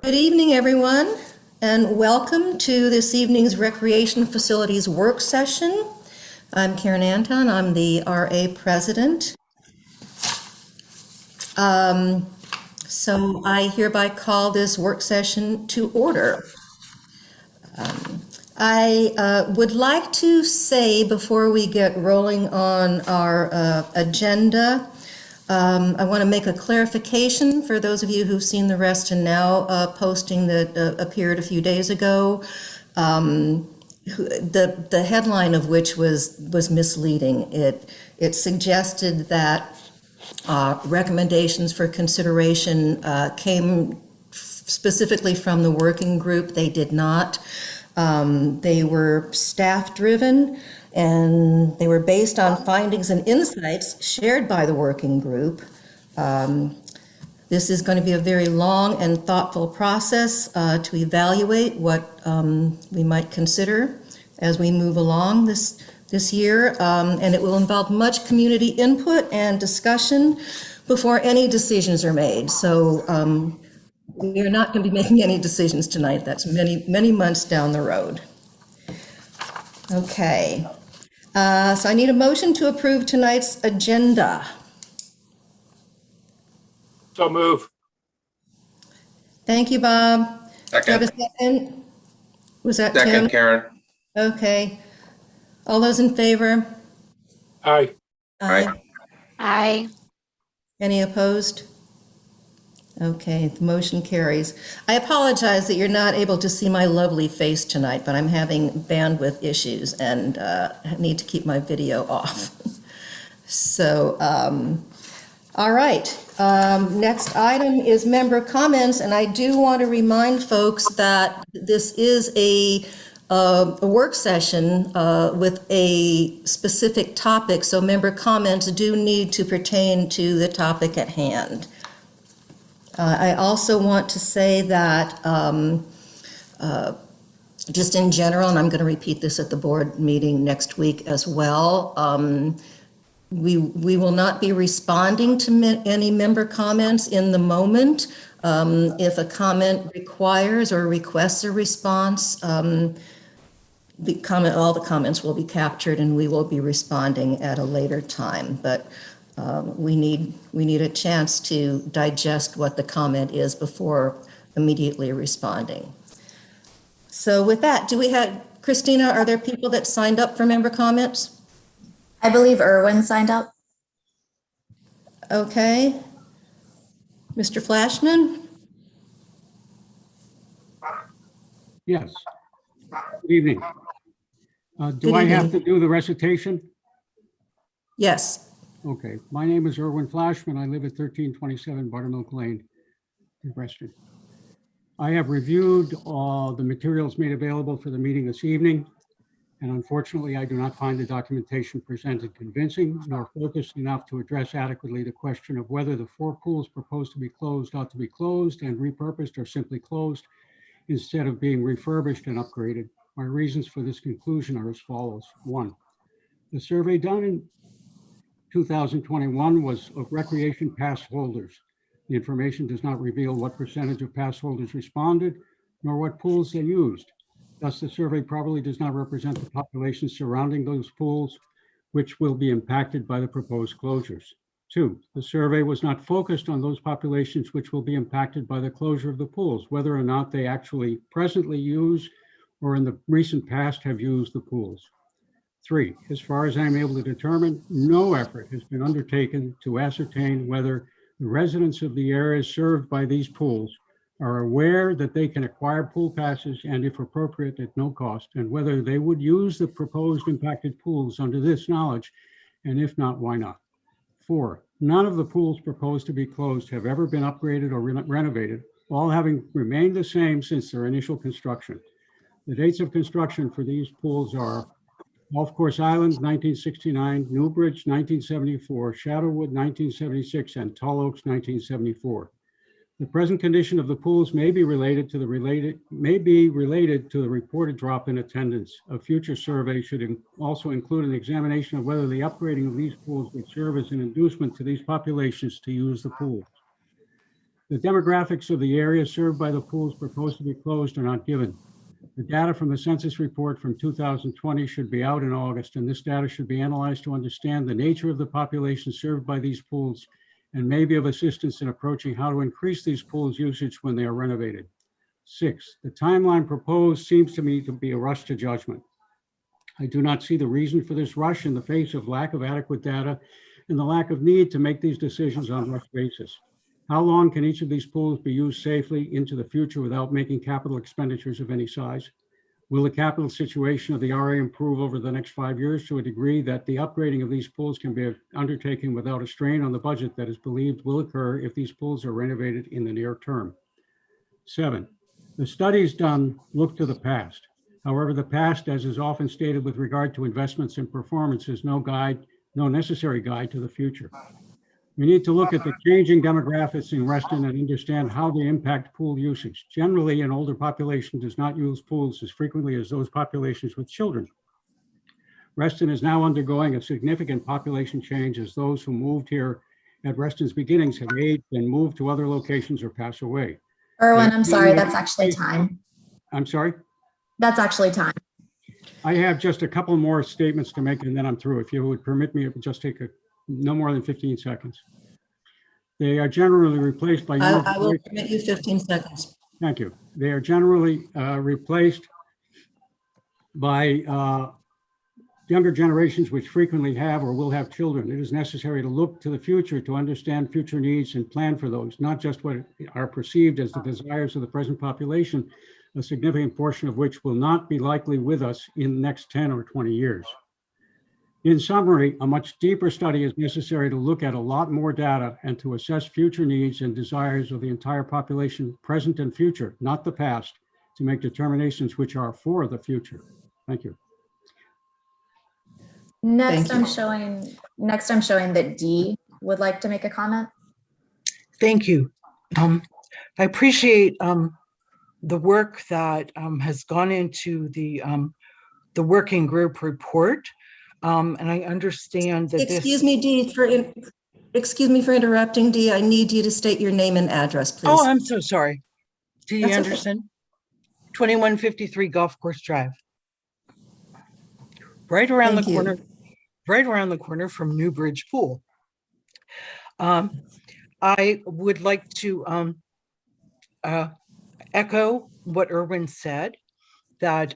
Good evening, everyone, and welcome to this evening's Recreation Facilities Work Session. I'm Karen Anton. I'm the RA President. So I hereby call this work session to order. I would like to say before we get rolling on our agenda, I want to make a clarification for those of you who've seen the Reston Now posting that appeared a few days ago. The headline of which was misleading. It suggested that recommendations for consideration came specifically from the working group. They did not. They were staff-driven, and they were based on findings and insights shared by the working group. This is going to be a very long and thoughtful process to evaluate what we might consider as we move along this year, and it will involve much community input and discussion before any decisions are made. So we are not going to be making any decisions tonight. That's many months down the road. Okay. So I need a motion to approve tonight's agenda. So move. Thank you, Bob. Second. Do you have a second? Was that Second, Tim? Karen. Okay. All those in favor? Aye. Aye. Aye. Any opposed? Okay, the motion carries. I apologize that you're not able to see my lovely face tonight, but I'm having bandwidth issues and need to keep my video off. So, all right. Next item is member comments, and I do want to remind folks that this is a work session with a specific topic, so member comments do need to pertain to the topic at hand. I also want to say that just in general, and I'm going to repeat this at the board meeting next week as well, we will not be responding to any member comments in the moment. If a comment requires or requests a response, all the comments will be captured and we will be responding at a later time. But we need a chance to digest what the comment is before immediately responding. So with that, do we have, Christina, are there people that signed up for member comments? I believe Irwin signed up. Okay. Mr. Flashman? Yes. Good evening. Good Do I have evening. to do the recitation? Yes. Okay. My name is Irwin Flashman. I live at 1327 Buttermilk Lane in Reston. I have reviewed the materials made available for the meeting this evening, and unfortunately, I do not find the documentation presented convincing nor focused enough to address adequately the question of whether the 4 pools proposed to be closed ought to be closed and repurposed or simply closed instead of being refurbished and upgraded. My reasons for this conclusion are as follows. 1, the survey done in 2021 was of recreation pass holders. The information does not reveal what percentage of pass holders responded, nor what pools they used. Thus, the survey probably does not represent the population surrounding those pools, which will be impacted by the proposed closures. 2, the survey was not focused on those populations which will be impacted by the closure of the pools, whether or not they actually presently use or in the recent past have used the pools. 3, as far as I'm able to determine, no effort has been undertaken to ascertain whether the residents of the areas served by these pools are aware that they can acquire pool passes and, if appropriate, at no cost, and whether they would use the proposed impacted pools under this knowledge, and if not, why not? 4, none of the pools proposed to be closed have ever been upgraded or renovated, all having remained the same since their initial construction. The dates of construction for these pools are Golf Course Island, 1969, Newbridge, 1974, Shadowwood, 1976, and Tall Oaks, 1974. The present condition of the pools may be related to the reported drop in attendance. A future survey should also include an examination of whether the upgrading of these pools would serve as an inducement to these populations to use the pool. The demographics of the area served by the pools proposed to be closed are not given. The data from the census report from 2020 should be out in August, and this data should be analyzed to understand the nature of the population served by these pools and may be of assistance in approaching how to increase these pools' usage when they are renovated. 6, the timeline proposed seems to me to be a rush to judgment. I do not see the reason for this rush in the face of lack of adequate data and the lack of need to make these decisions on a rush basis. How long can each of these pools be used safely into the future without making capital expenditures of any size? Will the capital situation of the RA improve over the next 5 years to a degree that the upgrading of these pools can be undertaken without a strain on the budget that is believed will occur if these pools are renovated in the near term? 7, the studies done look to the past. However, the past, as is often stated with regard to investments and performance, is no necessary guide to the future. We need to look at the changing demographics in Reston and understand how they impact pool usage. Generally, an older population does not use pools as frequently as those populations with children. Reston is now undergoing a significant population change as those who moved here at Reston's beginnings have aged and moved to other locations or pass away. Erwin, I'm sorry, that's actually time. I'm sorry? That's actually time. I have just a couple more statements to make and then I'm through. If you would permit me, it would just take no more than 15 seconds. They are generally replaced by I will permit you 15 seconds. Thank you. They are generally replaced by younger generations which frequently have or will have children. It is necessary to look to the future to understand future needs and plan for those, not just what are perceived as the desires of the present population, a significant portion of which will not be likely with us in the next 10 or 20 years. In summary, a much deeper study is necessary to look at a lot more data and to assess future needs and desires of the entire population, present and future, not the past, to make determinations which are for the future. Thank you. Next, Thank I'm showing that Dee would like to make a comment. Thank you. I appreciate the work that has gone into the working group report. And I understand that Excuse me, for interrupting, Dee. I need you to state your name and address, please. Oh, I'm so sorry. Dee That's okay. Anderson, 2153 Golf Course Drive. Right around Thank the you. corner, right around the corner from Newbridge Pool. I would like to echo what Erwin said, that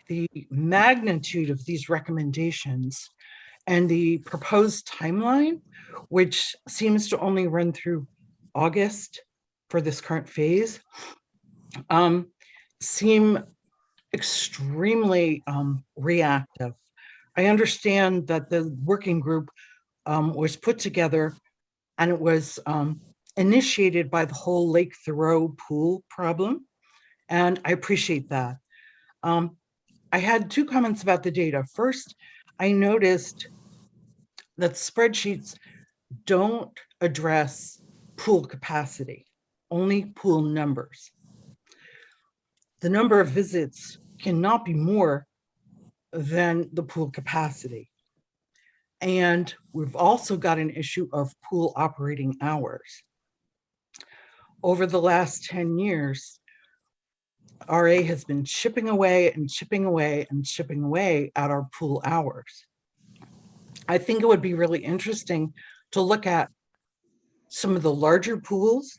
the magnitude of these recommendations and the proposed timeline, which seems to only run through August for this current phase, seem extremely reactive. I understand that the working group was put together and it was initiated by the whole Lake Thoreau pool problem, and I appreciate that. I had two comments about the data. First, I noticed that spreadsheets don't address pool capacity, only pool numbers. The number of visits cannot be more than the pool capacity. And we've also got an issue of pool operating hours. Over the last 10 years, RA has been chipping away and chipping away and chipping away at our pool hours. I think it would be really interesting to look at some of the larger pools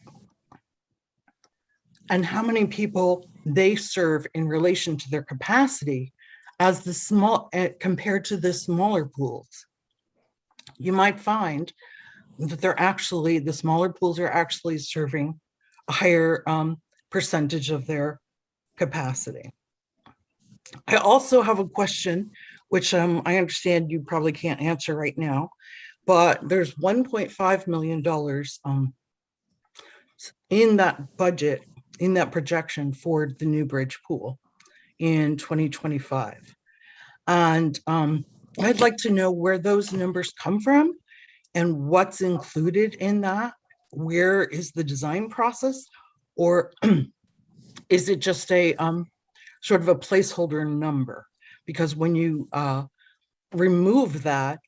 and how many people they serve in relation to their capacity as the small compared to the smaller pools. You might find that the smaller pools are actually serving a higher percentage of their capacity. I also have a question, which I understand you probably can't answer right now, but there's $1.5 million in that budget, in that projection for the Newbridge pool in 2025. And I'd like to know where those numbers come from and what's included in that. Where is the design process, or is it just a sort of a placeholder number? Because when you remove that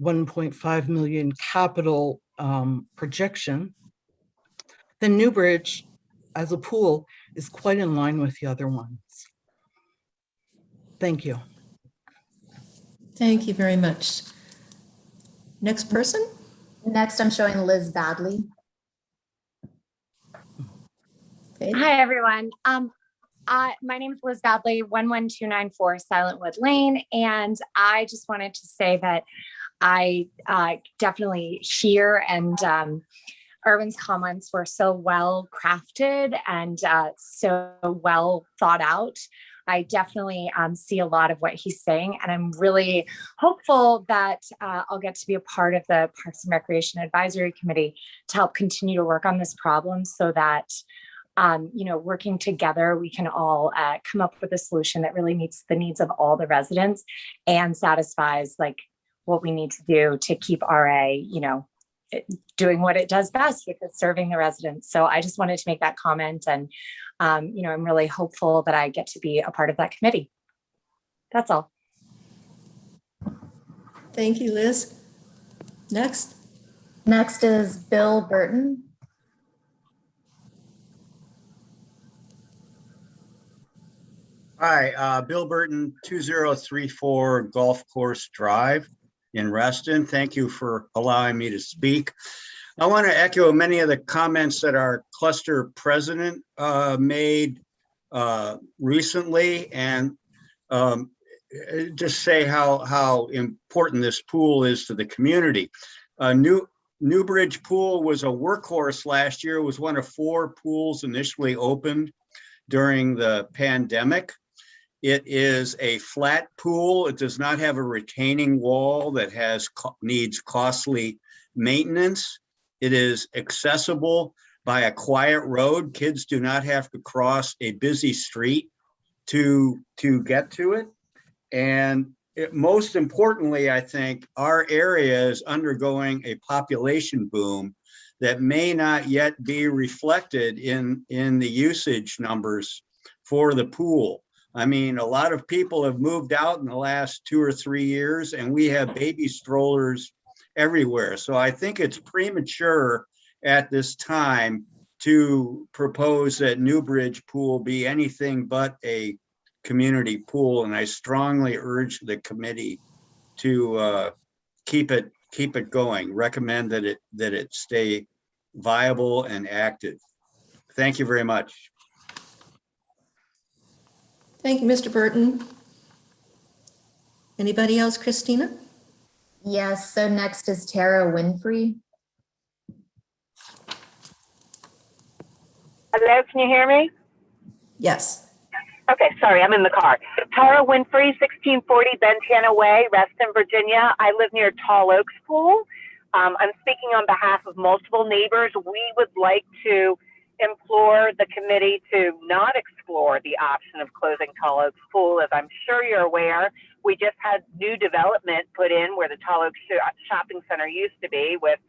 1.5 million capital projection, the Newbridge as a pool is quite in line with the other ones. Thank you. Thank you very much. Next person? Next, I'm showing Liz Badley. Okay. Hi, everyone. My name is Liz Badley, 11294 Silentwood Lane, and I just wanted to say that I definitely hear and Irwin's comments were so well crafted and so well thought out. I definitely see a lot of what he's saying, and I'm really hopeful that I'll get to be a part of the Parks and Recreation Advisory Committee to help continue to work on this problem so that working together, we can all come up with a solution that really meets the needs of all the residents and satisfies like what we need to do to keep RA, doing what it does best, which is serving the residents. So I just wanted to make that comment, and I'm really hopeful that I get to be a part of that committee. That's all. Thank you, Liz. Next. Next is Bill Burton. Hi, Bill Burton, 2034 Golf Course Drive in Reston. Thank you for allowing me to speak. I want to echo many of the comments that our cluster president made recently, and just say how important this pool is to the community. Newbridge Pool was a workhorse last year. It was one of 4 pools initially opened during the pandemic. It is a flat pool. It does not have a retaining wall that needs costly maintenance. It is accessible by a quiet road. Kids do not have to cross a busy street to get to it. And most importantly, I think our area is undergoing a population boom that may not yet be reflected in the usage numbers for the pool. I mean, a lot of people have moved out in the last 2 or 3 years, and we have baby strollers everywhere. So I think it's premature at this time to propose that Newbridge Pool be anything but a community pool. And I strongly urge the committee to keep it going, recommend that it stay viable and active. Thank you very much. Thank you, Mr. Burton. Anybody else, Christina? Yes, so next is Tara Winfrey. Hello, can you hear me? Yes. Okay, sorry, I'm in the car. Tara Winfrey, 1640 Bentana Way, Reston, Virginia. I live near Tall Oaks Pool. I'm speaking on behalf of multiple neighbors. We would like to implore the committee to not explore the option of closing Tall Oaks Pool. As I'm sure you're aware, we just had new development put in where the Tall Oaks Shopping Center used to be, with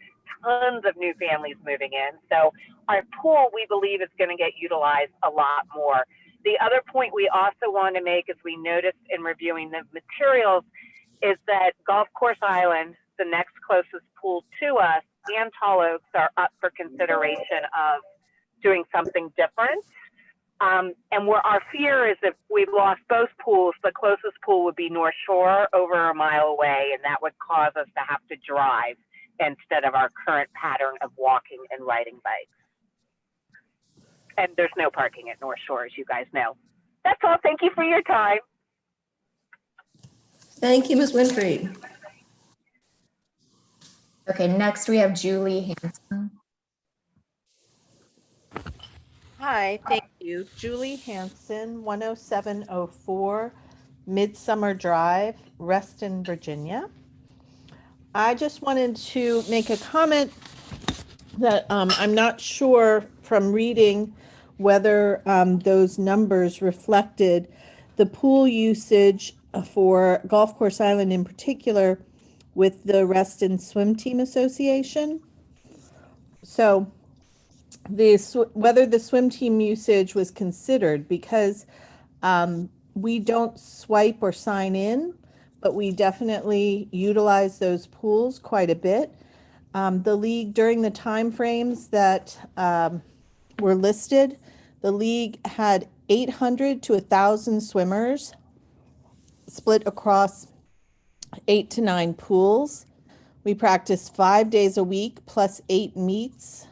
tons of new families moving in. So our pool, we believe, is going to get utilized a lot more. The other point we also want to make, as we noticed in reviewing the materials, is that Golf Course Island, the next closest pool to us, and Tall Oaks are up for consideration of doing something different. And where our fear is, if we lost both pools, the closest pool would be North Shore, over a mile away, and that would cause us to have to drive instead of our current pattern of walking and riding bikes. And there's no parking at North Shore, as you guys know. That's all. Thank you for your time. Thank you, Ms. Winfrey. Okay, next we have Julie Hanson. Hi, thank you. Julie Hanson, 10704 Midsummer Drive, Reston, Virginia. I just wanted to make a comment that I'm not sure from reading whether those numbers reflected the pool usage for Golf Course Island in particular with the Reston Swim Team Association. So whether the swim team usage was considered, because we don't swipe or sign in, but we definitely utilize those pools quite a bit. The league, during the time frames that were listed. The league had 800 to 1,000 swimmers split across 8 to 9 pools. We practiced 5 days a week plus 8 meets.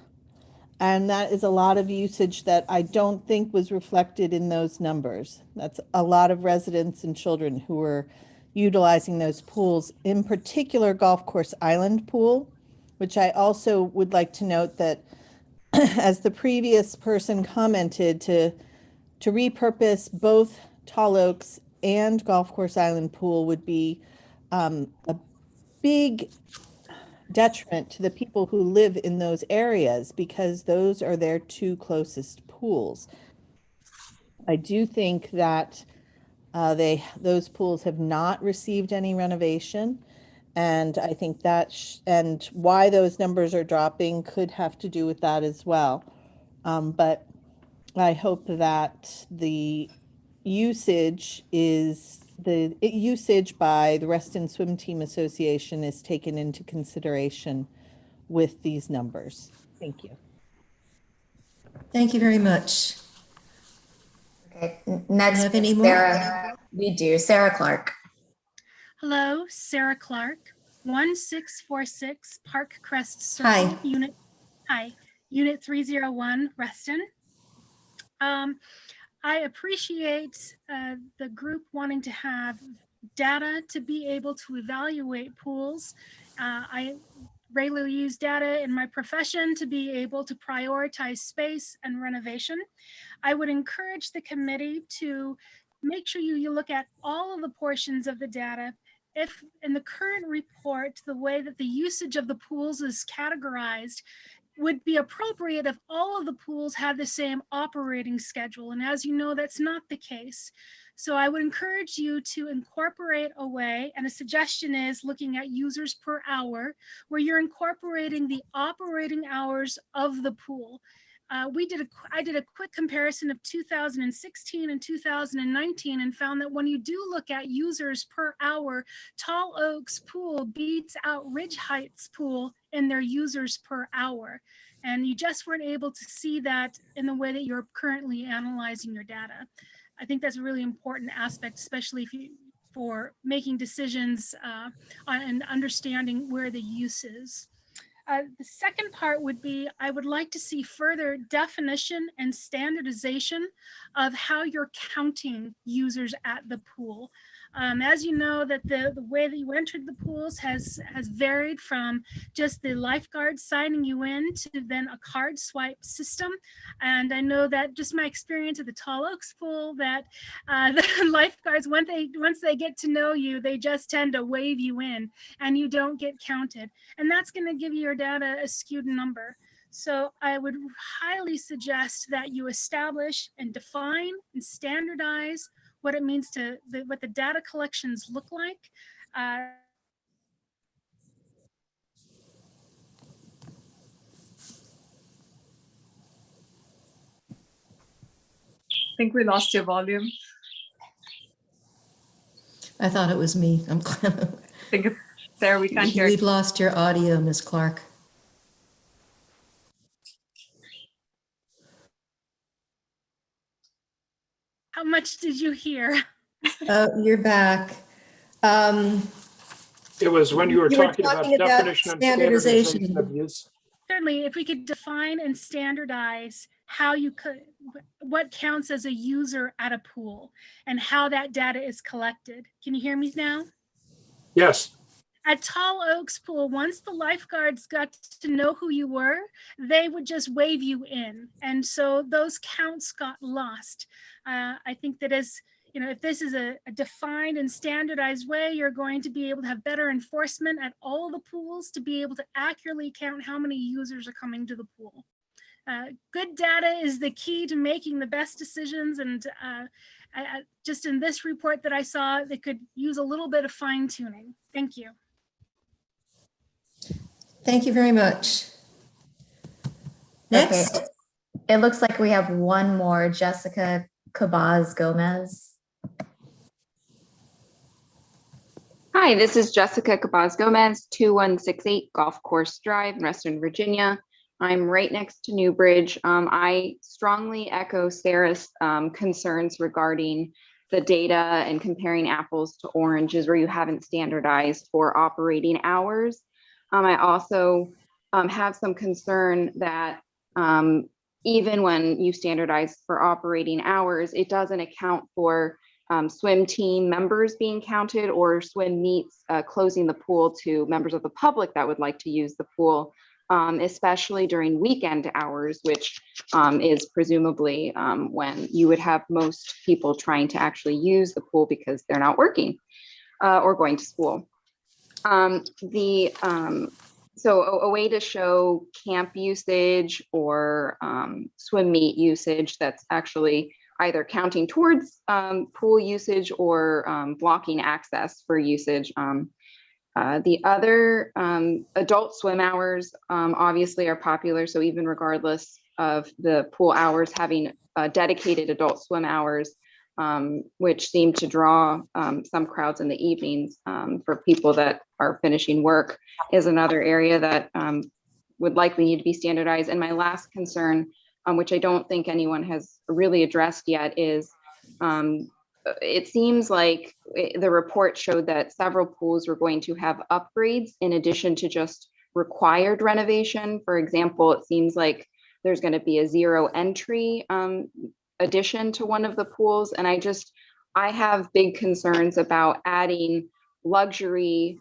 And that is a lot of usage that I don't think was reflected in those numbers. That's a lot of residents and children who were utilizing those pools, in particular Golf Course Island pool, which I also would like to note that as the previous person commented, to repurpose both Tall Oaks and Golf Course Island pool would be a big detriment to the people who live in those areas, because those are their 2 closest pools. I do think that those pools have not received any renovation, and I think that and why those numbers are dropping could have to do with that as well. But I hope that the usage by the Reston Swim Team Association is taken into consideration with these numbers. Thank you. Thank you very much. Okay, next, have any more? Sarah. We do. Sarah Clark. Hello, Sarah Clark, 1646 Park Crest Circle, Hi. Unit 301, Reston. I appreciate the group wanting to have data to be able to evaluate pools. I regularly use data in my profession to be able to prioritize space and renovation. I would encourage the committee to make sure you look at all of the portions of the data. If in the current report, the way that the usage of the pools is categorized would be appropriate if all of the pools had the same operating schedule. And as you know, that's not the case. So I would encourage you to incorporate a way, and a suggestion is looking at users per hour, where you're incorporating the operating hours of the pool. I did a quick comparison of 2016 and 2019 and found that when you do look at users per hour, Tall Oaks pool beats out Ridge Heights pool in their users per hour. And you just weren't able to see that in the way that you're currently analyzing your data. I think that's a really important aspect, especially for making decisions and understanding where the use is. The second part would be, I would like to see further definition and standardization of how you're counting users at the pool. As you know, that the way that you entered the pools has varied from just the lifeguard signing you in to then a card swipe system. And I know that just my experience at the Tall Oaks pool, that the lifeguards, once they get to know you, they just tend to wave you in and you don't get counted. And that's going to give your data a skewed number. So I would highly suggest that you establish and define and standardize what it means to what the data collections look like. I think we lost your volume. I thought it was me. I'm glad. I think it's Sarah, we can't hear you. We've lost your audio, Ms. Clark. How much did you hear? You're back. It was when you were talking about definition and standardization. standardization of use. Certainly, if we could define and standardize how you could, what counts as a user at a pool and how that data is collected. Can you hear me now? Yes. At Tall Oaks pool, once the lifeguards got to know who you were, they would just wave you in. And so those counts got lost. I think that as, you know, if this is a defined and standardized way, you're going to be able to have better enforcement at all the pools to be able to accurately count how many users are coming to the pool. Good data is the key to making the best decisions. And just in this report that I saw, they could use a little bit of fine tuning. Thank you. Thank you very much. Next. Okay. It looks like we have one more, Jessica Cabazz Gomez. Hi, this is Jessica Cabazz Gomez, 2168 Golf Course Drive, Reston, Virginia. I'm right next to Newbridge. I strongly echo Sarah's concerns regarding the data and comparing apples to oranges where you haven't standardized for operating hours. I also have some concern that even when you standardize for operating hours, it doesn't account for swim team members being counted or swim meets closing the pool to members of the public that would like to use the pool, especially during weekend hours, which is presumably when you would have most people trying to actually use the pool because they're not working or going to school. So a way to show camp usage or swim meet usage that's actually either counting towards pool usage or blocking access for usage. The other adult swim hours obviously are popular. So even regardless of the pool hours, having dedicated adult swim hours, which seem to draw some crowds in the evenings for people that are finishing work, is another area that would likely need to be standardized. And my last concern, which I don't think anyone has really addressed yet, is it seems like the report showed that several pools were going to have upgrades in addition to just required renovation. For example, it seems like there's going to be a zero entry addition to one of the pools. And I have big concerns about adding luxury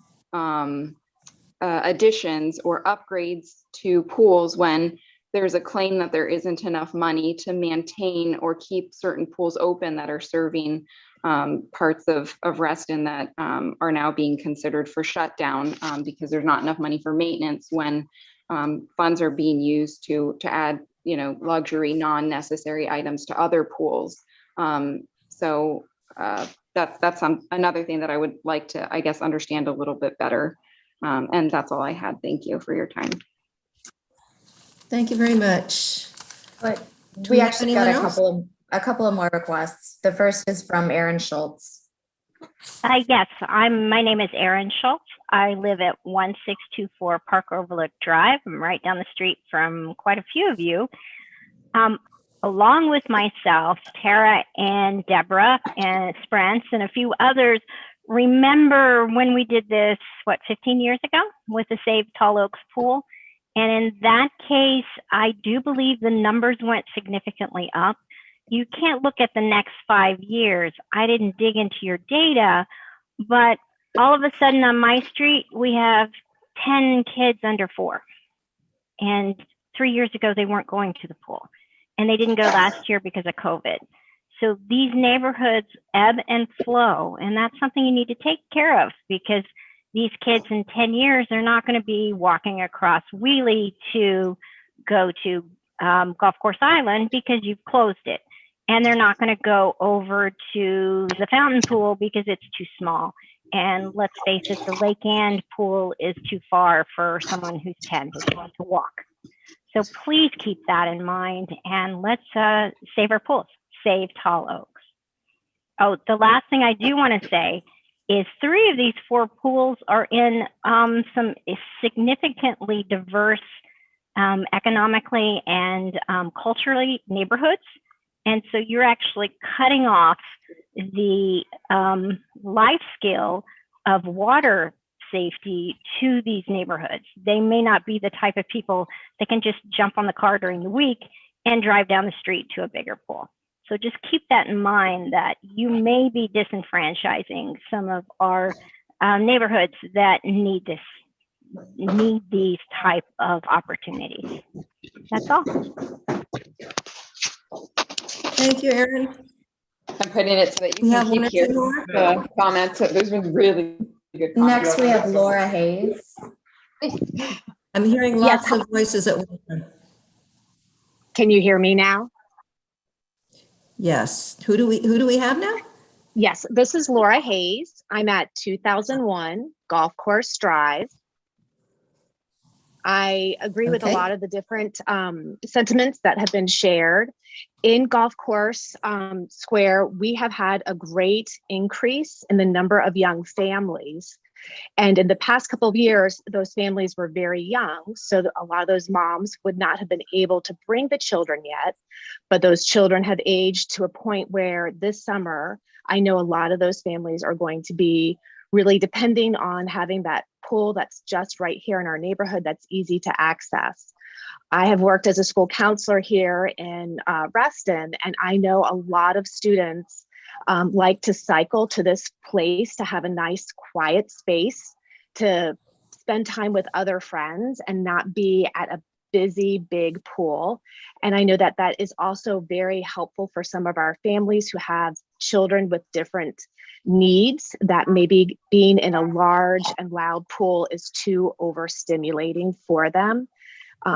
additions or upgrades to pools when there's a claim that there isn't enough money to maintain or keep certain pools open that are serving parts of Reston that are now being considered for shutdown because there's not enough money for maintenance when funds are being used to add, luxury non-necessary items to other pools. So that's another thing that I would like to, I guess, understand a little bit better. And that's all I had. Thank you for your time. Thank you very much. But Do we have actually got anyone else? a couple of more requests. The first is from Erin Schultz. Yes, my name is Erin Schultz. I live at 1624 Park Overlook Drive. I'm right down the street from quite a few of you. Along with myself, Tara and Deborah and Sprance and a few others remember when we did this, 15 years ago with the Save Tall Oaks pool. And in that case, I do believe the numbers went significantly up. You can't look at the next 5 years. I didn't dig into your data, but all of a sudden on my street, we have 10 kids under 4. And 3 years ago, they weren't going to the pool. And they didn't go last year because of COVID. So these neighborhoods ebb and flow. And that's something you need to take care of because these kids in 10 years are not going to be walking across Wheelie to go to Golf Course Island because you've closed it. And they're not going to go over to the fountain pool because it's too small. And let's face it, the Lake Ann pool is too far for someone who's 10 who's going to walk. So please keep that in mind and let's save our pools, save Tall Oaks. Oh, the last thing I do want to say is 3 of these 4 pools are in some significantly diverse economically and culturally neighborhoods. And so you're actually cutting off the life skill of water safety to these neighborhoods. They may not be the type of people that can just jump on the car during the week and drive down the street to a bigger pool. So just keep that in mind that you may be disenfranchising some of our neighborhoods that need these type of opportunities. That's all. Thank you, Erin. I'm putting it so that you We can have one keep or two hearing more. the comments. Those were really good comments. Next, we have Laura Hayes. I'm hearing lots of voices at once. Can you hear me now? Yes. Who do we have now? Yes, this is Laura Hayes. I'm at 2001 Golf Course Drive. I agree with a lot of the different sentiments that have been shared. In Golf Course Square, we have had a great increase in the number of young families. And in the past couple of years, those families were very young. So a lot of those moms would not have been able to bring the children yet, but those children have aged to a point where this summer, I know a lot of those families are going to be really depending on having that pool that's just right here in our neighborhood that's easy to access. I have worked as a school counselor here in Reston, and I know a lot of students like to cycle to this place to have a nice quiet space to spend time with other friends and not be at a busy big pool. And I know that that is also very helpful for some of our families who have children with different needs, that maybe being in a large and loud pool is too overstimulating for them.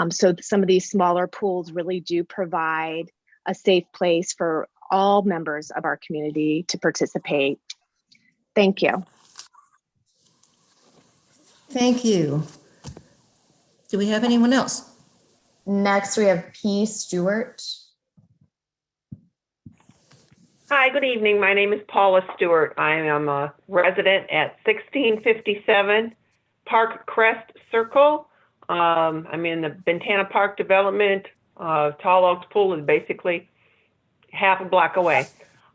So some of these smaller pools really do provide a safe place for all members of our community to participate. Thank you. Thank you. Do we have anyone else? Next, we have P. Stewart. Hi, good evening. My name is Paula Stewart. I am a resident at 1657 Park Crest Circle. I'm in the Bentana Park development. Tall Oaks Pool is basically half a block away.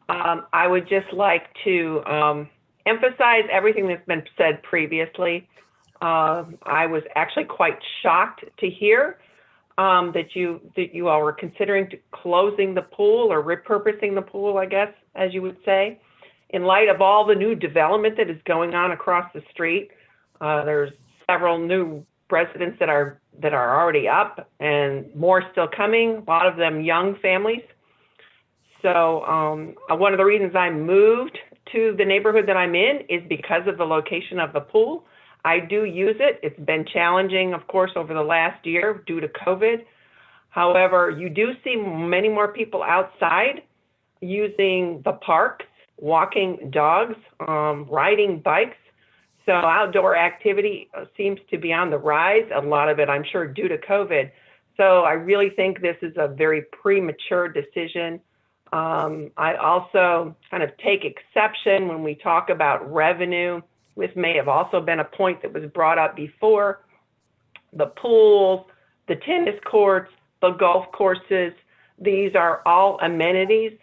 I would just like to emphasize everything that's been said previously. I was actually quite shocked to hear that you all were considering closing the pool or repurposing the pool, I guess, as you would say. In light of all the new development that is going on across the street, there's several new residents that are already up and more still coming, a lot of them young families. So one of the reasons I moved to the neighborhood that I'm in is because of the location of the pool. I do use it. It's been challenging, of course, over the last year due to COVID. However, you do see many more people outside using the park, walking dogs, riding bikes. So outdoor activity seems to be on the rise, a lot of it, I'm sure, due to COVID. So I really think this is a very premature decision. I also kind of take exception when we talk about revenue. This may have also been a point that was brought up before. The pools, the tennis courts, the golf courses, these are all amenities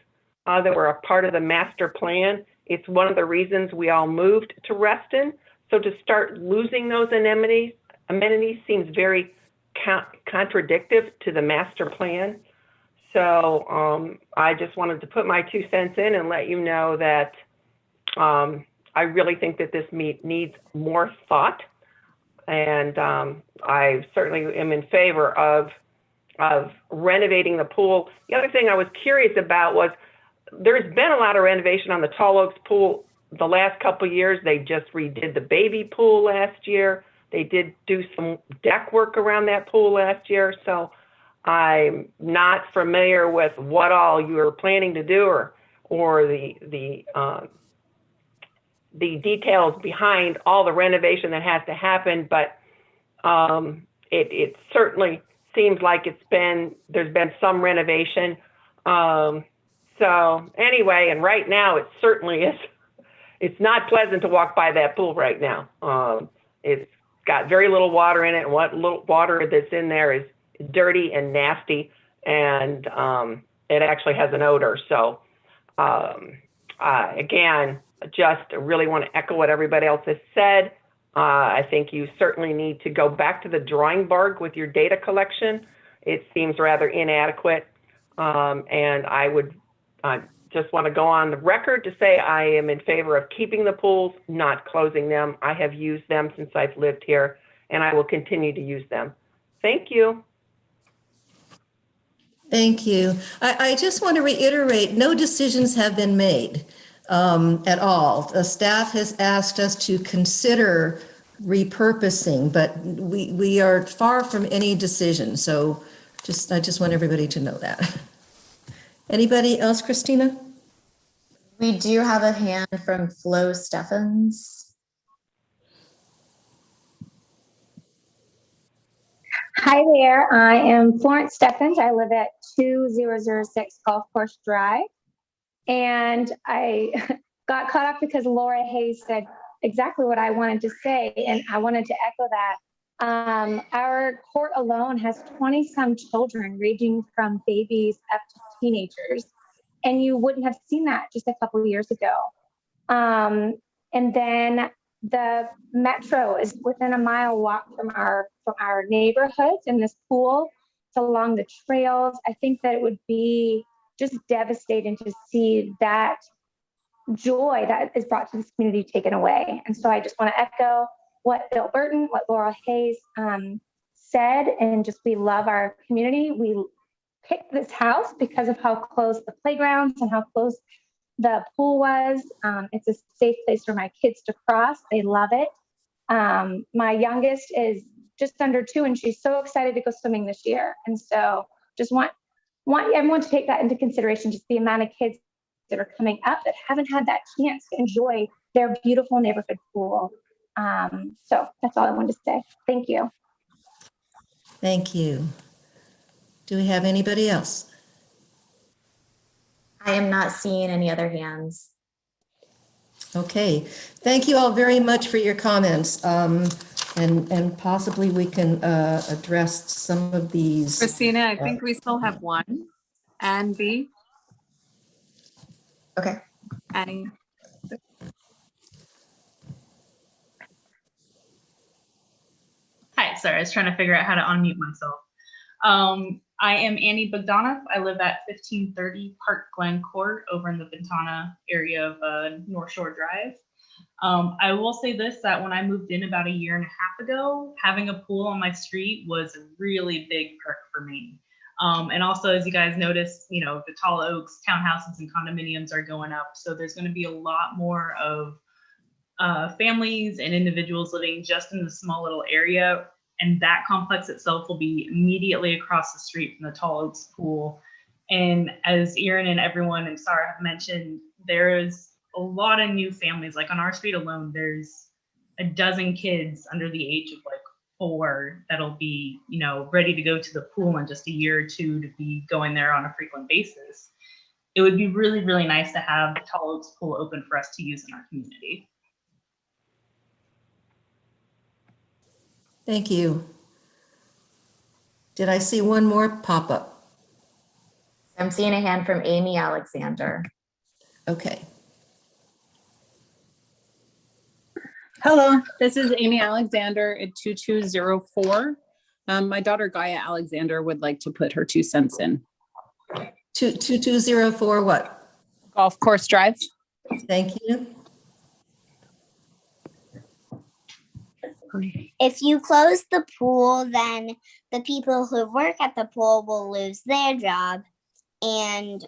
that were a part of the master plan. It's one of the reasons we all moved to Reston. So to start losing those amenities seems very contradictory to the master plan. So I just wanted to put my 2 cents in and let you know that I really think that this needs more thought. And I certainly am in favor of renovating the pool. The other thing I was curious about was there's been a lot of renovation on the Tall Oaks pool the last couple of years. They just redid the baby pool last year. They did do some deck work around that pool last year. So I'm not familiar with what all you are planning to do or the details behind all the renovation that has to happen, but it certainly seems like there's been some renovation. So anyway, and right now it certainly is. It's not pleasant to walk by that pool right now. It's got very little water in it, and what little water that's in there is dirty and nasty, and it actually has an odor. So again, just really want to echo what everybody else has said. I think you certainly need to go back to the drawing board with your data collection. It seems rather inadequate, and I would just want to go on the record to say I am in favor of keeping the pools, not closing them. I have used them since I've lived here, and I will continue to use them. Thank you. Thank you. I just want to reiterate, no decisions have been made at all. The staff has asked us to consider repurposing, but we are far from any decision. So I just want everybody to know that. Anybody else, Christina? We do have a hand from Florence Stephens. Hi there, I am Florence Stephens. I live at 2006 Golf Course Drive. And I got caught up because Laura Hayes said exactly what I wanted to say, and I wanted to echo that. Our court alone has 20 some children, ranging from babies up to teenagers, and you wouldn't have seen that just a couple of years ago. And then the metro is within a mile walk from our neighborhoods, and this pool, it's along the trails. I think that it would be just devastating to see that joy that is brought to this community taken away. And so I just want to echo what Bill Burton, what Laura Hayes said, and just we love our community. We picked this house because of how close the playgrounds and how close the pool was. It's a safe place for my kids to cross. They love it. My youngest is just under 2, and she's so excited to go swimming this year. And so just want everyone to take that into consideration, just the amount of kids that are coming up that haven't had that chance to enjoy their beautiful neighborhood pool. So that's all I wanted to say. Thank you. Thank you. Do we have anybody else? I am not seeing any other hands. Okay, thank you all very much for your comments. And possibly we can address some of these. Christina, I think we still have one. Anne B. Okay. Annie. Hi, sorry, I was trying to figure out how to unmute myself. I am Annie McDonough. I live at 1530 Park Glen Court over in the Ventana area of North Shore Drive. I will say this, that when I moved in about 1.5 years ago, having a pool on my street was a really big perk for me. And also, as you guys noticed, you know, the Tall Oaks townhouses and condominiums are going up. So there's going to be a lot more of families and individuals living just in the small little area. And that complex itself will be immediately across the street from the Tall Oaks pool. And as Erin and everyone and Sarah have mentioned, there is a lot of new families. Like on our street alone, there's a dozen kids under the age of like 4 that'll be, you know, ready to go to the pool in just 1 year or 2 to be going there on a frequent basis. It would be really, really nice to have the Tall Oaks pool open for us to use in our community. Thank you. Did I see one more pop up? I'm seeing a hand from Amy Alexander. Okay. Hello, this is Amy Alexander at 2204. My daughter Gaia Alexander would like to put her 2 cents in. 2204 what? Golf Course Drive. Thank you. If you close the pool, then the people who work at the pool will lose their job. And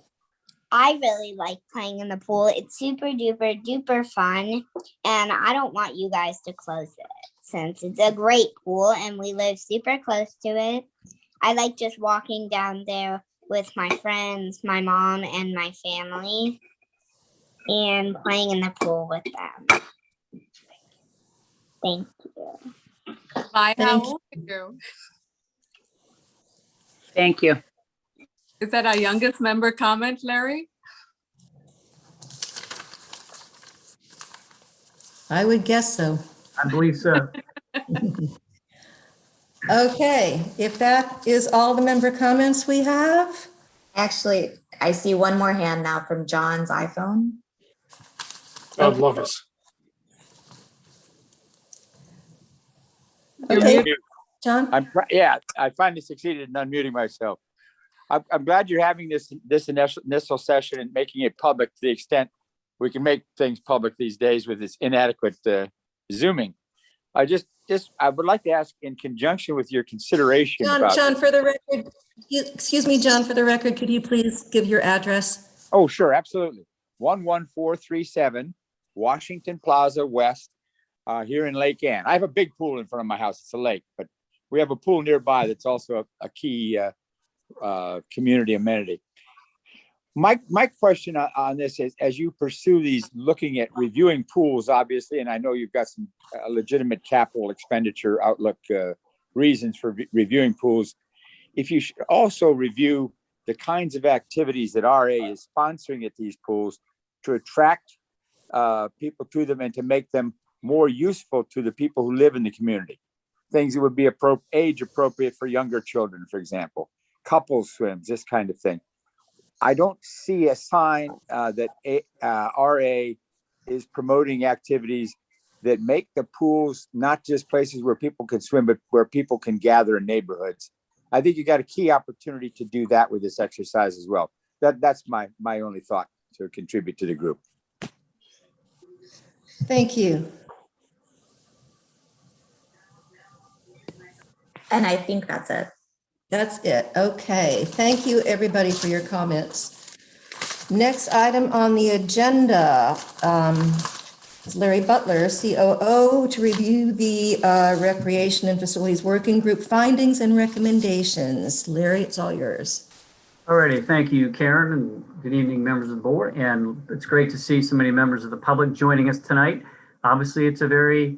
I really like playing in the pool. It's super duper duper fun. And I don't want you guys to close it since it's a great pool and we live super close to it. I like just walking down there with my friends, my mom, and my family and playing in the pool with them. Thank you. Hi, Thank how old are you? Thank you. Is that our youngest member comment, Larry? I would guess so. I believe so. Okay, if that is all the member comments we have. Actually, I see one more hand now from John's iPhone. God love us. Okay, John? Yeah, I finally succeeded in unmuting myself. I'm glad you're having this initial session and making it public to the extent we can make things public these days with this inadequate Zooming. I would like to ask, in conjunction with your consideration. John, for the record, excuse me, John, for the record, could you please give your address? Oh, sure, absolutely. 11437 Washington Plaza West, here in Lake Ann. I have a big pool in front of my house. It's a lake, but we have a pool nearby that's also a key community amenity. My question on this is, as you pursue these, looking at reviewing pools, obviously, and I know you've got some legitimate capital expenditure outlook reasons for reviewing pools, if you should also review the kinds of activities that RA is sponsoring at these pools to attract people to them and to make them more useful to the people who live in the community. Things that would be age appropriate for younger children, for example, couples swims, this kind of thing. I don't see a sign that RA is promoting activities that make the pools not just places where people can swim, but where people can gather in neighborhoods. I think you got a key opportunity to do that with this exercise as well. That's my only thought to contribute to the group. Thank you. And I think that's it. That's it. Okay. Thank you, everybody, for your comments. Next item on the agenda, is Larry Butler, COO, to review the Recreation and Facilities Working Group findings and recommendations. Larry, it's all yours. Alrighty, thank you, Karen, and good evening, members of the board. And it's great to see so many members of the public joining us tonight. Obviously, it's a very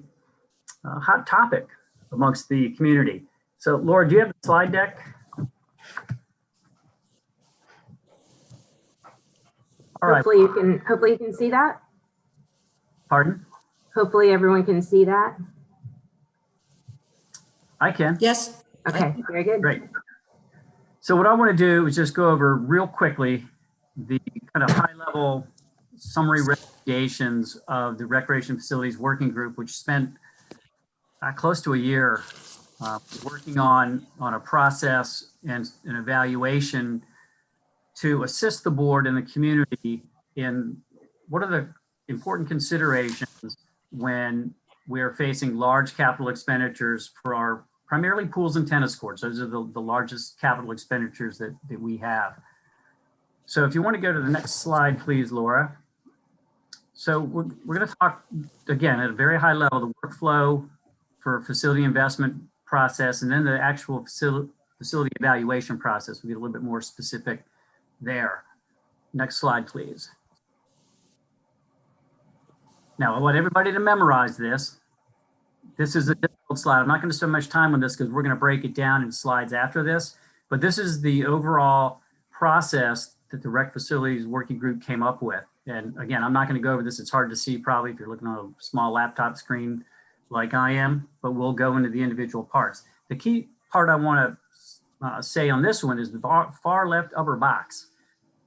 hot topic amongst the community. So, Laura, do you have the slide deck? All right. Hopefully you can see that. Pardon? Hopefully everyone can see that. I can. Yes. Okay, very good. Great. So what I want to do is just go over real quickly the kind of high-level summary recommendations of the Recreation Facilities Working Group, which spent close to a year working on a process and an evaluation to assist the board and the community in what are the important considerations when we're facing large capital expenditures for our primarily pools and tennis courts. Those are the largest capital expenditures that we have. So if you want to go to the next slide, please, Laura. So we're going to talk, again, at a very high level, the workflow for facility investment process, and then the actual facility evaluation process. We get a little bit more specific there. Next slide, please. Now, I want everybody to memorize this. This is a difficult slide. I'm not going to spend much time on this because we're going to break it down in slides after this. But this is the overall process that the Rec Facilities Working Group came up with. And again, I'm not going to go over this. It's hard to see probably if you're looking on a small laptop screen like I am, but we'll go into the individual parts. The key part I want to say on this one is the far left upper box,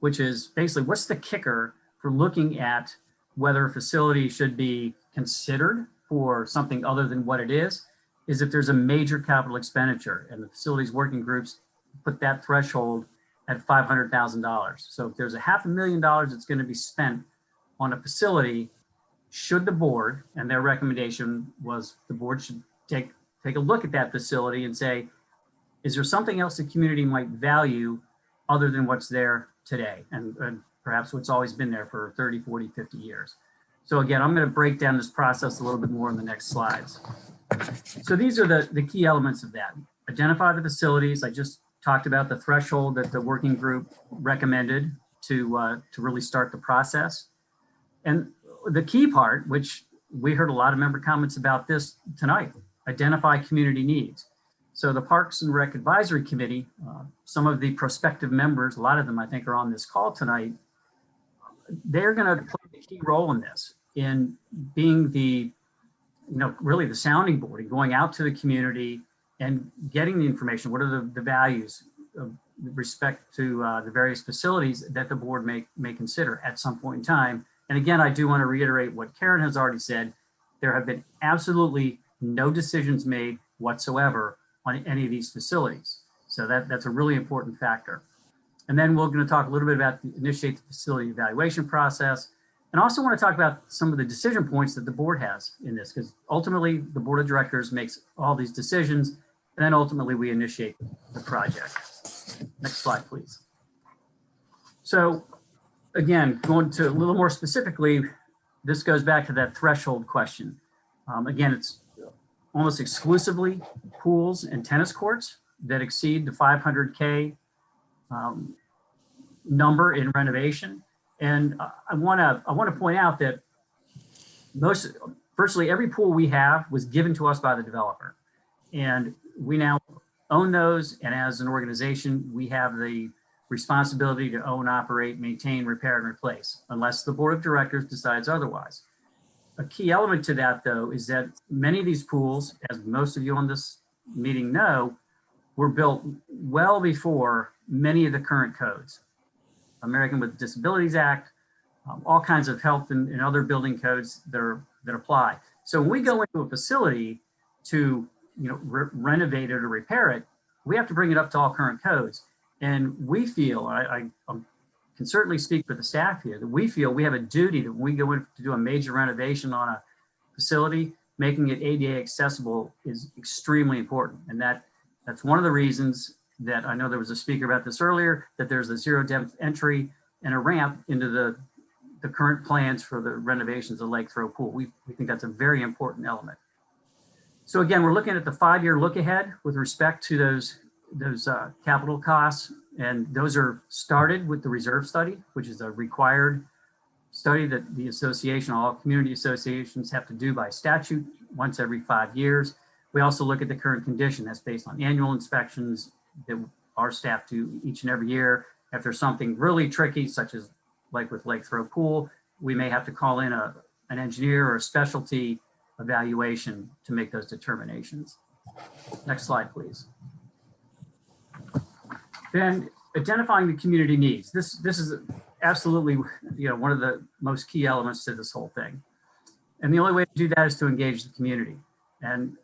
which is basically what's the kicker for looking at whether a facility should be considered for something other than what it is if there's a major capital expenditure, and the facilities working groups put that threshold at $500,000. So if there's $500,000 that's going to be spent on a facility, should the board, and their recommendation was the board should take a look at that facility and say, is there something else the community might value other than what's there today? And perhaps what's always been there for 30, 40, 50 years. So again, I'm going to break down this process a little bit more in the next slides. So these are the key elements of that. Identify the facilities. I just talked about the threshold that the working group recommended to really start the process. And the key part, which we heard a lot of member comments about this tonight, identify community needs. So the Parks and Rec Advisory Committee, some of the prospective members, a lot of them I think are on this call tonight, they're going to play a key role in this, in being the, really the sounding board and going out to the community and getting the information. What are the values of respect to the various facilities that the board may consider at some point in time. And again, I do want to reiterate what Karen has already said. There have been absolutely no decisions made whatsoever on any of these facilities. So that's a really important factor. And then we're going to talk a little bit about initiate the facility evaluation process. And also want to talk about some of the decision points that the board has in this, because ultimately the board of directors makes all these decisions, and then ultimately we initiate the project. Next slide, please. So again, going to a little more specifically, this goes back to that threshold question. Again, it's almost exclusively pools and tennis courts that exceed the 500K number in renovation. And I want to point out that virtually every pool we have was given to us by the developer, and we now own those. And as an organization, we have the responsibility to own, operate, maintain, repair, and replace, unless the board of directors decides otherwise. a key element to that, though, is that many of these pools, as most of you on this meeting know, were built well before many of the current codes. American with Disabilities Act, all kinds of health and other building codes that apply. So when we go into a facility to renovate it or repair it, we have to bring it up to all current codes. And we feel, I can certainly speak for the staff here, that we feel we have a duty that when we go in to do a major renovation on a facility, making it ADA accessible is extremely important. And that's one of the reasons that I know there was a speaker about this earlier, that there's a zero depth entry and a ramp into the current plans for the renovations of Lake Throw Pool. We think that's a very important element. So again, we're looking at the 5-year look ahead with respect to those capital costs. And those are started with the reserve study, which is a required study that the association, all community associations have to do by statute once every 5 years. We also look at the current condition. That's based on annual inspections that our staff do each and every year. If there's something really tricky, such as like with Lake Throw Pool, we may have to call in an engineer or a specialty evaluation to make those determinations. Next slide, please. Then identifying the community needs. This is absolutely one of the most key elements to this whole thing. And the only way to do that is to engage the community. And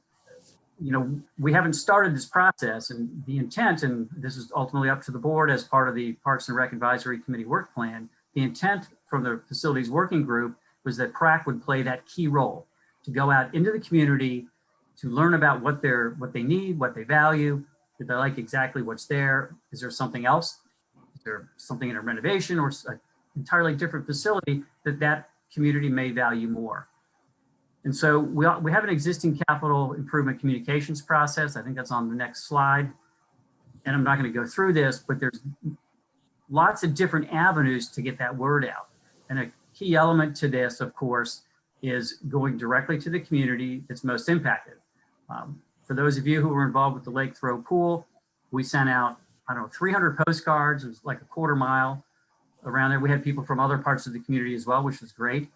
we haven't started this process, and the intent, and this is ultimately up to the board as part of the Parks and Rec Advisory Committee work plan, the intent from the facilities working group was that PRAC would play that key role to go out into the community to learn about what they need, what they value, if they like exactly what's there. Is there something else? Is there something in a renovation or an entirely different facility that community may value more? And so we have an existing capital improvement communications process. I think that's on the next slide. And I'm not going to go through this, but there's lots of different avenues to get that word out. And a key element to this, of course, is going directly to the community that's most impacted. For those of you who were involved with the Lake Throw Pool, we sent out, 300 postcards. It was like a quarter mile around there. We had people from other parts of the community as well, which was great.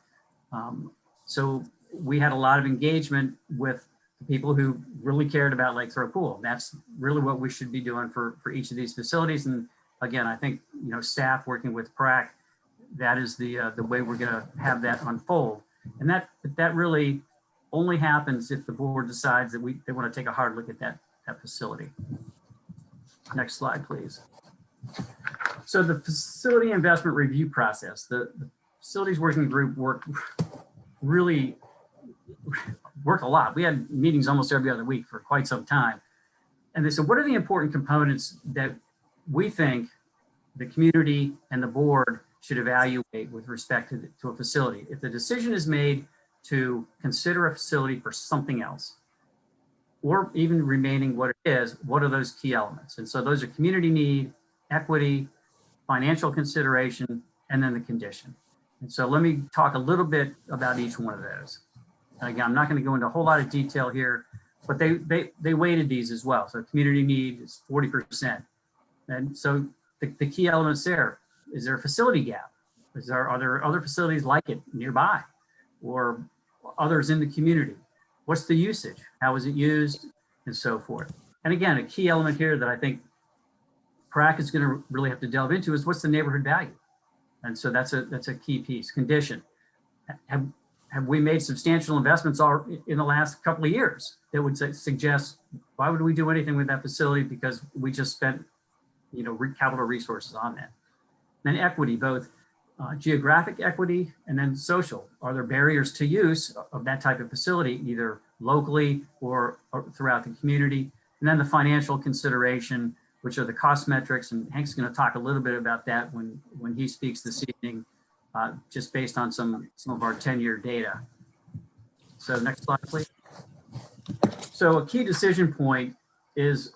So we had a lot of engagement with the people who really cared about Lake Throw Pool. That's really what we should be doing for each of these facilities. And again, I think, staff working with PRAC, that is the way we're going to have that unfold. And that really only happens if the board decides that they want to take a hard look at that facility. Next slide, please. So the facility investment review process, the facilities working group worked a lot. We had meetings almost every other week for quite some time. And they said, what are the important components that we think the community and the board should evaluate with respect to a facility? If the decision is made to consider a facility for something else, or even remaining what it is, what are those key elements? And so those are community need, equity, financial consideration, and then the condition. And so let me talk a little bit about each one of those. And again, I'm not going to go into a whole lot of detail here, but they weighted these as well. So community need is 40%. And so the key elements there, is there a facility gap? Are there other facilities like it nearby or others in the community? What's the usage? How is it used? And so forth. And again, a key element here that I think PRAC is going to really have to delve into is what's the neighborhood value? And so that's a key piece. Condition. Have we made substantial investments in the last couple of years that would suggest, why would we do anything with that facility? Because we just spent, capital resources on that. Then equity, both geographic equity and then social. Are there barriers to use of that type of facility, either locally or throughout the community? And then the financial consideration, which are the cost metrics. And Hank's going to talk a little bit about that when he speaks this evening, just based on some of our 10-year data. So next slide, please. So a key decision point is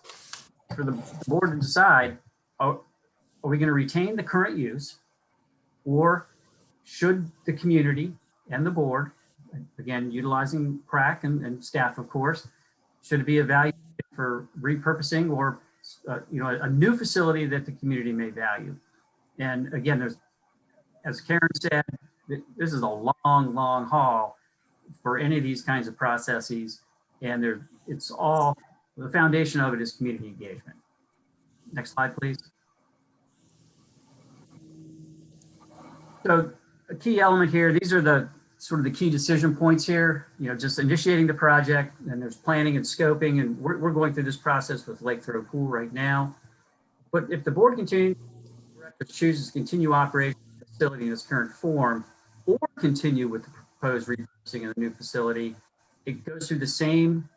for the board to decide, are we going to retain the current use, or should the community and the board, again, utilizing PRAC and staff, of course, should it be evaluated for repurposing or a new facility that the community may value? And again, as Karen said, this is a long, long haul. for any of these kinds of processes. And it's all, the foundation of it is community engagement. Next slide, please. So a key element here, these are the sort of the key decision points here, just initiating the project, and there's planning and scoping, and we're going through this process with Lake Throw Pool right now. But if the board chooses to continue operating the facility in its current form, or continue with the proposed repurposing of the new facility, it goes through the same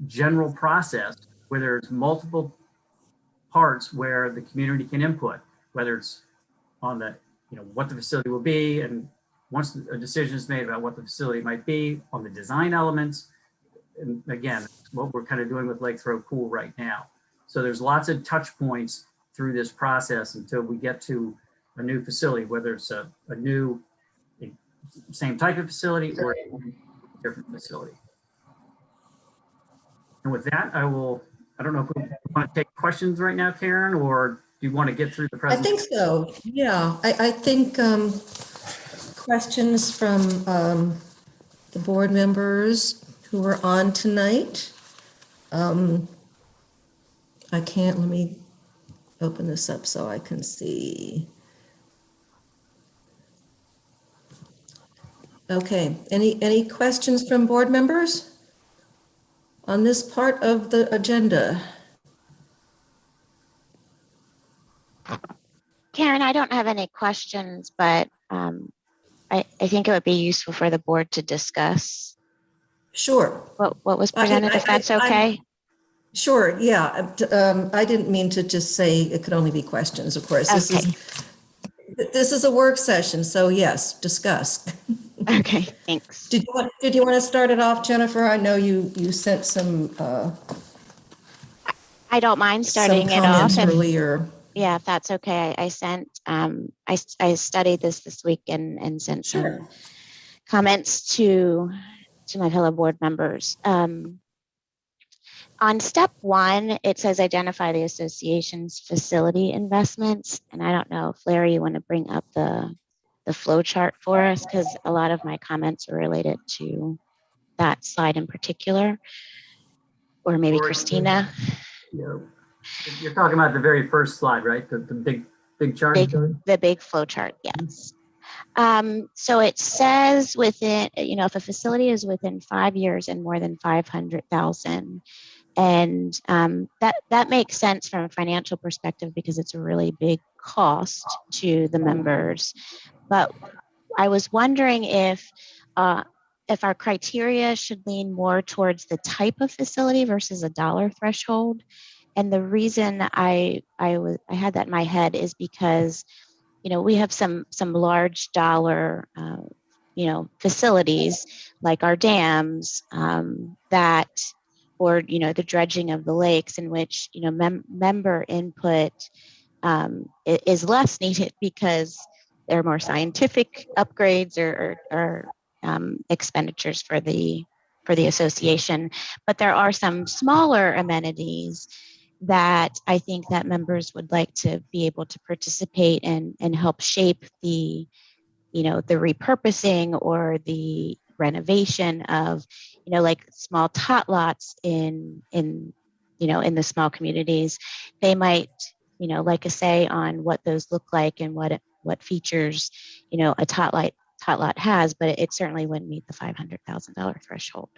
general process where there's multiple parts where the community can input, whether it's on the, what the facility will be, and once a decision is made about what the facility might be, on the design elements, and again, what we're kind of doing with Lake Throw Pool right now. So there's lots of touch points through this process until we get to a new facility, whether it's a new, same type of facility or a different facility. And with that, I don't know if we want to take questions right now, Karen, or do you want to get through the I presentation? think so. Yeah, I think questions from the board members who are on tonight. Let me open this up so I can see. Okay, any questions from board members on this part of the agenda? Karen, I don't have any questions, but I think it would be useful for the board to discuss. Sure. What was presented, if that's okay? Sure, yeah. I didn't mean to just say it could only be questions, of course. This is a work session, so yes, discuss. Okay, thanks. Did you want to start it off, Jennifer? I know you sent some I don't mind starting it off. comments earlier. Yeah, if that's okay. I sent, I studied this week and sent some comments to my fellow board members. On step 1, it says identify the association's facility investments. And I don't know if Larry, you want to bring up the flow chart for us, because a lot of my comments are related to that slide in particular, or maybe Christina. Yeah. You're talking about the very first slide, right? The big chart? The big flow chart, yes. So it says within, if a facility is within 5 years and more than 500,000, and that makes sense from a financial perspective because it's a really big cost to the members. But I was wondering if our criteria should lean more towards the type of facility versus a dollar threshold. And the reason I had that in my head is because, we have some large dollar, facilities like our dams or the dredging of the lakes, in which, member input is less needed because there are more scientific upgrades or expenditures for the association. But there are some smaller amenities that I think that members would like to be able to participate in and help shape the repurposing or the renovation of, like small tot lots in the small communities. They might, like a say on what those look like and what features, a tot lot has, but it certainly wouldn't meet the $500,000 threshold.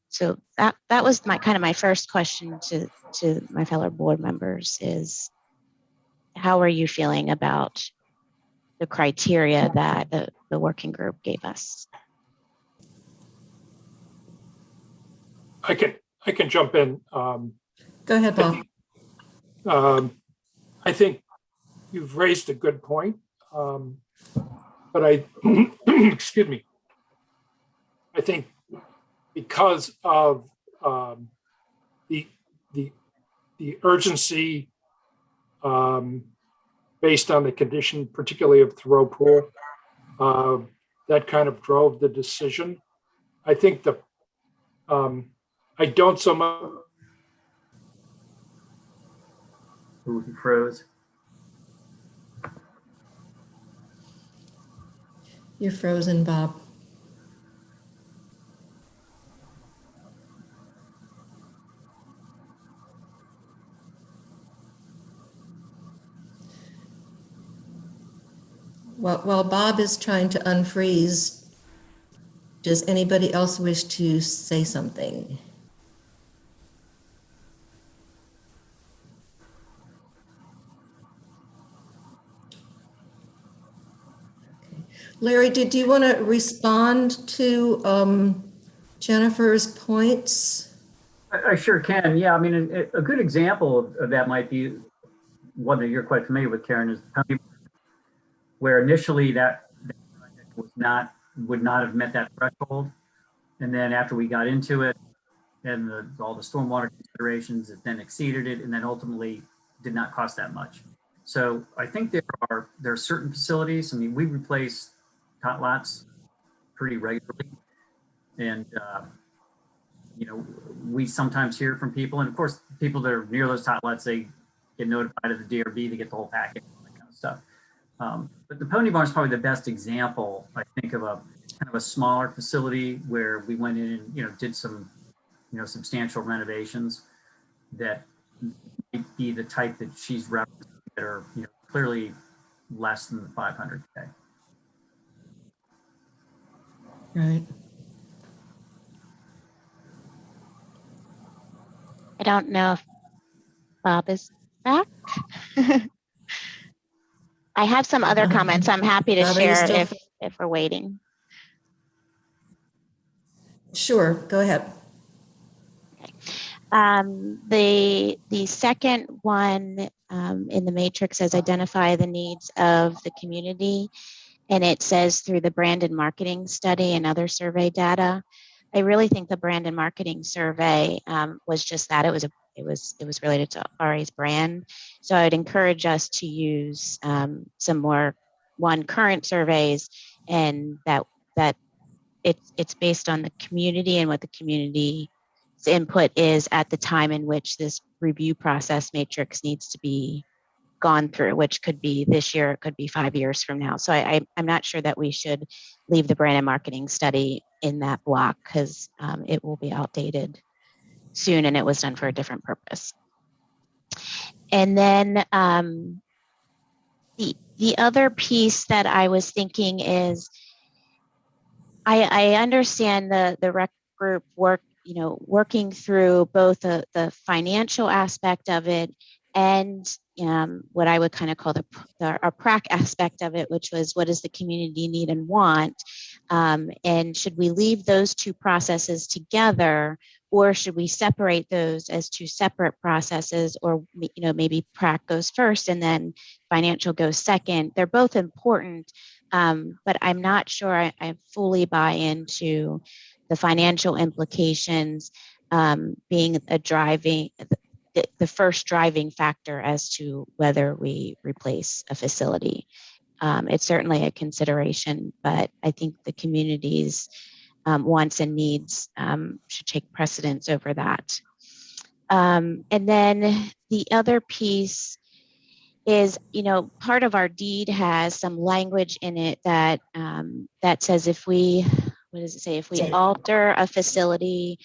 So that was my first question to my fellow board members is, how are you feeling about the criteria that the working group gave us? I can jump in. Go ahead, Bob. I think you've raised a good point, but I excuse me. I think because of the urgency based on the condition, particularly of throw pool, that kind of drove the decision. I think I don't so much. Ooh, he froze. You're frozen, Bob. While Bob is trying to unfreeze, does anybody else wish to say something? Larry, did you want to respond to Jennifer's points? I sure can. Yeah, I mean, a good example of that might be one that you're quite familiar with, Karen, is where initially that project would not have met that threshold. And then after we got into it and all the stormwater considerations, it then exceeded it and then ultimately did not cost that much. So I think there are certain facilities, I mean, we replace tot lots pretty regularly. And, you know, we sometimes hear from people, and of course, people that are near those tot lots, they get notified of the DRB to get the whole package, and that kind of stuff. But the Pony Barn is probably the best example, I think, of a kind of a smaller facility where we went in and, you know, did some, you know, substantial renovations that might be the type that she's referencing that are, you know, clearly less than the 500K. Right. I don't know if Bob is back. I have some other comments I'm happy to Bob, are you share still- if we're waiting. Sure, go ahead. The second one in the matrix says identify the needs of the community, and it says through the brand and marketing study and other survey data. I really think the brand and marketing survey was just that. It was related to RA's brand. So I'd encourage us to use some more current surveys, and that it's based on the community and what the community's input is at the time in which this review process matrix needs to be gone through, which could be this year, it could be 5 years from now. So I'm not sure that we should leave the brand and marketing study in that block, because it will be outdated soon and it was done for a different purpose. And then the other piece that I was thinking is, I understand the rec group working through both the financial aspect of it and what I would kind of call our prac aspect of it, which was what does the community need and want, and should we leave those two processes together, or should we separate those as two separate processes, or maybe prac goes first and then financial goes second? They're both important, but I'm not sure I fully buy into the financial implications being the first driving factor as to whether we replace a facility. It's certainly a consideration, but I think the community's wants and needs should take precedence over that. And then the other piece is, part of our deed has some language in it that that says if we alter a facility,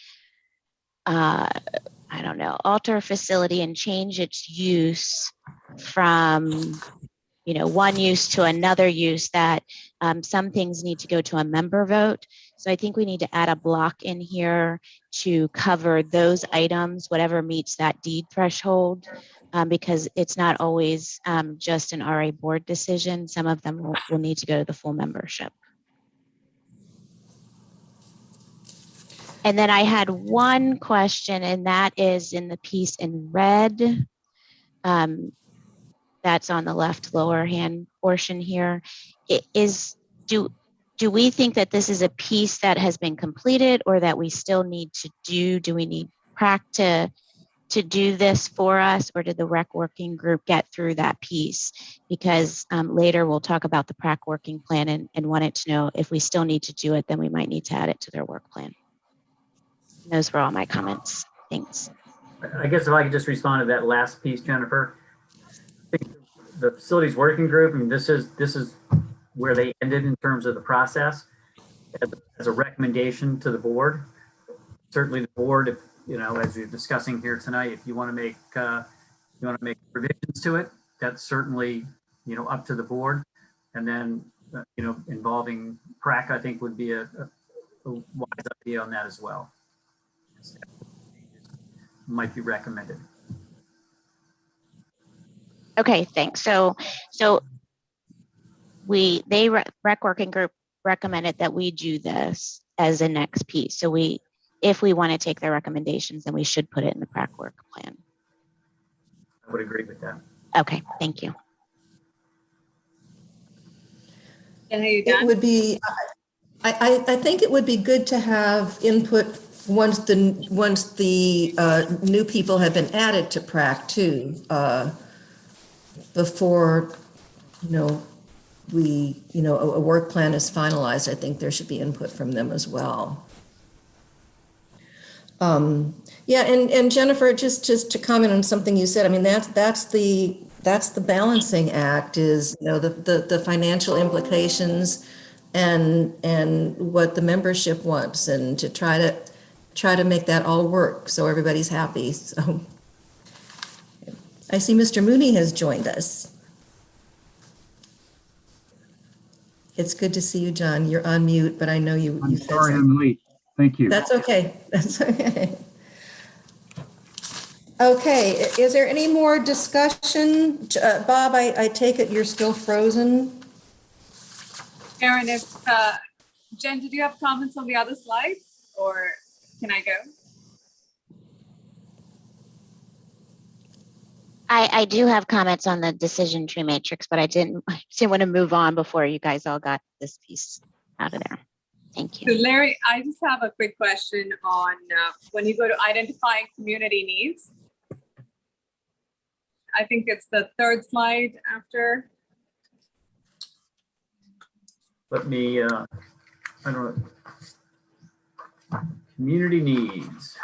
alter a facility and change its use from, one use to another use, that some things need to go to a member vote. So I think we need to add a block in here to cover those items, whatever meets that deed threshold, because it's not always just an RA board decision. Some of them will need to go to the full membership. And then I had one question, and that is in the piece in red. That's on the left lower hand portion here. Do we think that this is a piece that has been completed, or that we still need to do? Do we need prac to do this for us, or did the rec working group get through that piece? Because later we'll talk about the prac working plan and wanted to know if we still need to do it, then we might need to add it to their work plan. Those were all my comments. Thanks. I guess if I could just respond to that last piece, Jennifer. I think the facilities working group, I mean, this is where they ended in terms of the process as a recommendation to the board. Certainly the board, if as you're discussing here tonight, if you want to make revisions to it, that's certainly up to the board. And then, involving PrAC, I think would be a wise idea on that as well. Might be recommended. Okay, thanks. So rec working group recommended that we do this as a next piece. So if we want to take their recommendations, then we should put it in the PrAC work plan. I would agree with that. Okay, thank you. It would be, I think it would be good to have input once the new people have been added to PrAC too, before, a work plan is finalized. I think there should be input from them as well. Yeah, and Jennifer, just to comment on something you said, I mean, that's the balancing act, is, the financial implications and what the membership wants, and to try to make that all work so everybody's happy. So I see Mr. Mooney has joined us. It's good to see you, John. You're on mute, but I know you. I'm sorry I'm late. Thank you. That's okay. That's okay. Okay, is there any more discussion? Bob, I take it you're still frozen? Erin, Jen, did you have comments on the other slides, or can I go? I do have comments on the decision tree matrix, but I didn't want to move on before you guys all got this piece out of there. Thank you. So Larry, I just have a quick question on when you go to identifying community needs. I think it's the third slide after. Let me, I don't know. Community needs.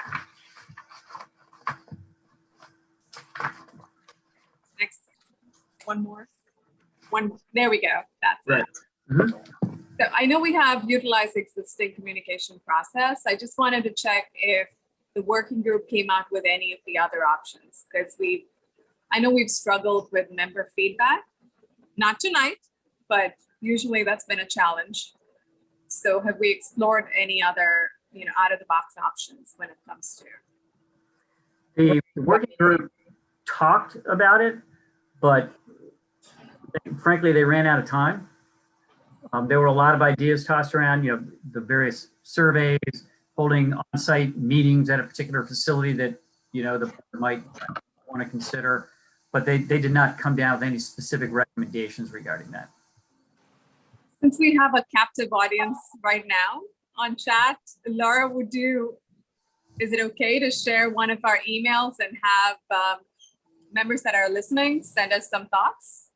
Next, one more. There we go. That's right. It. Mm-hmm. So I know we have utilized existing communication process. I just wanted to check if the working group came out with any of the other options, because I know we've struggled with member feedback, not tonight, but usually that's been a challenge. So have we explored any other, out of the box options when it comes to? The working group talked about it, but frankly, they ran out of time. There were a lot of ideas tossed around, the various surveys, holding on-site meetings at a particular facility that, the board might want to consider, but they did not come down with any specific recommendations regarding that. Since we have a captive audience right now on chat, Laura, is it okay to share one of our emails and have members that are listening send us some thoughts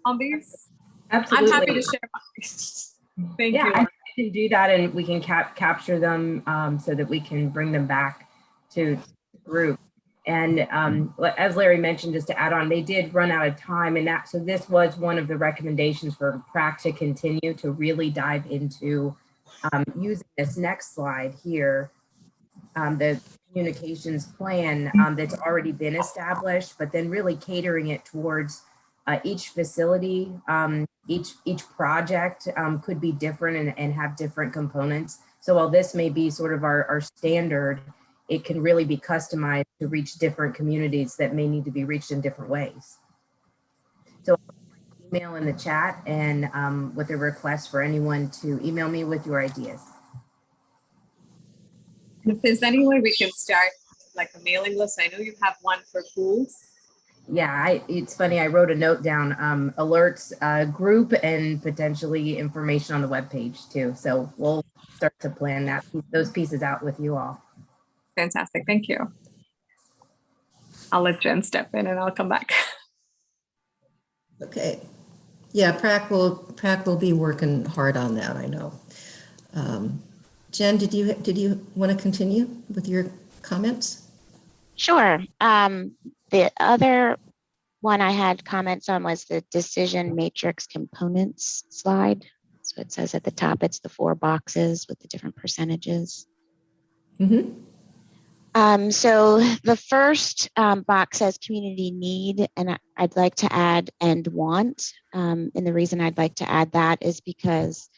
on these? Absolutely. I'm happy to share. Thank you. I can do that, and we can capture them so that we can bring them back to the group. And as Larry mentioned, just to add on, they did run out of time, and so this was one of the recommendations for PrAC to continue to really dive into using this next slide here, the communications plan that's already been established, but then really catering it towards each facility. Each project could be different and have different components. So while this may be sort of our standard, it can really be customized to reach different communities that may need to be reached in different ways. So email in the chat, and with a request for anyone to email me with your ideas. If there's any way we can start like a mailing list, I know you have one for pools. Yeah, it's funny. I wrote a note down, alerts group, and potentially information on the webpage too. So we'll start to plan those pieces out with you all. Fantastic. Thank you. I'll let Jen step in and I'll come back. Okay. Yeah, PrAC will be working hard on that, I know. Jen, did you want to continue with your comments? Sure. The other one I had comments on was the decision matrix components slide. So it says at the top, it's the 4 boxes with the different percentages. Mm-hmm. So the first box says community need, and I'd like to add and want. And the reason I'd like to add that is because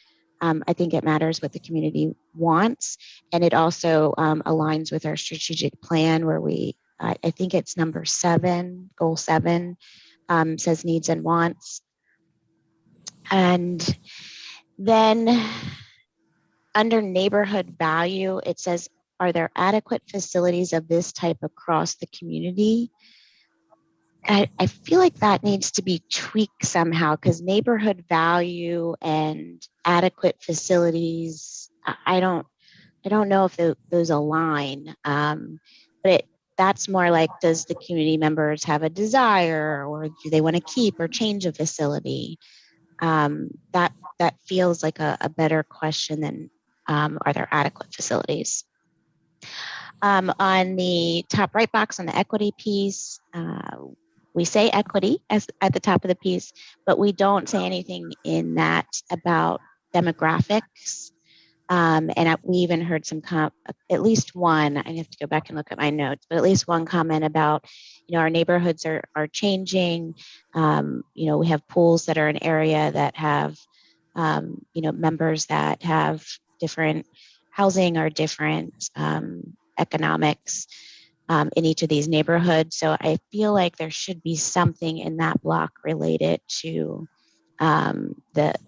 I think it matters what the community wants. And it also aligns with our strategic plan where I think it's number 7, goal 7, says needs and wants. And then under neighborhood value, it says, are there adequate facilities of this type across the community? I feel like that needs to be tweaked somehow because neighborhood value and adequate facilities, I don't know if those align, but that's more like, does the community members have a desire or do they want to keep or change a facility? That feels like a better question than are there adequate facilities? On the top right box on the equity piece, we say equity as at the top of the piece, but we don't say anything in that about demographics. We even heard at least one, I have to go back and look at my notes, but at least one comment about, our neighborhoods are changing. We have pools that are an area that have, members that have different housing or different economics in each of these neighborhoods. So I feel like there should be something in that block related to the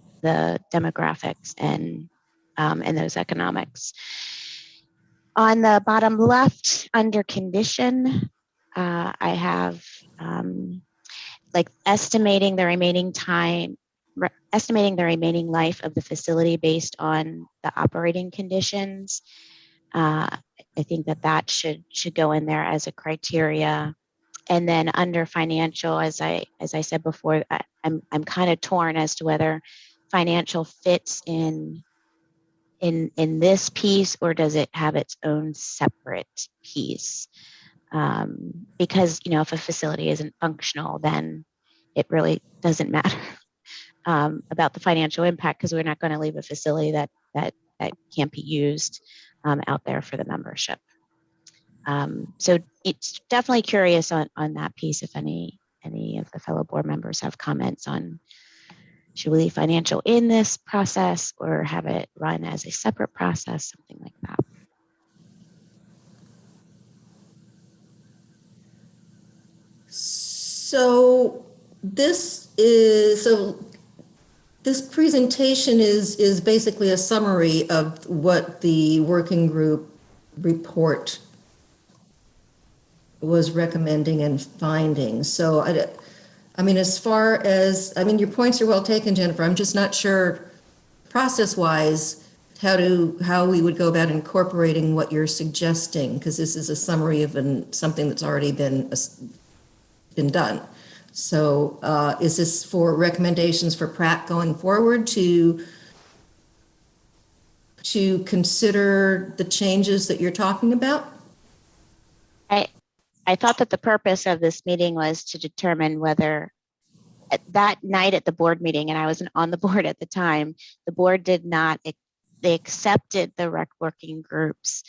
demographics and those economics. On the bottom left, under condition, I have like estimating the remaining life of the facility based on the operating conditions. I think that should go in there as a criteria. And then under financial, as I said before, I'm kind of torn as to whether financial fits in this piece or does it have its own separate piece? Because if a facility isn't functional, then it really doesn't matter about the financial impact because we're not going to leave a facility that can't be used out there for the membership. So it's definitely curious on that piece if any of the fellow board members have comments on should we leave financial in this process or have it run as a separate process, something like that. So this presentation is basically a summary of what the working group report was recommending and finding. So as far as, your points are well taken, Jennifer. I'm just not sure process-wise how we would go about incorporating what you're suggesting, because this is a summary of something that's already been done. So is this for recommendations for Pratt going forward to consider the changes that you're talking about? I thought that the purpose of this meeting was to determine whether that night at the board meeting, and I wasn't on the board at the time, the board did not, they accepted the rec working group's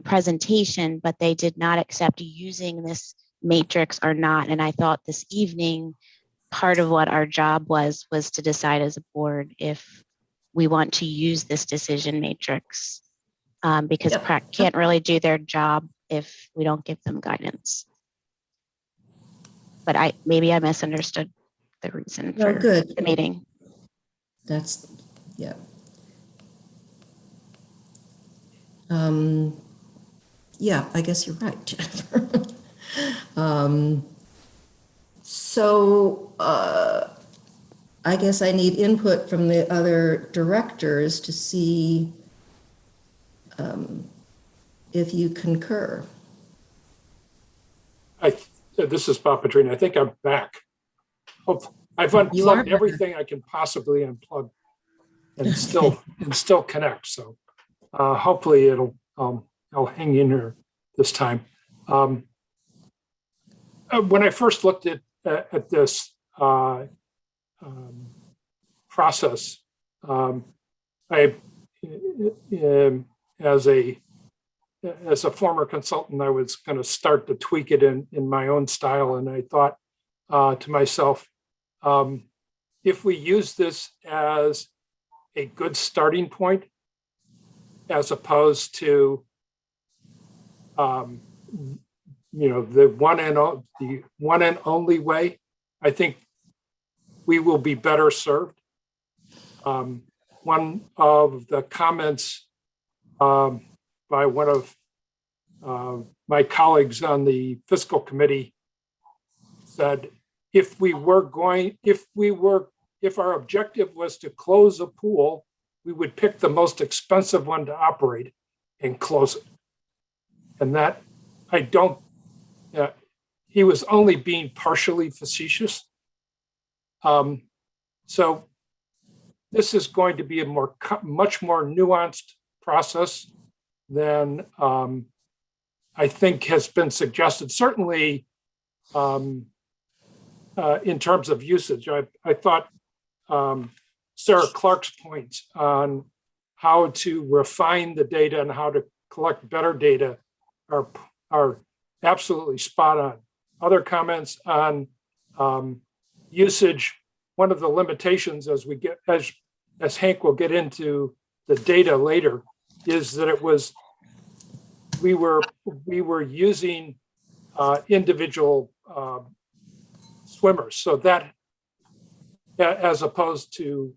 presentation, but they did not accept using this matrix or not. And I thought this evening, part of what our job was to decide as a board if we want to use this decision matrix because Pratt can't really do their job if we don't give them guidance. But maybe I misunderstood the reason for the meeting. That's, yeah. Yeah, I guess you're right, Jennifer. So I guess I need input from the other directors to see if you concur. This is Bob Petrino. I think I'm back. I've unplugged everything I can possibly unplug and still connect. So hopefully I'll hang in here this time. When I first looked at this process, I as a as a former consultant, I was going to start to tweak it in my own style. And I thought to myself, if we use this as a good starting point, as opposed to, the one and only way, I think we will be better served. One of the comments by one of my colleagues on the fiscal committee said, if our objective was to close a pool, we would pick the most expensive one to operate and close it. And that he was only being partially facetious. So this is going to be a much more nuanced process than I think has been suggested. Certainly, in terms of usage, I thought Sarah Clark's points on how to refine the data and how to collect better data are absolutely spot on. Other comments on usage. One of the limitations as Hank will get into the data later, is that we were using individual swimmers. So that, as opposed to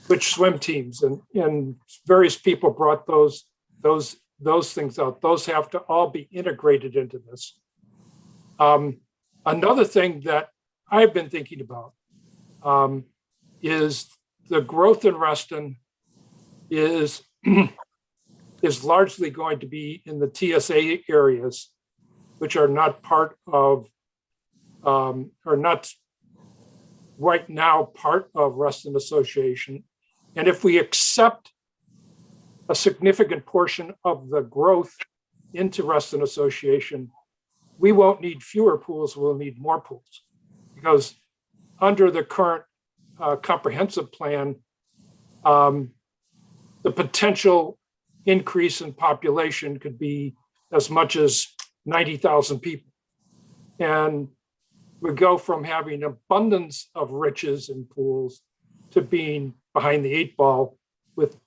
which swim teams, and various people brought those things out. Those have to all be integrated into this. Another thing that I've been thinking about is the growth in Reston is largely going to be in the TSA areas, which are not part of, are not right now part of Reston Association. And if we accept a significant portion of the growth into Reston Association, we won't need fewer pools, we'll need more pools. Because under the current comprehensive plan, the potential increase in population could be as much as 90,000 people. And we go from having abundance of riches in pools to being behind the eight ball with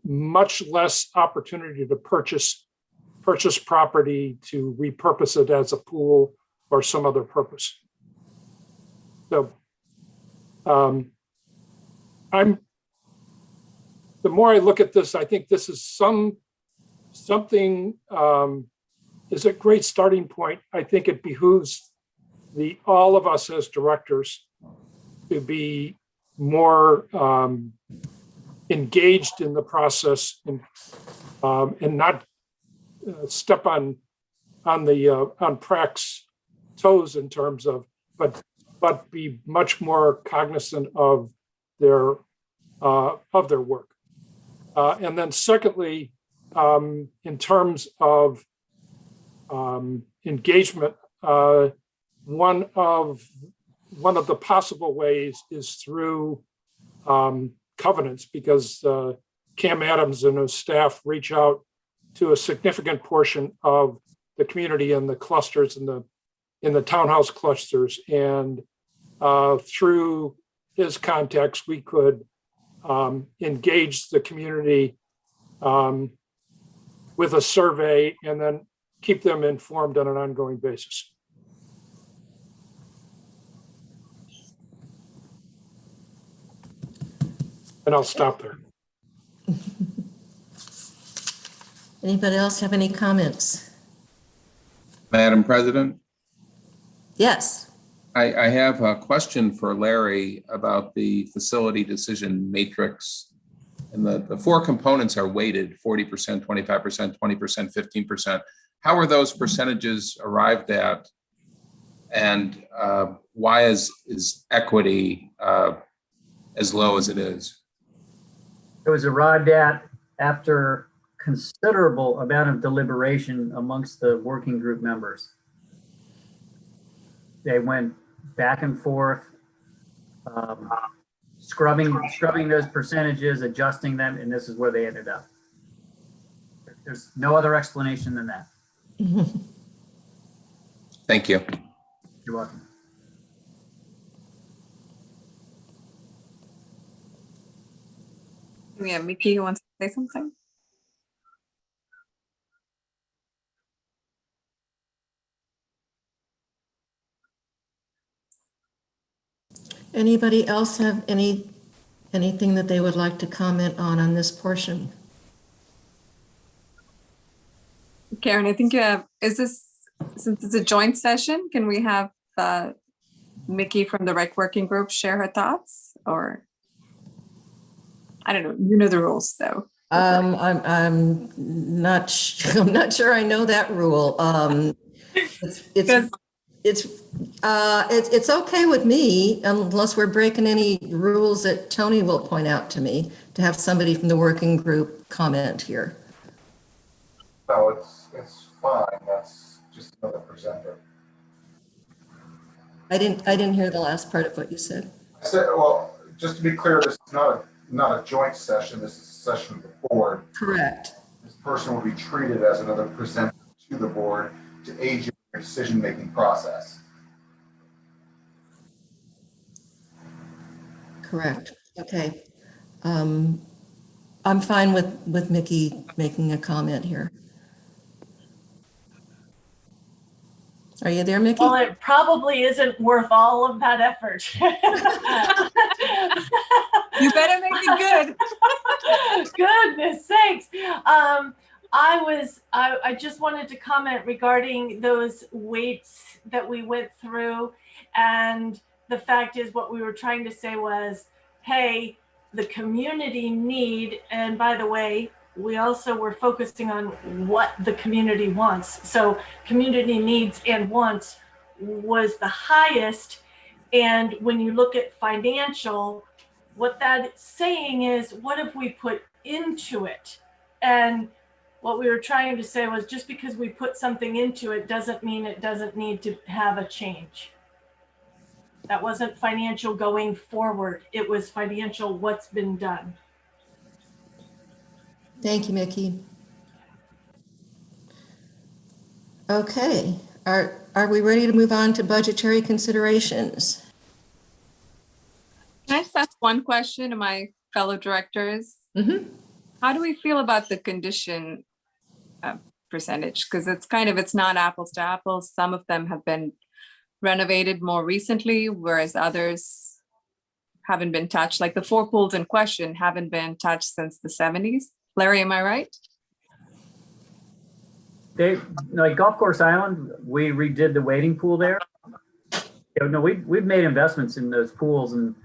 much less opportunity to purchase property to repurpose it as a pool or some other purpose. So the more I look at this, I think this is something is a great starting point. I think it behooves all of us as directors to be more engaged in the process and not step on Prac's toes in terms of, but be much more cognizant of their work. And then secondly, in terms of engagement, one of the possible ways is through covenants, because Cam Adams and his staff reach out to a significant portion of the community in the clusters, in the townhouse clusters, and through his contacts, we could engage the community with a survey and then keep them informed on an ongoing basis. And I'll stop there. Anybody else have any comments? Madam President? Yes. I have a question for Larry about the facility decision matrix. And the four components are weighted: 40%, 25%, 20%, 15%. How are those percentages arrived at? And why is equity as low as it is? It was arrived at after considerable amount of deliberation amongst the working group members. They went back and forth, scrubbing those percentages, adjusting them, and this is where they ended up. There's no other explanation than that. Thank you. You're welcome. Yeah, Mickey wants to say something. Anybody else have anything that they would like to comment on this portion? Karen, I think you have, since it's a joint session, can we have Mickey from the rec working group share her thoughts? Or, I don't know, you know the rules though. I'm not sure I know that rule. It's okay with me, unless we're breaking any rules that Tony will point out to me, to have somebody from the working group comment here. No, it's fine. That's just another presenter. I didn't hear the last part of what you said. I said, well, just to be clear, this is not a joint session. This is a session of the board. Correct. This person will be treated as another presenter to the board to aid you in your decision-making process. Correct. Okay. I'm fine with Mickey making a comment here. Are you there, Mickey? Well, it probably isn't worth all of that effort. You better make it good. Goodness sakes. I just wanted to comment regarding those weights that we went through. And the fact is, what we were trying to say was, hey, the community need, and by the way, we also were focusing on what the community wants. So community needs and wants was the highest. And when you look at financial, what that's saying is, what have we put into it? And what we were trying to say was, just because we put something into it doesn't mean it doesn't need to have a change. That wasn't financial going forward. It was financial what's been done. Thank you, Mickey. Okay, are we ready to move on to budgetary considerations? Can I just ask one question to my fellow directors? Mm-hmm. How do we feel about the condition percentage? Because it's not apples to apples. Some of them have been renovated more recently, whereas others haven't been touched. Like the 4 pools in question haven't been touched since the 70s. Larry, am I right? Like Golf Course Island, we redid the wading pool there. No, we've made investments in those pools, and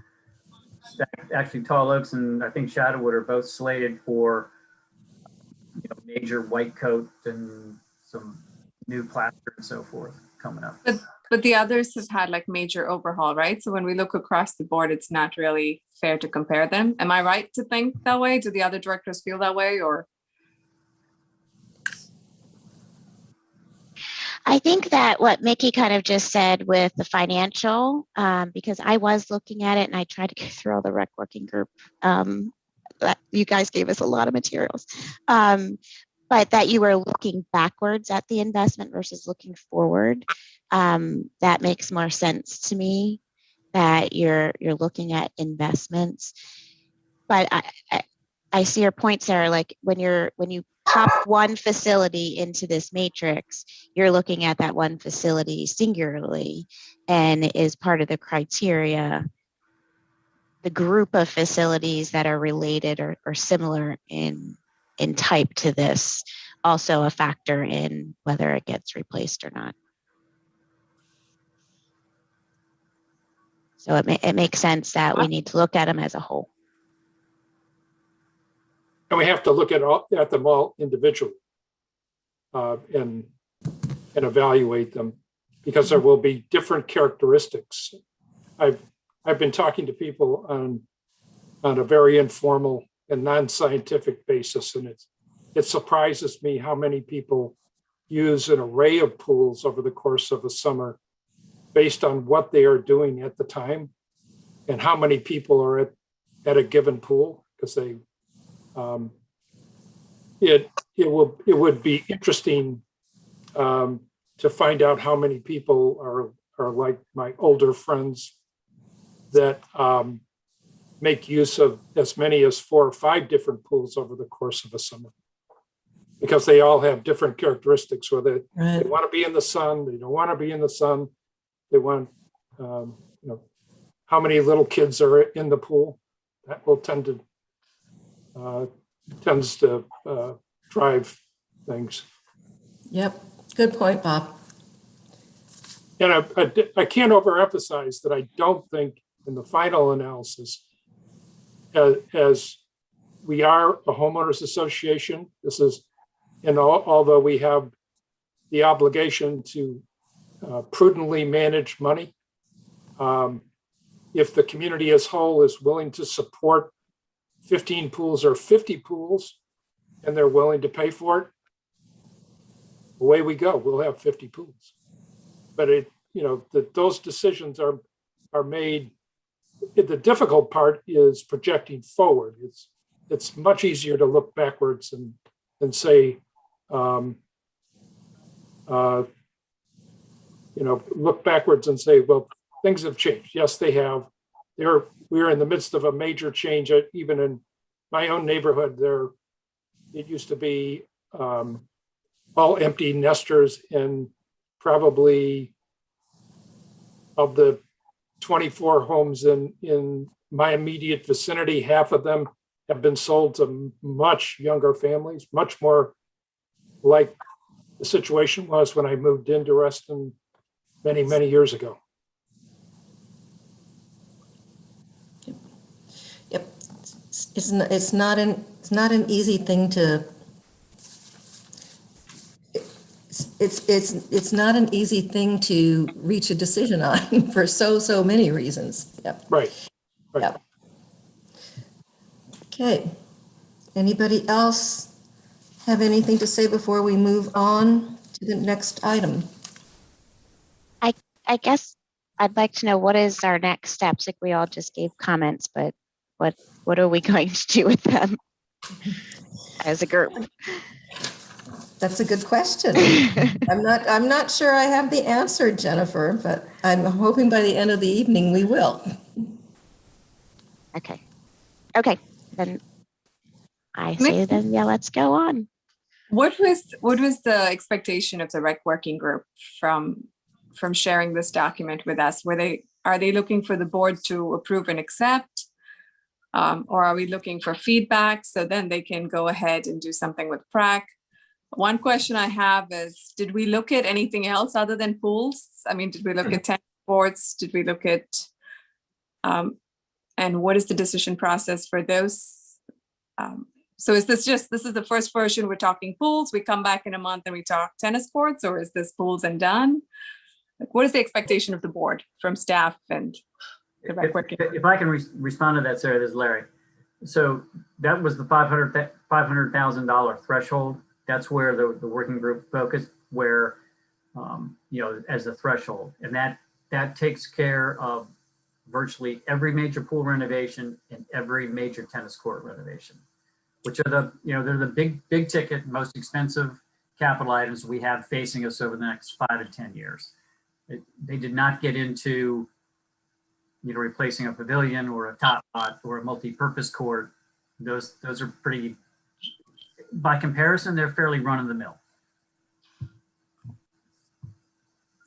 actually Tall Oaks and I think Shadowwood are both slated for major white coat and some new plaster and so forth coming up. But the others have had like major overhaul, right? So when we look across the board, it's not really fair to compare them. Am I right to think that way? Do the other directors feel that way, or? I think that what Mickey kind of just said with the financial, because I was looking at it and I tried to go through all the rec working group. You guys gave us a lot of materials, but that you were looking backwards at the investment versus looking forward. That makes more sense to me, that you're looking at investments. But I see your point, Sarah. Like when you pop one facility into this matrix, you're looking at that one facility singularly, and is part of the criteria. The group of facilities that are related or similar in type to this, also a factor in whether it gets replaced or not. So it makes sense that we need to look at them as a whole. And we have to look at them all individually and evaluate them, because there will be different characteristics. I've been talking to people on a very informal and non-scientific basis, and it surprises me how many people use an array of pools over the course of a summer based on what they are doing at the time and how many people are at a given pool, because it it would be interesting to find out how many people are like my older friends that make use of as many as 4 or 5 different pools over the course of a summer, because they all have different characteristics, whether they want to be in the sun, they don't want to be in the sun, they want, how many little kids are in the pool. That will tends to drive things. Yep, good point, Bob. And I can't overemphasize that I don't think in the final analysis, as we are a homeowners association, this is, and although we have the obligation to prudently manage money, if the community as whole is willing to support 15 pools or 50 pools, and they're willing to pay for it, away we go. We'll have 50 pools. But those decisions are made. The difficult part is projecting forward. It's much easier to look backwards and say, look backwards and say, well, things have changed. Yes, they have. We're in the midst of a major change. Even in my own neighborhood, it used to be all empty nesters, and probably of the 24 homes in my immediate vicinity, half of them have been sold to much younger families, much more like the situation was when I moved into Reston many, many years ago. Yep, it's not an easy thing to. It's not an easy thing to reach a decision on for so many reasons. Yep. Right. Yep. Okay. Anybody else have anything to say before we move on to the next item? I guess I'd like to know, what is our next steps? Like, we all just gave comments, but what are we going to do with them as a group? That's a good question. I'm not sure I have the answer, Jennifer, but I'm hoping by the end of the evening we will. Okay, then I say then, yeah, let's go on. What was the expectation of the rec working group from sharing this document with us? Are they looking for the board to approve and accept? Or are we looking for feedback so then they can go ahead and do something with PrAC? One question I have is, did we look at anything else other than pools? I mean, did we look at tennis courts? Did we look at, and what is the decision process for those? So is this is the first version, we're talking pools, we come back in a month and we talk tennis courts, or is this pools and done? Like, what is the expectation of the board from staff and the rec working? If I can respond to that, Sarah, this is Larry. So that was the $500,000 threshold. That's where the working group focused, where, as a threshold. And that takes care of virtually every major pool renovation and every major tennis court renovation, which are they're the big ticket, most expensive capital items we have facing us over the next 5 to 10 years. They did not get into, replacing a pavilion or a top lot or a multi-purpose court. Those are pretty, by comparison, they're fairly run of the mill.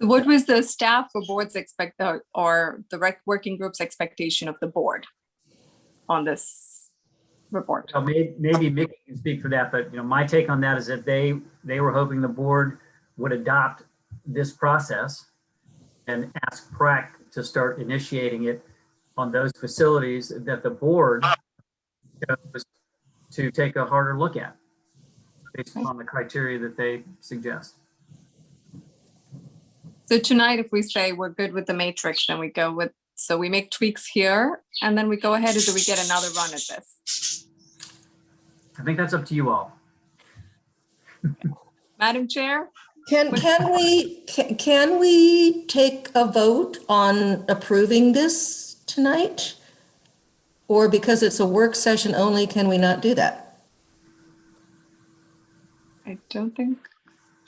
What was the staff or board's or the rec working group's expectation of the board on this report? So maybe Mickey can speak for that, but my take on that is that they were hoping the board would adopt this process and ask PrAC to start initiating it on those facilities that the board chose to take a harder look at based on the criteria that they suggest. So tonight, if we say we're good with the matrix, then we go with, so we make tweaks here and then we go ahead, or do we get another run at this? I think that's up to you all. Madam Chair? Can we take a vote on approving this tonight? Or because it's a work session only, can we not do that? I don't think.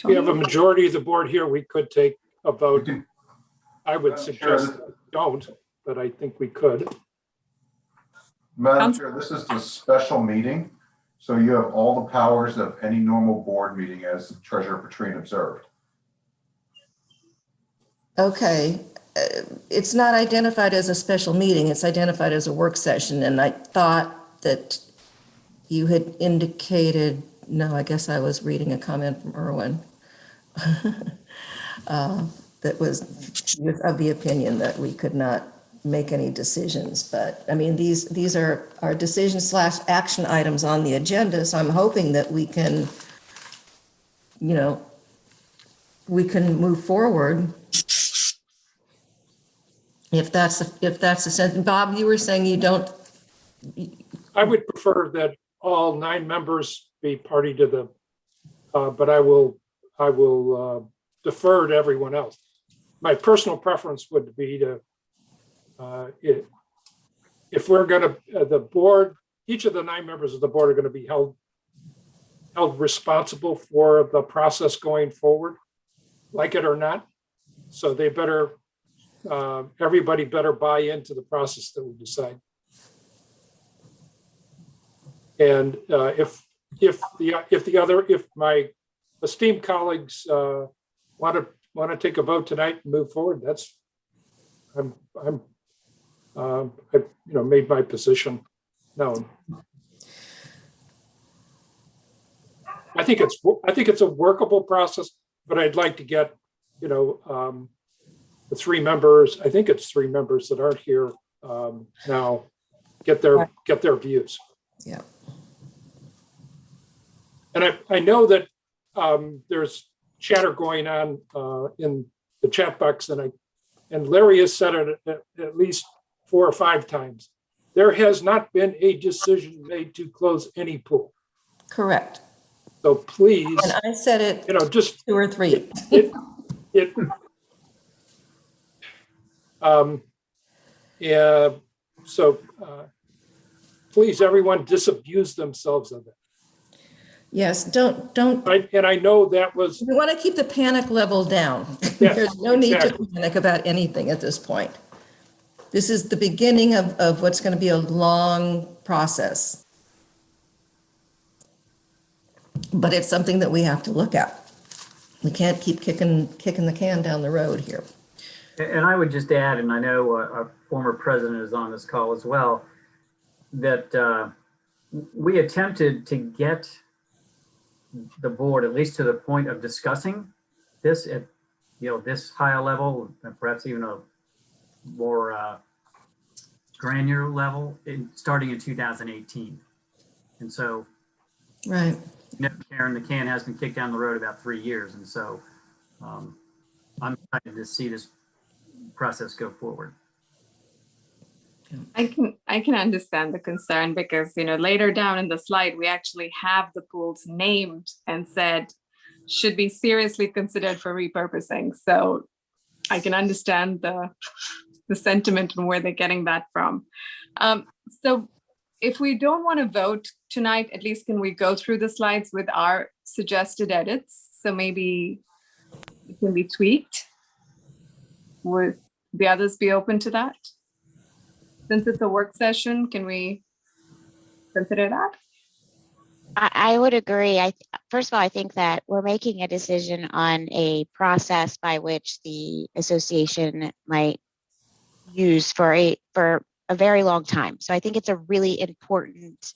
We have a majority of the board here. We could take a vote. I would suggest don't, but I think we could. Madam Chair, this is the special meeting, so you have all the powers of any normal board meeting, as Treasurer Petrine observed. Okay, it's not identified as a special meeting, it's identified as a work session, and I thought that you had indicated, no, I guess I was reading a comment from Irwin that was of the opinion that we could not make any decisions, but I mean, these are our decision/action items on the agenda, so I'm hoping that we can, you know, we can move forward. If that's the sense. Bob, you were saying you don't. I would prefer that all 9 members be party to the, but I will defer to everyone else. My personal preference would be to, if we're going to, the board, each of the 9 members of the board are going to be held responsible for the process going forward, like it or not. So they better. Everybody better buy into the process that we decide. And if my esteemed colleagues want to take a vote tonight and move forward, that's I made my position known. I think it's a workable process, but I'd like to get the 3 members, I think it's 3 members that aren't here now, get their views. Yeah. And I know that there's chatter going on in the chat box, and Larry has said it at least 4 or 5 times. There has not been a decision made to close any pool. Correct. So please. And I said it, just 2 or 3. So please, everyone, disabuse themselves of it. Yes, don't. And I know that was. We want to keep the panic level down. Yes, There's no need exactly. to panic about anything at this point. This is the beginning of what's going to be a long process. But it's something that we have to look at. We can't keep kicking the can down the road here. And I would just add, and I know our former president is on this call as well, that we attempted to get the board at least to the point of discussing this at this higher level, and perhaps even a more granular level, starting in 2018. And so, right, Karen, the can has been kicked down the road about 3 years, and so I'm excited to see this process go forward. I can understand the concern because later down in the slide we actually have the pools named and said should be seriously considered for repurposing. So I can understand the sentiment and where they're getting that from. So if we don't want to vote tonight, at least can we go through the slides with our suggested edits? So maybe it can be tweaked. Would the others be open to that? Since it's a work session, can we consider that? I would agree. First of all, I think that we're making a decision on a process by which the association might use for a very long time. So I think it's really important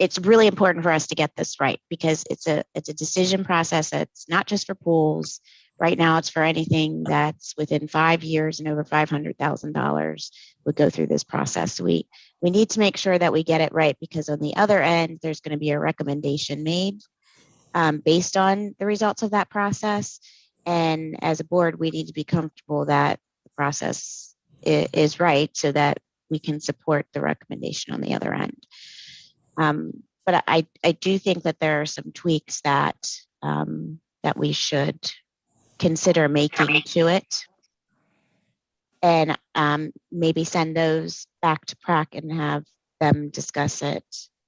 for us to get this right, because it's a decision process that's not just for pools. Right now, it's for anything that's within 5 years and over $500,000 would go through this process. We need to make sure that we get it right, because on the other end, there's going to be a recommendation made based on the results of that process. And as a board, we need to be comfortable that the process is right so that we can support the recommendation on the other end. But I do think that there are some tweaks that we should consider making to it, and maybe send those back to PRAC and have them discuss it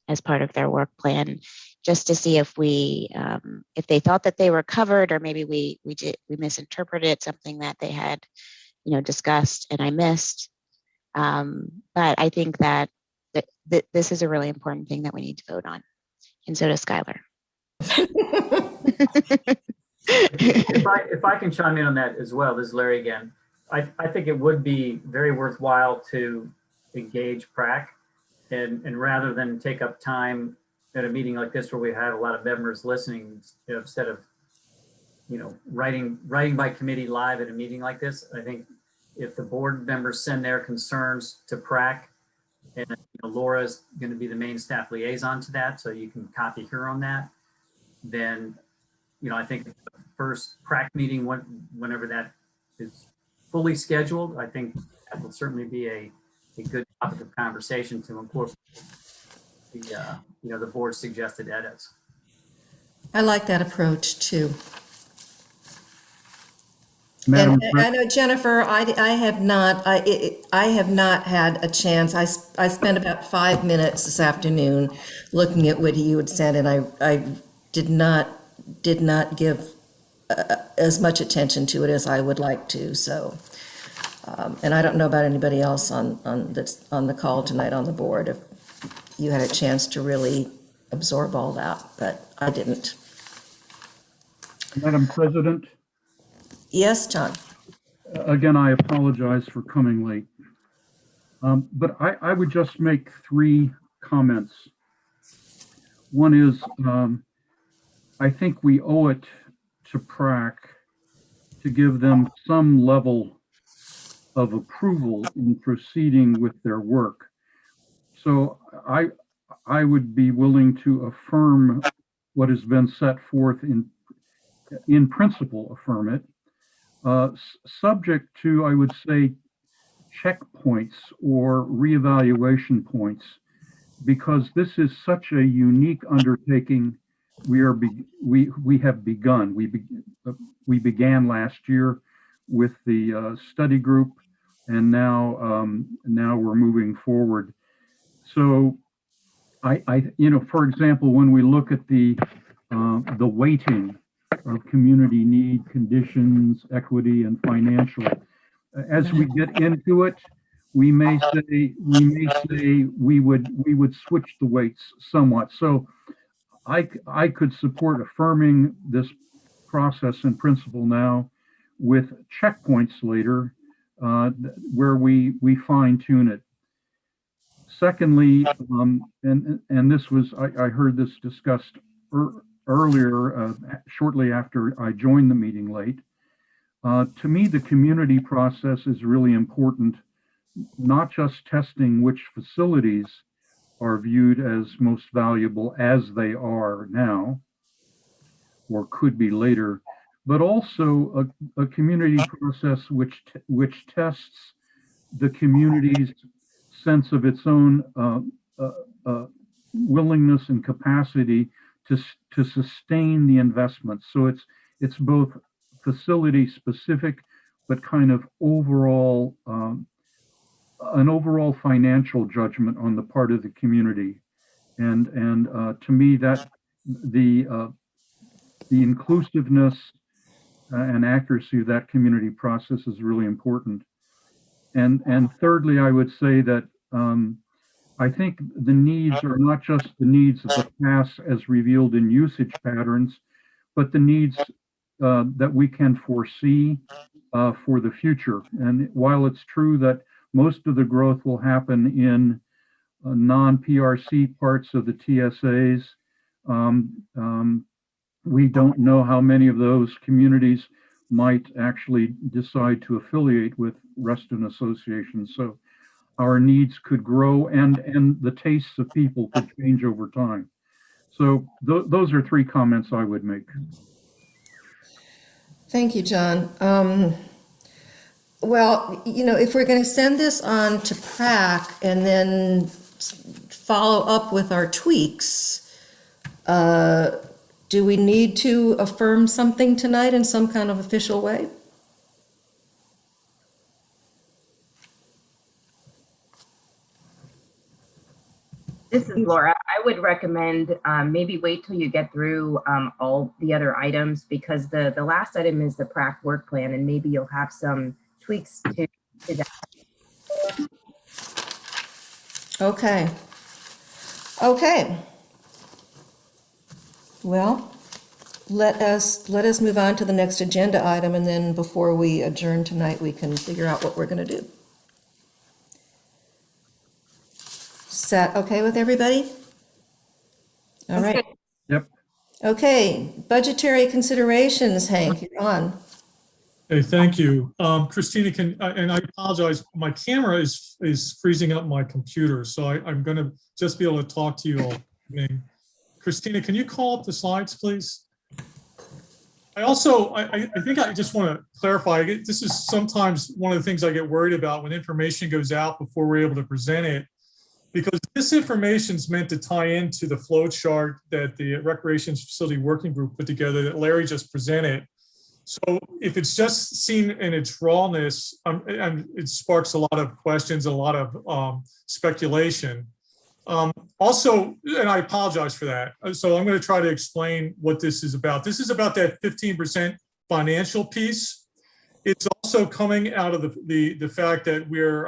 as part of their work plan, just to see if if they thought that they were covered, or maybe we misinterpreted something that they had, discussed and I missed. But I think that this is a really important thing that we need to vote on, and so does Skylar. If I can chime in on that as well, this is Larry again. I think it would be very worthwhile to engage PrAC, and rather than take up time at a meeting like this where we have a lot of members listening, instead of writing by committee live at a meeting like this, I think if the board members send their concerns to PrAC, and Laura's going to be the main staff liaison to that, so you can copy her on that, then I think the first PrAC meeting, whenever that is fully scheduled, I think that will certainly be a good topic of conversation to incorporate the board's suggested edits. I like that approach too. Madam And I know, Jennifer, I have not had a chance. I spent about 5 minutes this afternoon looking at what you had sent, and I did not give as much attention to it as I would like to. So, and I don't know about anybody else on the call tonight on the board, if you had a chance to really absorb all that, but I didn't. Madam President, Yes, John. again, I apologize for coming late. But I would just make 3 comments. One is, I think we owe it to PrAC to give them some level of approval in proceeding with their work. So I would be willing to affirm what has been set forth in principle, affirm it, subject to, I would say, checkpoints or reevaluation points, because this is such a unique undertaking. We have begun. We began last year with the study group, and now we're moving forward. So for example, when we look at the weighting of community need, conditions, equity, and financial, as we get into it, we may say we would switch the weights somewhat. So I could support affirming this process in principle now, with checkpoints later where we fine tune it. Secondly, and this was, I heard this discussed earlier, shortly after I joined the meeting late. To me, the community process is really important, not just testing which facilities are viewed as most valuable as they are now, or could be later, but also a community process which tests the community's sense of its own willingness and capacity to sustain the investment. So it's both facility specific, but kind of overall, an overall financial judgment on the part of the community. And to me, that the inclusiveness and accuracy of that community process is really important. And thirdly, I would say that I think the needs are not just the needs of the past as revealed in usage patterns, but the needs that we can foresee for the future. And while it's true that most of the growth will happen in non-PRC parts of the TSAs, we don't know how many of those communities might actually decide to affiliate with Reston associations. So our needs could grow, and the tastes of people could change over time. So those are 3 comments I would make. Thank you, John. Well, if we're going to send this on to PrAC and then follow up with our tweaks, do we need to affirm something tonight in some kind of official way? This is Laura. I would recommend maybe wait till you get through all the other items, because the last item is the PrAC work plan, and maybe you'll have some tweaks to that. Okay. Okay. Well, let us move on to the next agenda item, and then before we adjourn tonight, we can figure out what we're going to do. Is that okay with everybody? All right. Yep. Okay, budgetary considerations, Hank, you're on. Hey, thank you. Christina, and I apologize, my camera is freezing up my computer, so I'm going to just be able to talk to you all evening. Christina, can you call up the slides, please? I think I just want to clarify, this is sometimes one of the things I get worried about when information goes out before we're able to present it, because this information is meant to tie into the flow chart that the Recreations Facility Working Group put together that Larry just presented. So if it's just seen in its rawness, and it sparks a lot of questions, a lot of speculation. Also, and I apologize for that. So I'm going to try to explain what this is about. This is about that 15% financial piece. It's also coming out of the fact that we're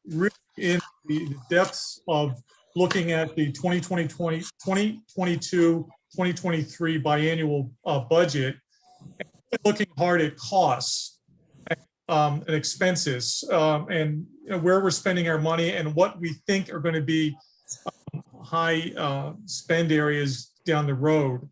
really in the depths of looking at the 2022, 2023 biannual budget, and looking hard at costs and expenses, and where we're spending our money and what we think are going to be high spend areas down the road.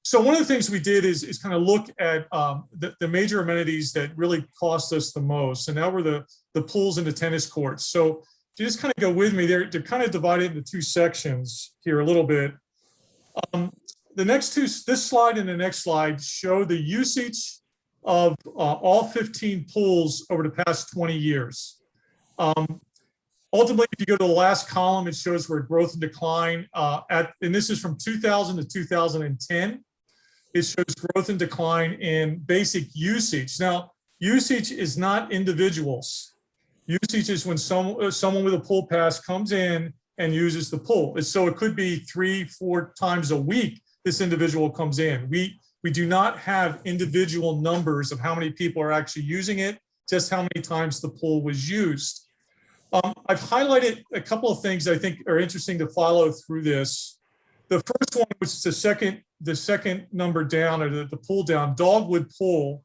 So one of the things we did is kind of look at the major amenities that really cost us the most, and that were the pools and the tennis courts. So if you just kind of go with me, they're kind of divided into two sections here a little bit. The next two, this slide and the next slide, show the usage of all 15 pools over the past 20 years. Ultimately, if you go to the last column, it shows where growth and decline, and this is from 2000 to 2010. It shows growth and decline in basic usage. Now, usage is not individuals. Usage is when someone with a pool pass comes in and uses the pool. And so it could be 3-4 times a week this individual comes in. We do not have individual numbers of how many people are actually using it, just how many times the pool was used. I've highlighted a couple of things I think are interesting to follow through this. The first one, which is the second number down, or the pool down, Dogwood Pool.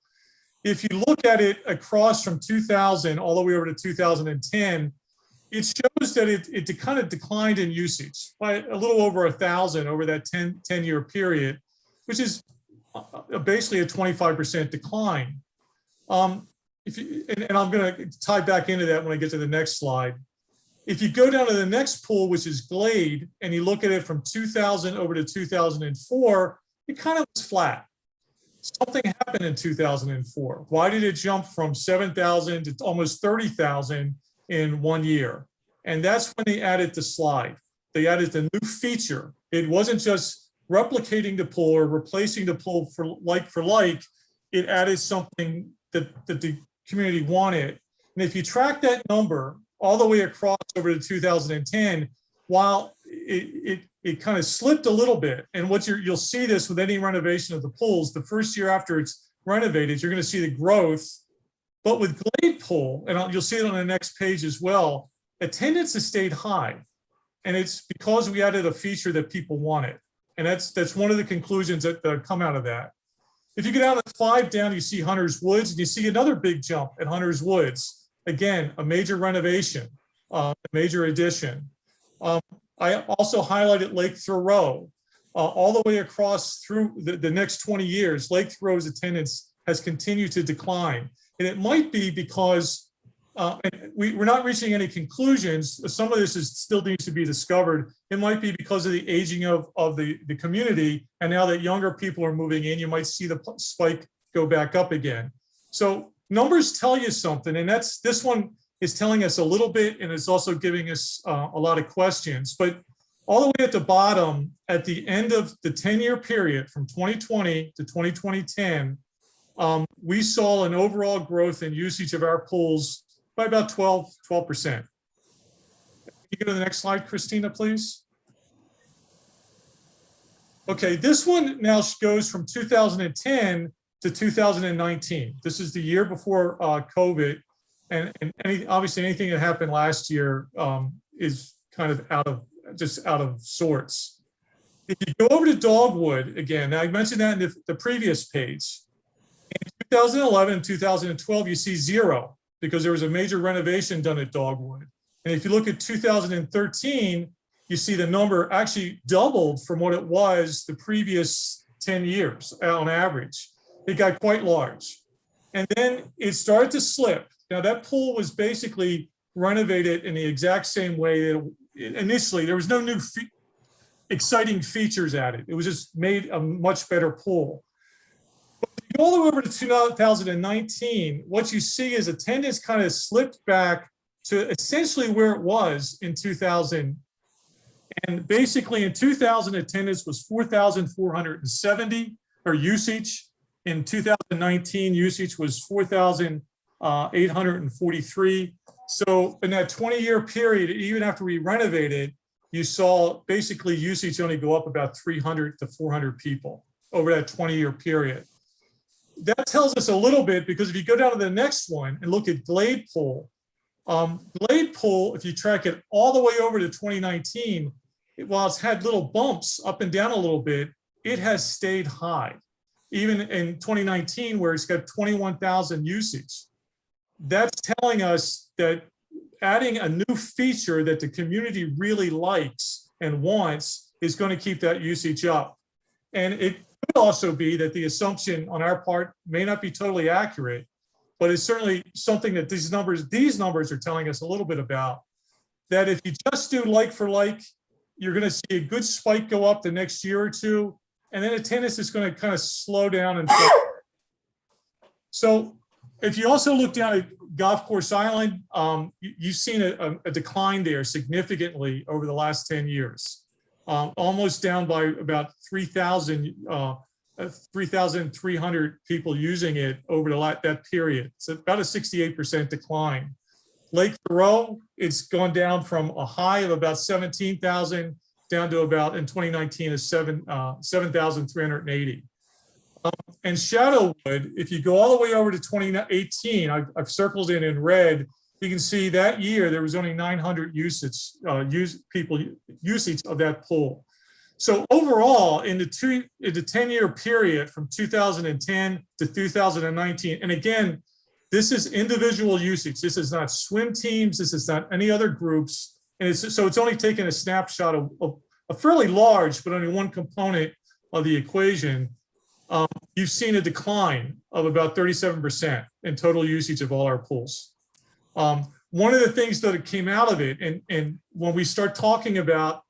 If you look at it across from 2000 all the way over to 2010, it shows that it kind of declined in usage by a little over 1,000 over that 10-year period, which is basically a 25% decline. And I'm going to tie back into that when I get to the next slide. If you go down to the next pool, which is Glade, and you look at it from 2000 over to 2004, it kind of was flat. Something happened in 2004. Why did it jump from 7,000 to almost 30,000 in 1 year? And that's when they added the slide. They added the new feature. It wasn't just replicating the pool or replacing the pool for like. It added something that the community wanted. And if you track that number all the way across over to 2010, while it kind of slipped a little bit, and you'll see this with any renovation of the pools, the first year after it's renovated, you're going to see the growth. But with Glade Pool, and you'll see it on the next page as well, attendance has stayed high. And it's because we added a feature that people wanted. And that's one of the conclusions that come out of that. If you go down to 5 down, you see Hunter's Woods, and you see another big jump at Hunter's Woods. Again, a major renovation, a major addition. I also highlighted Lake Thoreau. All the way across through the next 20 years, Lake Thoreau's attendance has continued to decline. And it might be because we're not reaching any conclusions. Some of this still needs to be discovered. It might be because of the aging of the community. And now that younger people are moving in, you might see the spike go back up again. So numbers tell you something. And this one is telling us a little bit, and it's also giving us a lot of questions. But all the way at the bottom, at the end of the 10-year period from 2020 to 2010, we saw an overall growth in usage of our pools by about 12%. Can you go to the next slide, Christina, please? Okay, this one now goes from 2010 to 2019. This is the year before COVID, and obviously anything that happened last year is kind of out of sorts. If you go over to Dogwood again, now I mentioned that in the previous page. In 2011 and 2012, you see 0 because there was a major renovation done at Dogwood. And if you look at 2013, you see the number actually doubled from what it was the previous 10 years on average. It got quite large. And then it started to slip. Now that pool was basically renovated in the exact same way that initially there was no new exciting features added. It was just made a much better pool. But if you go all the way over to 2019, what you see is attendance kind of slipped back to essentially where it was in 2000. And basically in 2000, attendance was 4,470, or usage. In 2019, usage was 4,843. So in that 20-year period, even after we renovated, you saw basically usage only go up about 300 to 400 people over that 20-year period. That tells us a little bit, because if you go down to the next one and look at Glade Pool, if you track it all the way over to 2019, while it's had little bumps up and down a little bit, it has stayed high. Even in 2019, where it's got 21,000 usage. That's telling us that adding a new feature that the community really likes and wants is going to keep that usage up. And it could also be that the assumption on our part may not be totally accurate, but it's certainly something that these numbers are telling us a little bit about. That if you just do like for like, you're going to see a good spike go up the next year or two, and then attendance is going to kind of slow down. And so if you also look down at Golf Course Island, you've seen a decline there significantly over the last 10 years, almost down by about 3,300 people using it over that period. It's about a 68% decline. Lake Thoreau, it's gone down from a high of about 17,000 down to about, in 2019, 7,380. And Shadowwood, if you go all the way over to 2018, I've circled it in red, you can see that year there was only 900 usage of that pool. So overall, in the 10-year period from 2010 to 2019, and again, this is individual usage. This is not swim teams. This is not any other groups. And it's only taken a snapshot of a fairly large, but only one component of the equation. You've seen a decline of about 37% in total usage of all our pools. One of the things that came out of it, and when we start talking about,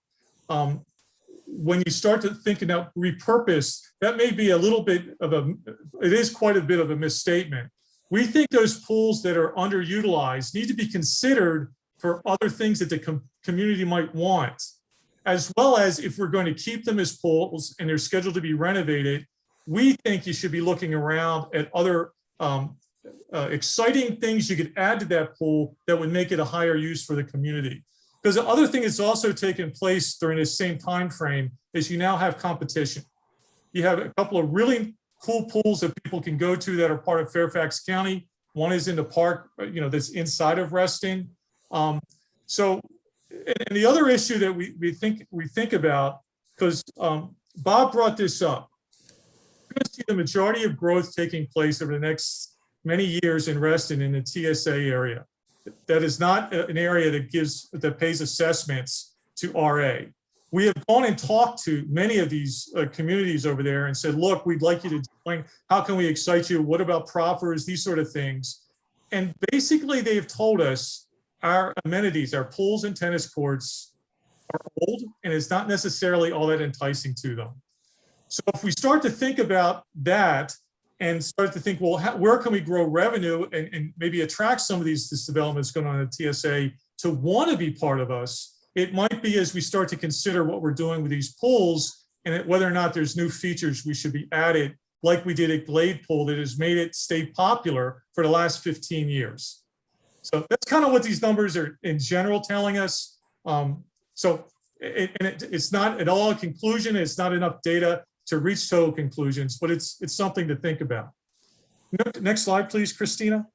when you start to think about repurpose, that may be a little bit of it is quite a bit of a misstatement. We think those pools that are underutilized need to be considered for other things that the community might want, as well as if we're going to keep them as pools and they're scheduled to be renovated, we think you should be looking around at other exciting things you could add to that pool that would make it a higher use for the community. Because the other thing that's also taken place during this same time frame is you now have competition. You have a couple of really cool pools that people can go to that are part of Fairfax County. One is in the park, that's inside of Reston. So, and the other issue that we think about, because Bob brought this up, we're going to see the majority of growth taking place over the next many years in Reston in the TSA area. That is not an area that pays assessments to RA. We have gone and talked to many of these communities over there and said, look, we'd like you to explain, how can we excite you? What about proffers? These sort of things. And basically they've told us our amenities, our pools and tennis courts are old and it's not necessarily all that enticing to them. So if we start to think about that and start to think, well, where can we grow revenue and maybe attract some of these developments going on in the TSA to want to be part of us, it might be as we start to consider what we're doing with these pools and whether or not there's new features we should be added, like we did at Glade Pool that has made it stay popular for the last 15 years. So that's kind of what these numbers are in general telling us. So it's not at all a conclusion. It's not enough data to reach total conclusions, but it's something to think about. Next slide, please, Christina.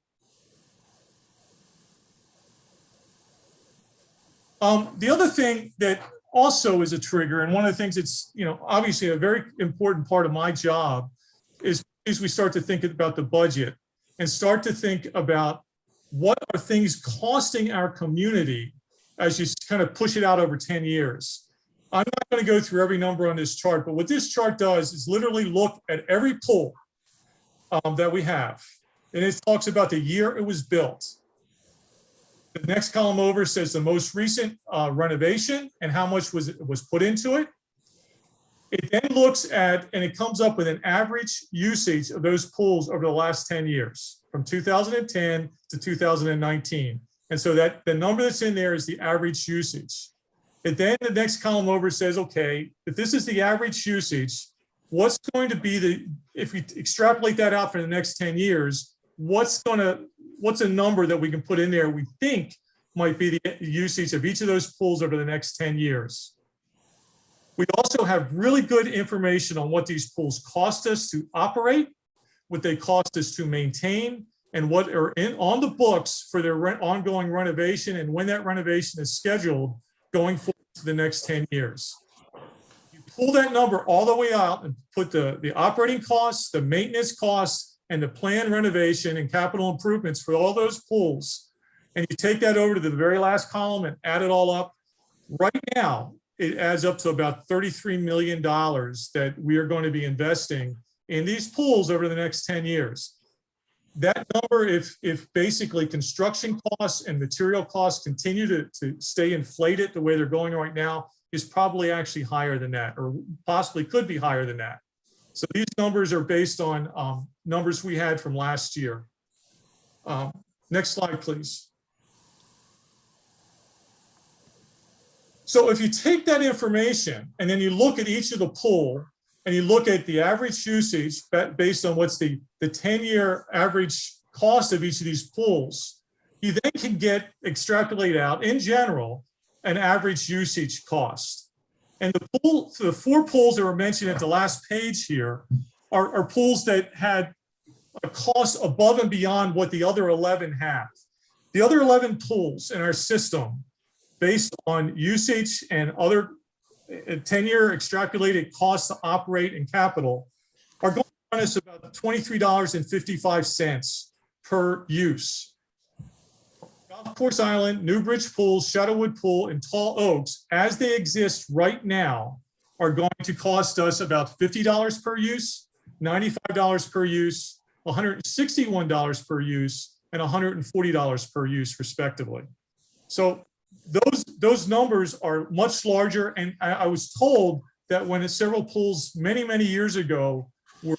The other thing that also is a trigger, and one of the things that's, obviously a very important part of my job is we start to think about the budget and start to think about what are things costing our community as you kind of push it out over 10 years. I'm not going to go through every number on this chart, but what this chart does is literally look at every pool that we have. And it talks about the year it was built. The next column over says the most recent renovation and how much was put into it. It then looks at, and it comes up with an average usage of those pools over the last 10 years, from 2010 to 2019. And so that the number that's in there is the average usage. And then the next column over says, okay, if this is the average usage, what's going to be if we extrapolate that out for the next 10 years, what's a number that we can put in there we think might be the usage of each of those pools over the next 10 years. We also have really good information on what these pools cost us to operate, what they cost us to maintain, and what are on the books for their ongoing renovation and when that renovation is scheduled going forward to the next 10 years. You pull that number all the way out and put the operating costs, the maintenance costs, and the planned renovation and capital improvements for all those pools, and you take that over to the very last column and add it all up. Right now, it adds up to about $33 million that we are going to be investing in these pools over the next 10 years. That number, if basically construction costs and material costs continue to stay inflated the way they're going right now, is probably actually higher than that, or possibly could be higher than that. So these numbers are based on numbers we had from last year. Next slide, please. So if you take that information and then you look at each of the pool and you look at the average usage based on what's the 10-year average cost of each of these pools, you then can extrapolate out in general an average usage cost. And the 4 pools that were mentioned at the last page here are pools that had a cost above and beyond what the other 11 have. The other 11 pools in our system, based on usage and other 10-year extrapolated costs to operate and capital, are going to run us about $23.55 per use. Golf Course Island, Newbridge Pool, Shadowwood Pool, and Tall Oaks, as they exist right now, are going to cost us about $50 per use, $95 per use, $161 per use, and $140 per use, respectively. So those numbers are much larger, and I was told that when several pools many years ago were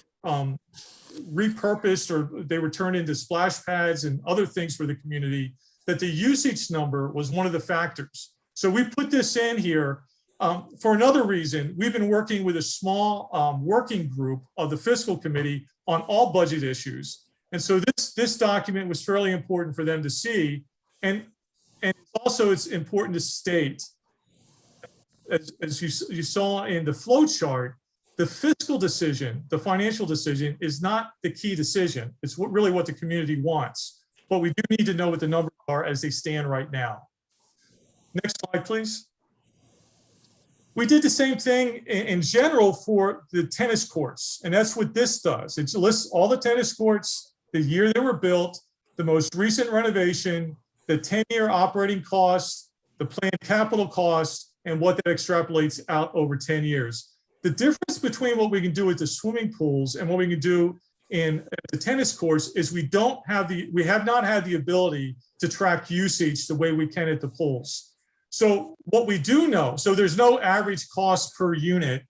repurposed or they were turned into splash pads and other things for the community, that the usage number was one of the factors. So we put this in here for another reason. We've been working with a small working group of the fiscal committee on all budget issues, and so this document was fairly important for them to see, and also it's important to state, as you saw in the flow chart, the fiscal decision, the financial decision, is not the key decision. It's really what the community wants. But we do need to know what the numbers are as they stand right now. Next slide, please. We did the same thing in general for the tennis courts, and that's what this does. It lists all the tennis courts, the year they were built, the most recent renovation, the 10-year operating costs, the planned capital costs, and what that extrapolates out over 10 years. The difference between what we can do with the swimming pools and what we can do in the tennis courts is we have not had the ability to track usage the way we can at the pools. So what we do know, so there's no average cost per unit,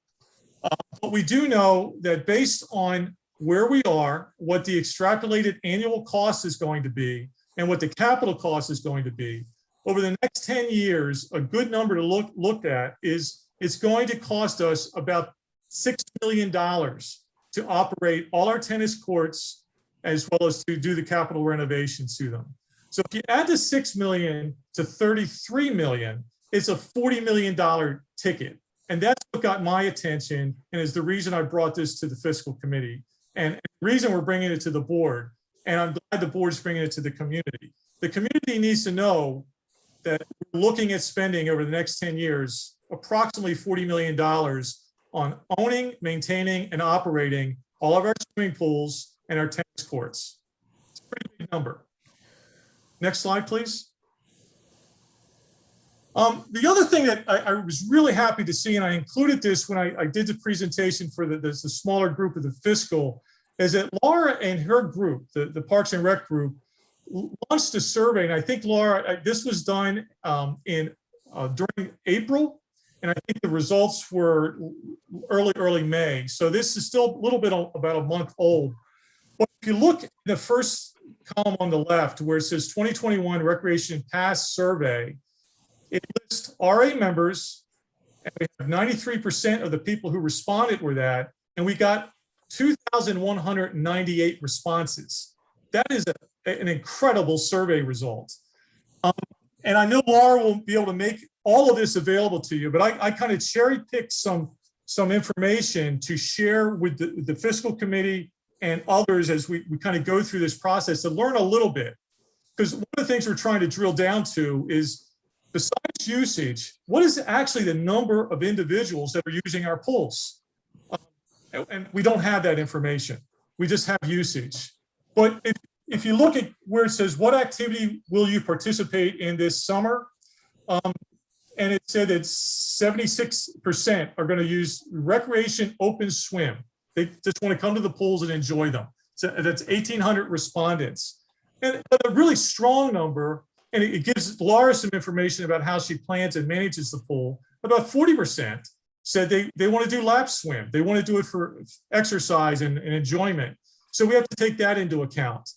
but we do know that based on where we are, what the extrapolated annual cost is going to be, and what the capital cost is going to be, over the next 10 years, a good number to look at is it's going to cost us about $6 million to operate all our tennis courts, as well as to do the capital renovations to them. So if you add the $6 million to $33 million, it's a $40 million ticket. And that's what got my attention and is the reason I brought this to the fiscal committee and the reason we're bringing it to the board. And I'm glad the board's bringing it to the community. The community needs to know that we're looking at spending over the next 10 years, approximately $40 million on owning, maintaining, and operating all of our swimming pools and our tennis courts. It's a pretty big number. Next slide, please. The other thing that I was really happy to see, and I included this when I did the presentation for the smaller group of the fiscal, is that Laura and her group, the Parks and Rec group, launched a survey. And I think, Laura, this was done during April. And I think the results were early May. So this is still a little bit about a month old. But if you look at the first column on the left where it says 2021 Recreation Pass Survey, it lists RA members, and we have 93% of the people who responded were that, and we got 2,198 responses. That is an incredible survey result. And I know Laura will be able to make all of this available to you, but I kind of cherry picked some information to share with the fiscal committee and others as we kind of go through this process to learn a little bit. Because one of the things we're trying to drill down to is, besides usage, what is actually the number of individuals that are using our pools? And we don't have that information. We just have usage. But if you look at where it says, what activity will you participate in this summer? And it said that 76% are going to use recreation open swim. They just want to come to the pools and enjoy them. So that's 1,800 respondents. And a really strong number, and it gives Laura some information about how she plans and manages the pool. About 40% said they want to do lap swim. They want to do it for exercise and enjoyment. So we have to take that into account.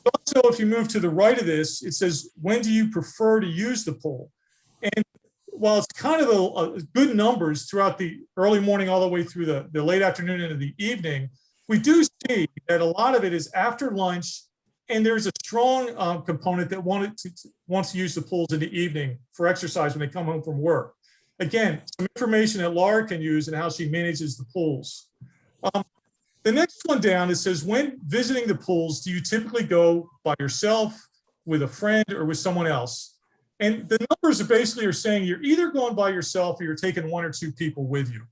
Also, if you move to the right of this, it says, when do you prefer to use the pool? And while it's kind of a good numbers throughout the early morning all the way through the late afternoon into the evening, we do see that a lot of it is after lunch, and there's a strong component that wants to use the pools in the evening for exercise when they come home from work. Again, some information that Laura can use and how she manages the pools. The next one down, it says, when visiting the pools, do you typically go by yourself, with a friend, or with someone else? And the numbers are basically saying you're either going by yourself or you're taking one or two people with you.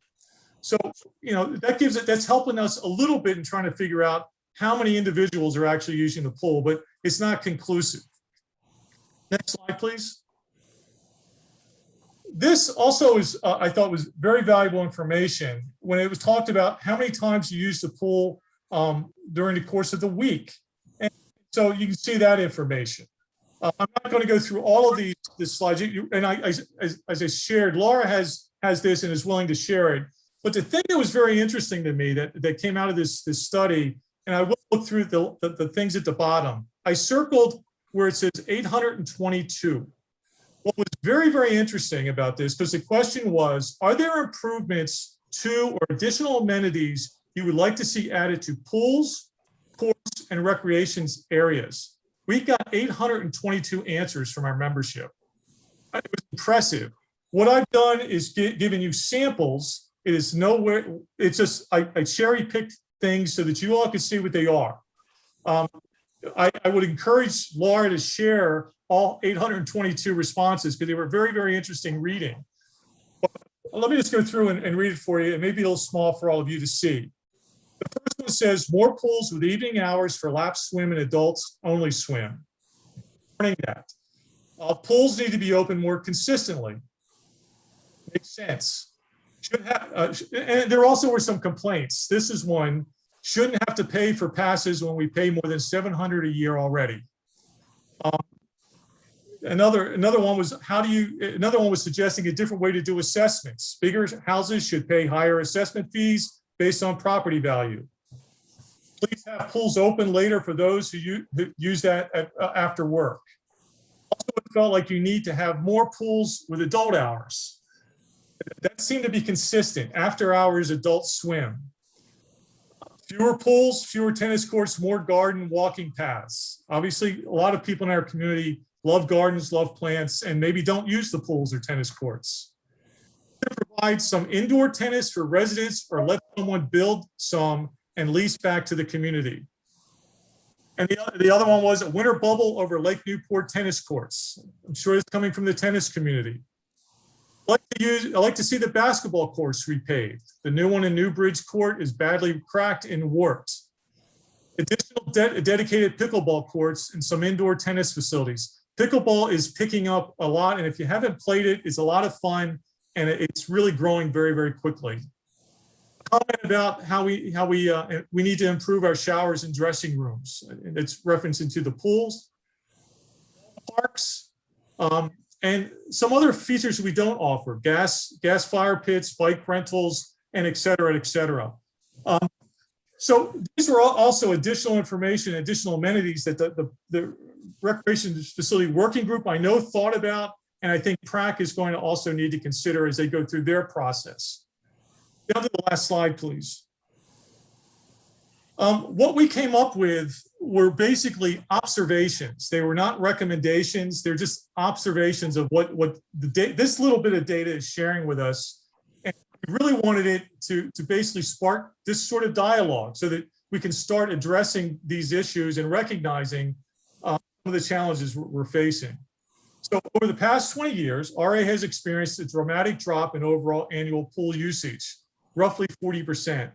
So, that's helping us a little bit in trying to figure out how many individuals are actually using the pool, but it's not conclusive. Next slide, please. This also is, I thought, was very valuable information when it was talked about how many times you use the pool during the course of the week. And so you can see that information. I'm not going to go through all of these slides. As I shared, Laura has this and is willing to share it. But the thing that was very interesting to me that came out of this study, and I will look through the things at the bottom. I circled where it says 822. What was very, very interesting about this, because the question was, are there improvements to or additional amenities you would like to see added to pools, courts, and recreation areas? We got 822 answers from our membership. It was impressive. What I've done is given you samples. It is nowhere, it's just, I cherry picked things so that you all can see what they are. I would encourage Laura to share all 822 responses because they were very, very interesting reading. But let me just go through and read it for you. It may be a little small for all of you to see. The first one says, more pools with evening hours for lap swim and adults only swim. That. Pools need to be open more consistently. Makes sense. Should have, and there also were some complaints. This is one. Shouldn't have to pay for passes when we pay more than $700 a year already. Another one was another one was suggesting a different way to do assessments. Bigger houses should pay higher assessment fees based on property value. Please have pools open later for those who use that after work. Also, it felt like you need to have more pools with adult hours. That seemed to be consistent. After hours, adult swim. Fewer pools, fewer tennis courts, more garden walking paths. Obviously, a lot of people in our community love gardens, love plants, and maybe don't use the pools or tennis courts. Provide some indoor tennis for residents or let someone build some and lease back to the community. And the other one was a winter bubble over Lake Newport tennis courts. I'm sure it's coming from the tennis community. I like to see the basketball courts repaved. The new one in Newbridge Court is badly cracked and warped. Additional dedicated pickleball courts and some indoor tennis facilities. Pickleball is picking up a lot, and if you haven't played it, it's a lot of fun, and it's really growing very, very quickly. Comment about how we need to improve our showers and dressing rooms. It's referencing to the pools, parks, and some other features we don't offer: gas fire pits, bike rentals, and et cetera, et cetera. So these were also additional information, additional amenities that the Recreation Facility Working Group I know thought about, and I think PrAC is going to also need to consider as they go through their process. Down to the last slide, please. What we came up with were basically observations. They were not recommendations. They're just observations of what this little bit of data is sharing with us. And we really wanted it to basically spark this sort of dialogue so that we can start addressing these issues and recognizing some of the challenges we're facing. So over the past 20 years, RA has experienced a dramatic drop in overall annual pool usage, roughly 40%.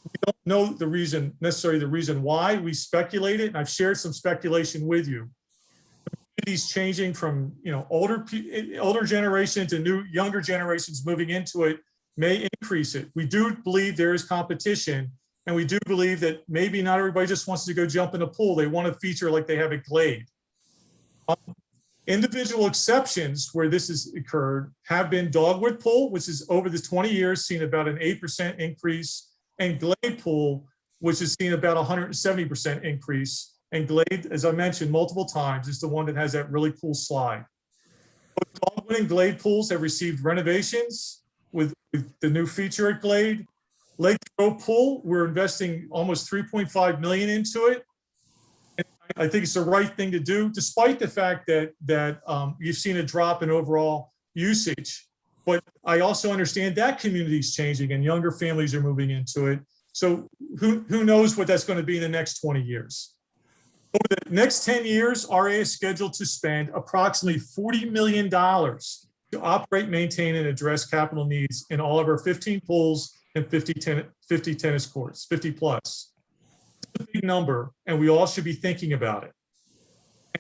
We don't know necessarily the reason why. We speculated, and I've shared some speculation with you. Communities changing from older generation to younger generations moving into it may increase it. We do believe there is competition, and we do believe that maybe not everybody just wants to go jump in a pool. They want a feature like they have at Glade. Individual exceptions where this has occurred have been Dogwood Pool, which is over the 20 years seen about an 8% increase, and Glade Pool, which has seen about 170% increase. And Glade, as I mentioned multiple times, is the one that has that really cool slide. Both Dogwood and Glade pools have received renovations with the new feature at Glade. Lake Throw Pool, we're investing almost $3.5 million into it. And I think it's the right thing to do, despite the fact that you've seen a drop in overall usage. But I also understand that community is changing and younger families are moving into it. So who knows what that's going to be in the next 20 years. Over the next 10 years, RA is scheduled to spend approximately $40 million to operate, maintain, and address capital needs in all of our 15 pools and 50 tennis courts, 50 plus. It's a big number, and we all should be thinking about it.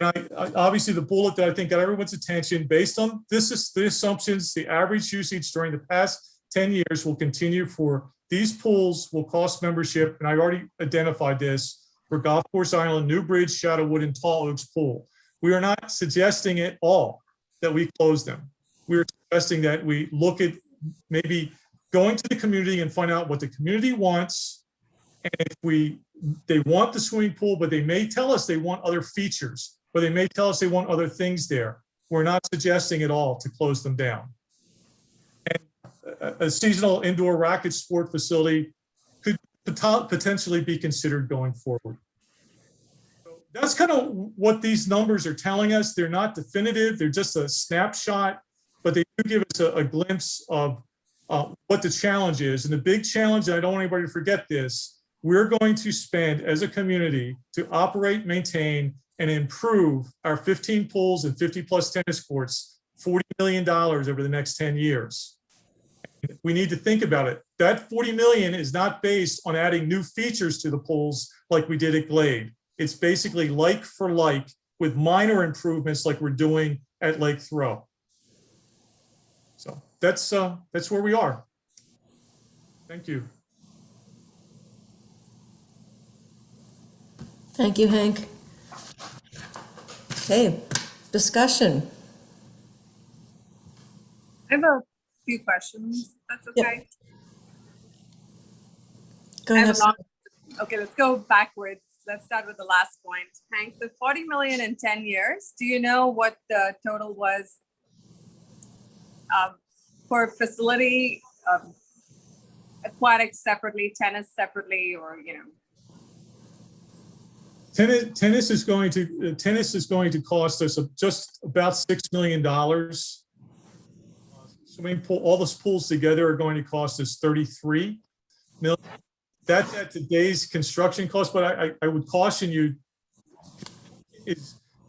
And obviously the bullet that I think got everyone's attention, based on the assumptions, the average usage during the past 10 years will continue for these pools will cost membership, and I already identified this, for Golf Course Island, Newbridge, Shadowwood, and Tall Oaks Pool. We are not suggesting at all that we close them. We're suggesting that we look at maybe going to the community and find out what the community wants. And if they want the swimming pool, but they may tell us they want other features, or they may tell us they want other things there. We're not suggesting at all to close them down. And a seasonal indoor racket sport facility could potentially be considered going forward. So that's kind of what these numbers are telling us. They're not definitive. They're just a snapshot, but they do give us a glimpse of what the challenge is. And the big challenge, and I don't want anybody to forget this, we're going to spend as a community to operate, maintain, and improve our 15 pools and 50 plus tennis courts, $40 million over the next 10 years. We need to think about it. That $40 million is not based on adding new features to the pools like we did at Glade. It's basically like for like with minor improvements like we're doing at Lake Throw. So that's where we are. Thank you. Thank you, Hank. Okay, discussion. I have a few questions. That's okay. Go ahead. Okay, let's go backwards. Let's start with the last point. Hank, the 40 million in 10 years, do you know what the total was for facility, aquatics separately, tennis separately, or, Tennis is going to cost us just about $6 million. Swimming pool, all those pools together are going to cost us 33 million. That's at today's construction cost, but I would caution you,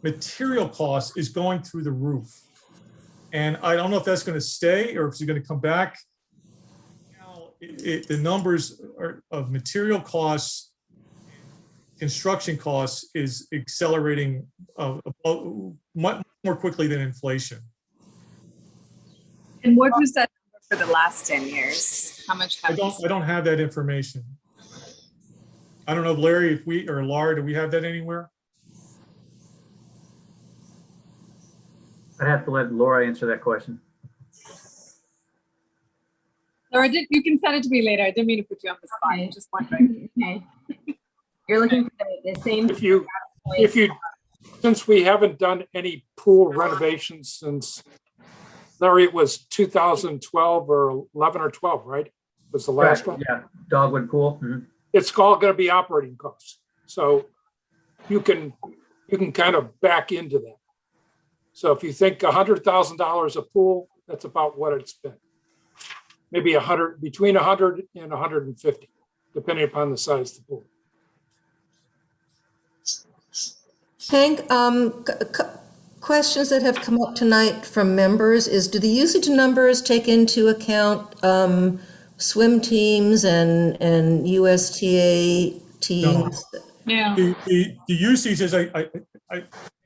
material cost is going through the roof. And I don't know if that's going to stay or if it's going to come back. Now, the numbers of material costs, construction costs is accelerating much more quickly than inflation. And what was that number for the last 10 years? How much have I don't have that information. I don't know if Larry, if we, or Laura, do we have that anywhere? I'd have to let Laura answer that question. Laura, you can send it to me later. I didn't mean to put you on the spot. I'm just wondering. Okay. You're looking for the same. If you, since we haven't done any pool renovations since, Larry, it was 2012 or 11 or 12, right? Was the last one? Yeah, Dogwood Pool. Mm-hmm. It's all going to be operating costs. So you can kind of back into that. So if you think $100,000 a pool, that's about what it's been. Maybe between 100 and 150, depending upon the size of the pool. Hank, questions that have come up tonight from members is, do the usage numbers take into account swim teams and USTA teams? No. Yeah. The usage is, I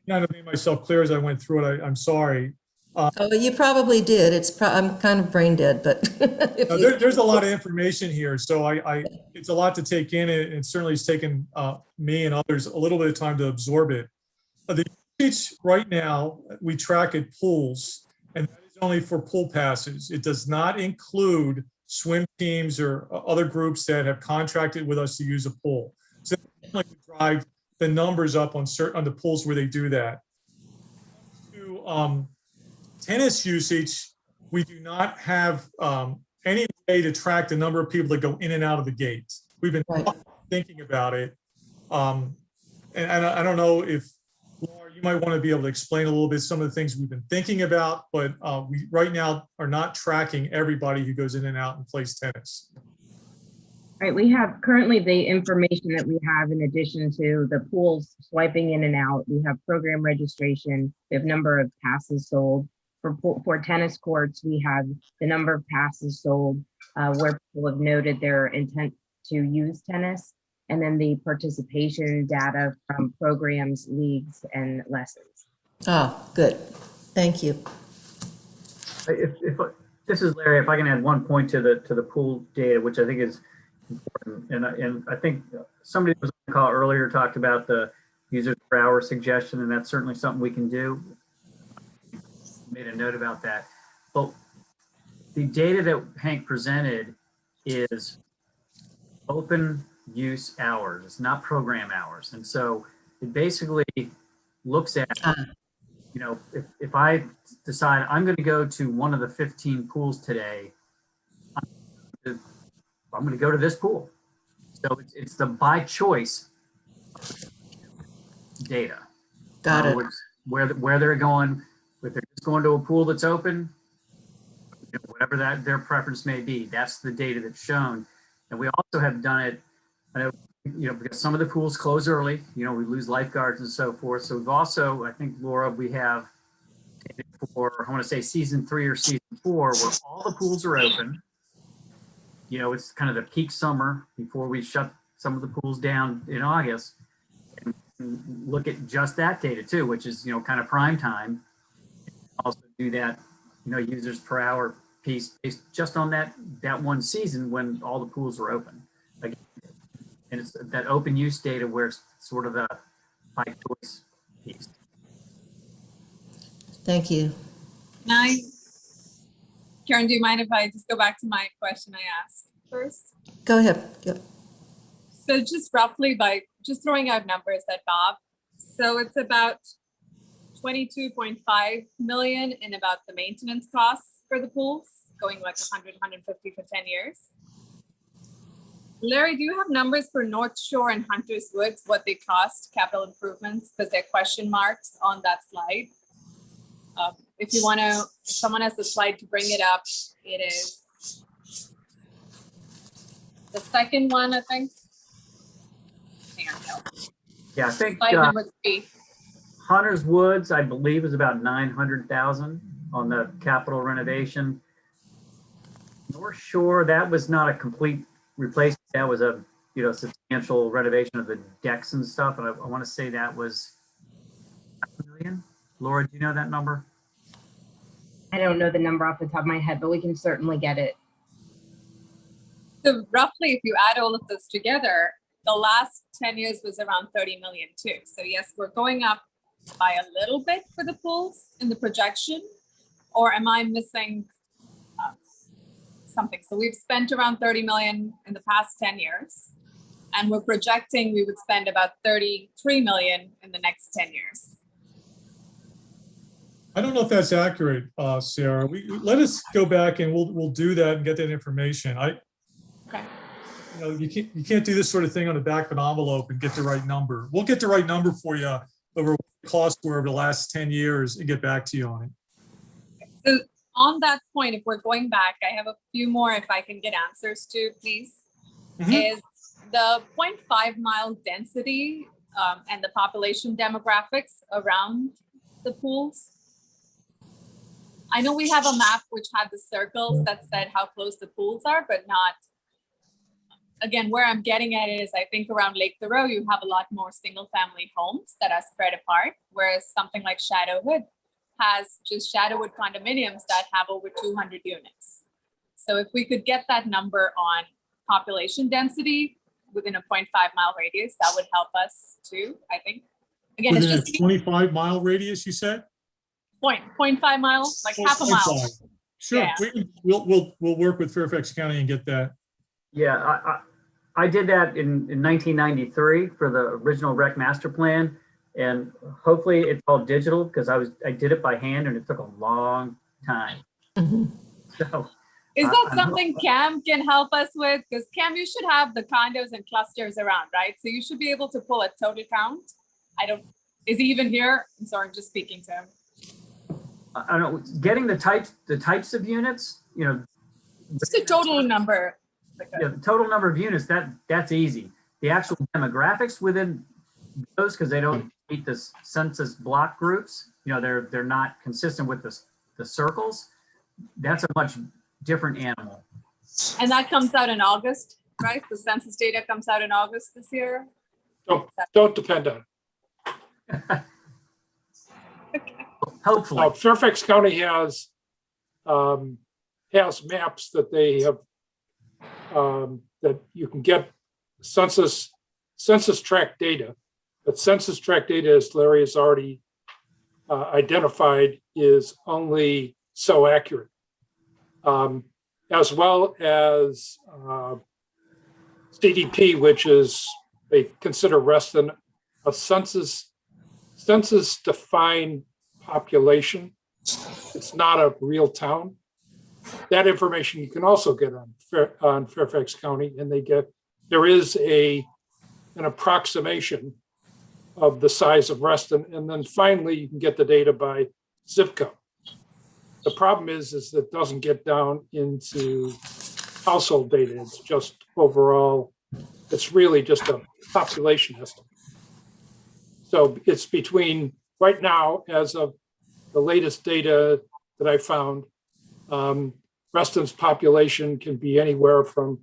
kind of made myself clear as I went through it. I'm sorry. Oh, you probably did. I'm kind of brain dead, but there's a lot of information here, so it's a lot to take in, and certainly it's taken me and others a little bit of time to absorb it. The usage right now we track at pools, and that is only for pool passes. It does not include swim teams or other groups that have contracted with us to use a pool. So like to drive the numbers up on the pools where they do that. To tennis usage, we do not have any way to track the number of people that go in and out of the gate. We've been thinking about it. And I don't know if, Laura, you might want to be able to explain a little bit some of the things we've been thinking about, but we right now are not tracking everybody who goes in and out and plays tennis. Right, we have currently the information that we have in addition to the pools swiping in and out. We have program registration, we have number of passes sold. For tennis courts, we have the number of passes sold where people have noted their intent to use tennis, and then the participation data from programs, leagues, and lessons. Ah, good. Thank you. If this is Larry, if I can add one point to the pool data, which I think is important, and I think somebody that was on the call earlier talked about the users per hour suggestion, and that's certainly something we can do. Made a note about that. But the data that Hank presented is open use hours. It's not program hours. And so it basically looks at, you know, if I decide I'm going to go to one of the 15 pools today, I'm going to go to this pool. So it's the by choice data. Got it. Where they're going. If they're just going to a pool that's open, you know, whatever that their preference may be, that's the data that's shown. And we also have done it, you know, because some of the pools close early, you know, we lose lifeguards and so forth. So we've also, I think, Laura, we have for, I want to say season 3 or season 4, where all the pools are open. You know, it's kind of the peak summer before we shut some of the pools down in August. And look at just that data too, which is, you know, kind of prime time. Also do that, you know, users per hour piece based just on that one season when all the pools are open. Again, and it's that open use data where it's sort of a by choice piece. Thank you. Karen, do you mind if I just go back to my question I asked first? Go ahead. Yep. So just roughly by just throwing out numbers at Bob. So it's about 22.5 million in about the maintenance costs for the pools, going like 100, 150 for 10 years. Larry, do you have numbers for North Shore and Hunters Woods, what they cost, capital improvements? Because they're question marks on that slide. If you want to, if someone has the slide to bring it up, it is the second one, I think. Hang on, no. Yeah, I think Slide number 3. Hunter's Woods, I believe, is about 900,000 on the capital renovation. North Shore, that was not a complete replacement. That was a substantial renovation of the decks and stuff. And I want to say that was $5 million. Laura, do you know that number? I don't know the number off the top of my head, but we can certainly get it. So roughly, if you add all of this together, the last 10 years was around 30 million too. So yes, we're going up by a little bit for the pools in the projection, or am I missing something? So we've spent around 30 million in the past 10 years, and we're projecting we would spend about 33 million in the next 10 years. I don't know if that's accurate, Sarah. Let us go back and we'll do that and get that information. Okay. You can't do this sort of thing on the back of an envelope and get the right number. We'll get the right number for you over what the costs were over the last 10 years and get back to you on it. So on that point, if we're going back, I have a few more if I can get answers to, please. Is the 0.5 mile density and the population demographics around the pools? I know we have a map which had the circles that said how close the pools are, but not, again, where I'm getting at it is I think around Lake Thoreau, you have a lot more single family homes that are spread apart, whereas something like Shadowwood has just Shadowwood condominiums that have over 200 units. So if we could get that number on population density within a 0.5 mile radius, that would help us too, I think. Again, Within it's just a 25-mile radius, you said? 0.5 miles, like half a mile. 0.5. Sure, Yeah. we'll work with Fairfax County and get that. Yeah, I did that in 1993 for the original rec master plan, and hopefully it's all digital because I did it by hand and it took a long time. So Is that something Cam can help us with? Because Cam, you should have the condos and clusters around, right? So you should be able to pull a total count. Is he even here? I'm sorry, I'm just speaking to him. I don't know, getting the types of units, Just a total number. the total number of units, that's easy. The actual demographics within those, because they don't meet the census block groups, they're not consistent with the circles. That's a much different animal. And that comes out in August, right? The census data comes out in August this year. Don't depend on it. Hopefully. Fairfax County has maps that they have that you can get census tract data. But census tract data, as Larry has already identified, is only so accurate. As well as CDP, which is, they consider Reston a census defined population. It's not a real town. That information you can also get on Fairfax County, and there is an approximation of the size of Reston, and then finally you can get the data by zip code. The problem is that it doesn't get down into household data. It's just overall, it's really just a population estimate. So it's between, right now, as of the latest data that I found, Reston's population can be anywhere from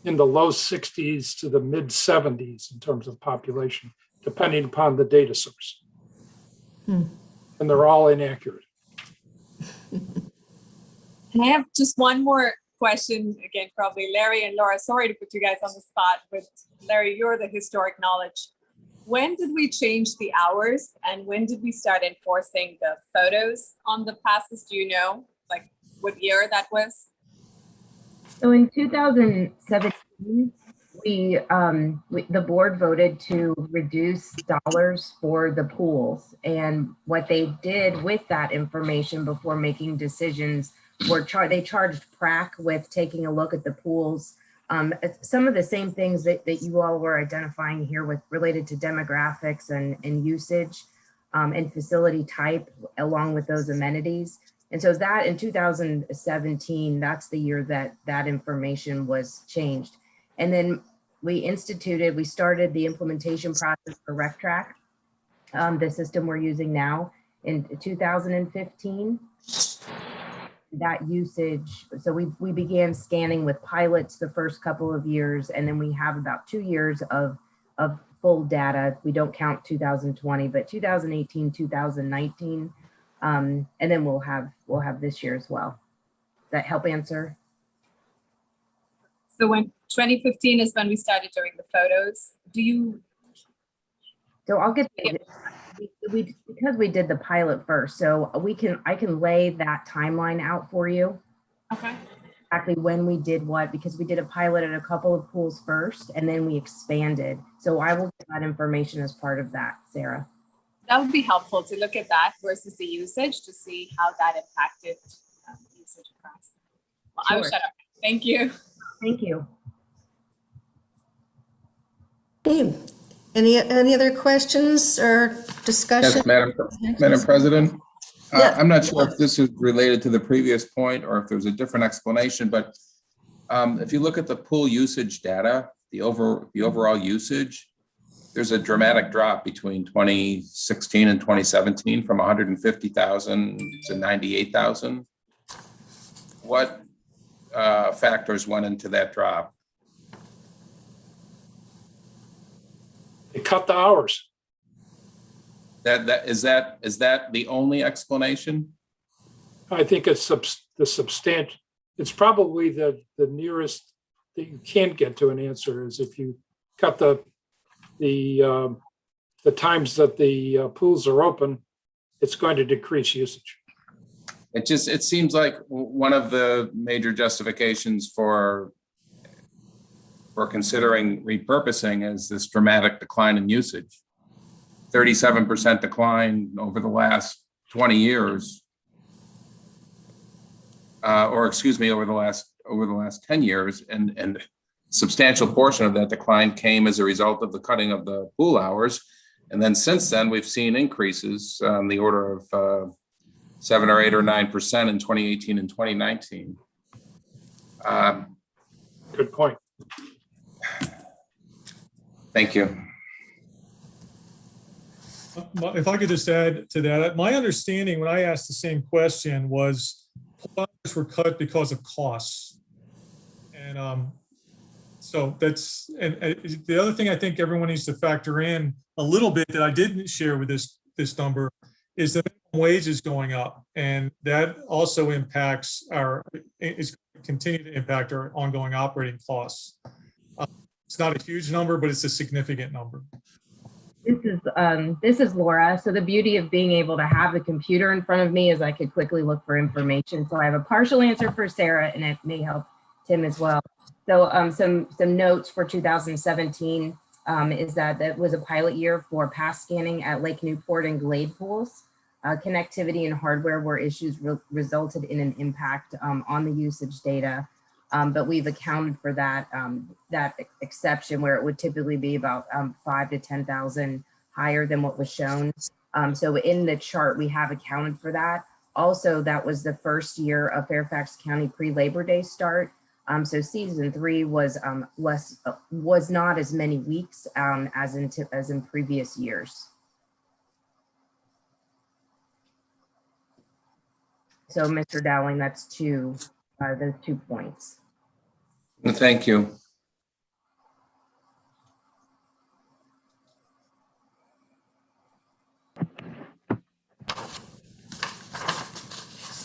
in the low 60s to the mid 70s in terms of population, depending upon the data source. And they're all inaccurate. And I have just one more question, again, probably Larry and Laura, sorry to put you guys on the spot, but Larry, you're the historic knowledge. When did we change the hours and when did we start enforcing the photos on the passes? Do you know, like what year that was? So in 2017, the board voted to reduce dollars for the pools. And what they did with that information before making decisions were they charged PRAC with taking a look at the pools Some of the same things that you all were identifying here with related to demographics and usage and facility type, along with those amenities. And so that in 2017, that's the year that that information was changed. And then we started the implementation process for RecTrack, the system we're using now, in 2015. That usage, so we began scanning with pilots the first couple of years, and then we have about 2 years of full data. We don't count 2020, but 2018, 2019, and then we'll have this year as well. Does that help answer? So when 2015 is when we started doing the photos, So I'll get because we did the pilot first, so I can lay that timeline out for you. Okay. Exactly when we did what, because we did a pilot at a couple of pools first, and then we expanded. So I will get that information as part of that, Sarah. That would be helpful to look at that versus the usage to see how that impacted usage across. Well, I will Sure. shut up. Thank you. Thank you. Okay. Any other questions or discussion? Yes, Madam President. Yeah. I'm not sure if this is related to the previous point or if there's a different explanation, but if you look at the pool usage data, the overall usage, there's a dramatic drop between 2016 and 2017 from 150,000 to 98,000. What factors went into that drop? They cut the hours. Is that the only explanation? I think it's the substantial. It's probably the nearest that you can get to an answer is if you cut the times that the pools are open, it's going to decrease usage. It seems like one of the major justifications for considering repurposing is this dramatic decline in usage. 37% decline over the last 20 years, over the last 10 years, and substantial portion of that decline came as a result of the cutting of the pool hours. And then since then, we've seen increases on the order of 7 or 8 or 9% in 2018 and 2019. Good point. Thank you. If I could just add to that, my understanding when I asked the same question was pool hours were cut because of costs. And so that's, and the other thing I think everyone needs to factor in a little bit that I didn't share with this number is the minimum wage is going up, and that also impacts is continue to impact our ongoing operating costs. It's not a huge number, but it's a significant number. This is Laura. So the beauty of being able to have the computer in front of me is I could quickly look for information. So I have a partial answer for Sarah, and it may help Tim as well. So some notes for 2017 is that was a pilot year for pass scanning at Lake Newport and Glade pools. Connectivity and hardware were issues resulted in an impact on the usage data. But we've accounted for that exception where it would typically be about 5 to 10,000 higher than what was shown. So in the chart, we have accounted for that. Also, that was the first year of Fairfax County pre-Labor Day start. So season 3 was not as many weeks as in previous years. So Mr. Dowling, that's those 2 points. Thank you.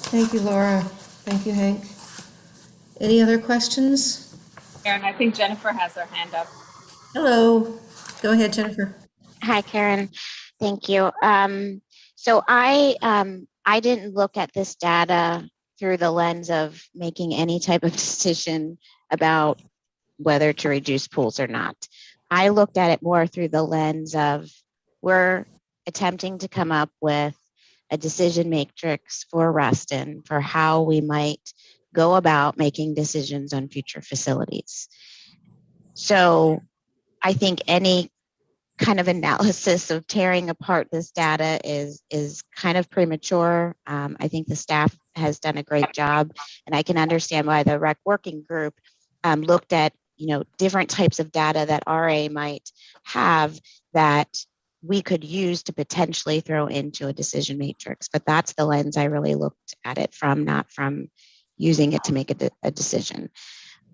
Thank you, Laura. Thank you, Hank. Any other questions? Erin, I think Jennifer has her hand up. Hello. Go ahead, Jennifer. Hi, Karen. Thank you. So I didn't look at this data through the lens of making any type of decision about whether to reduce pools or not. I looked at it more through the lens of we're attempting to come up with a decision matrix for Reston for how we might go about making decisions on future facilities. So I think any kind of analysis of tearing apart this data is kind of premature. I think the staff has done a great job, and I can understand why the rec working group looked at different types of data that RA might have that we could use to potentially throw into a decision matrix. But that's the lens I really looked at it from, not from using it to make a decision.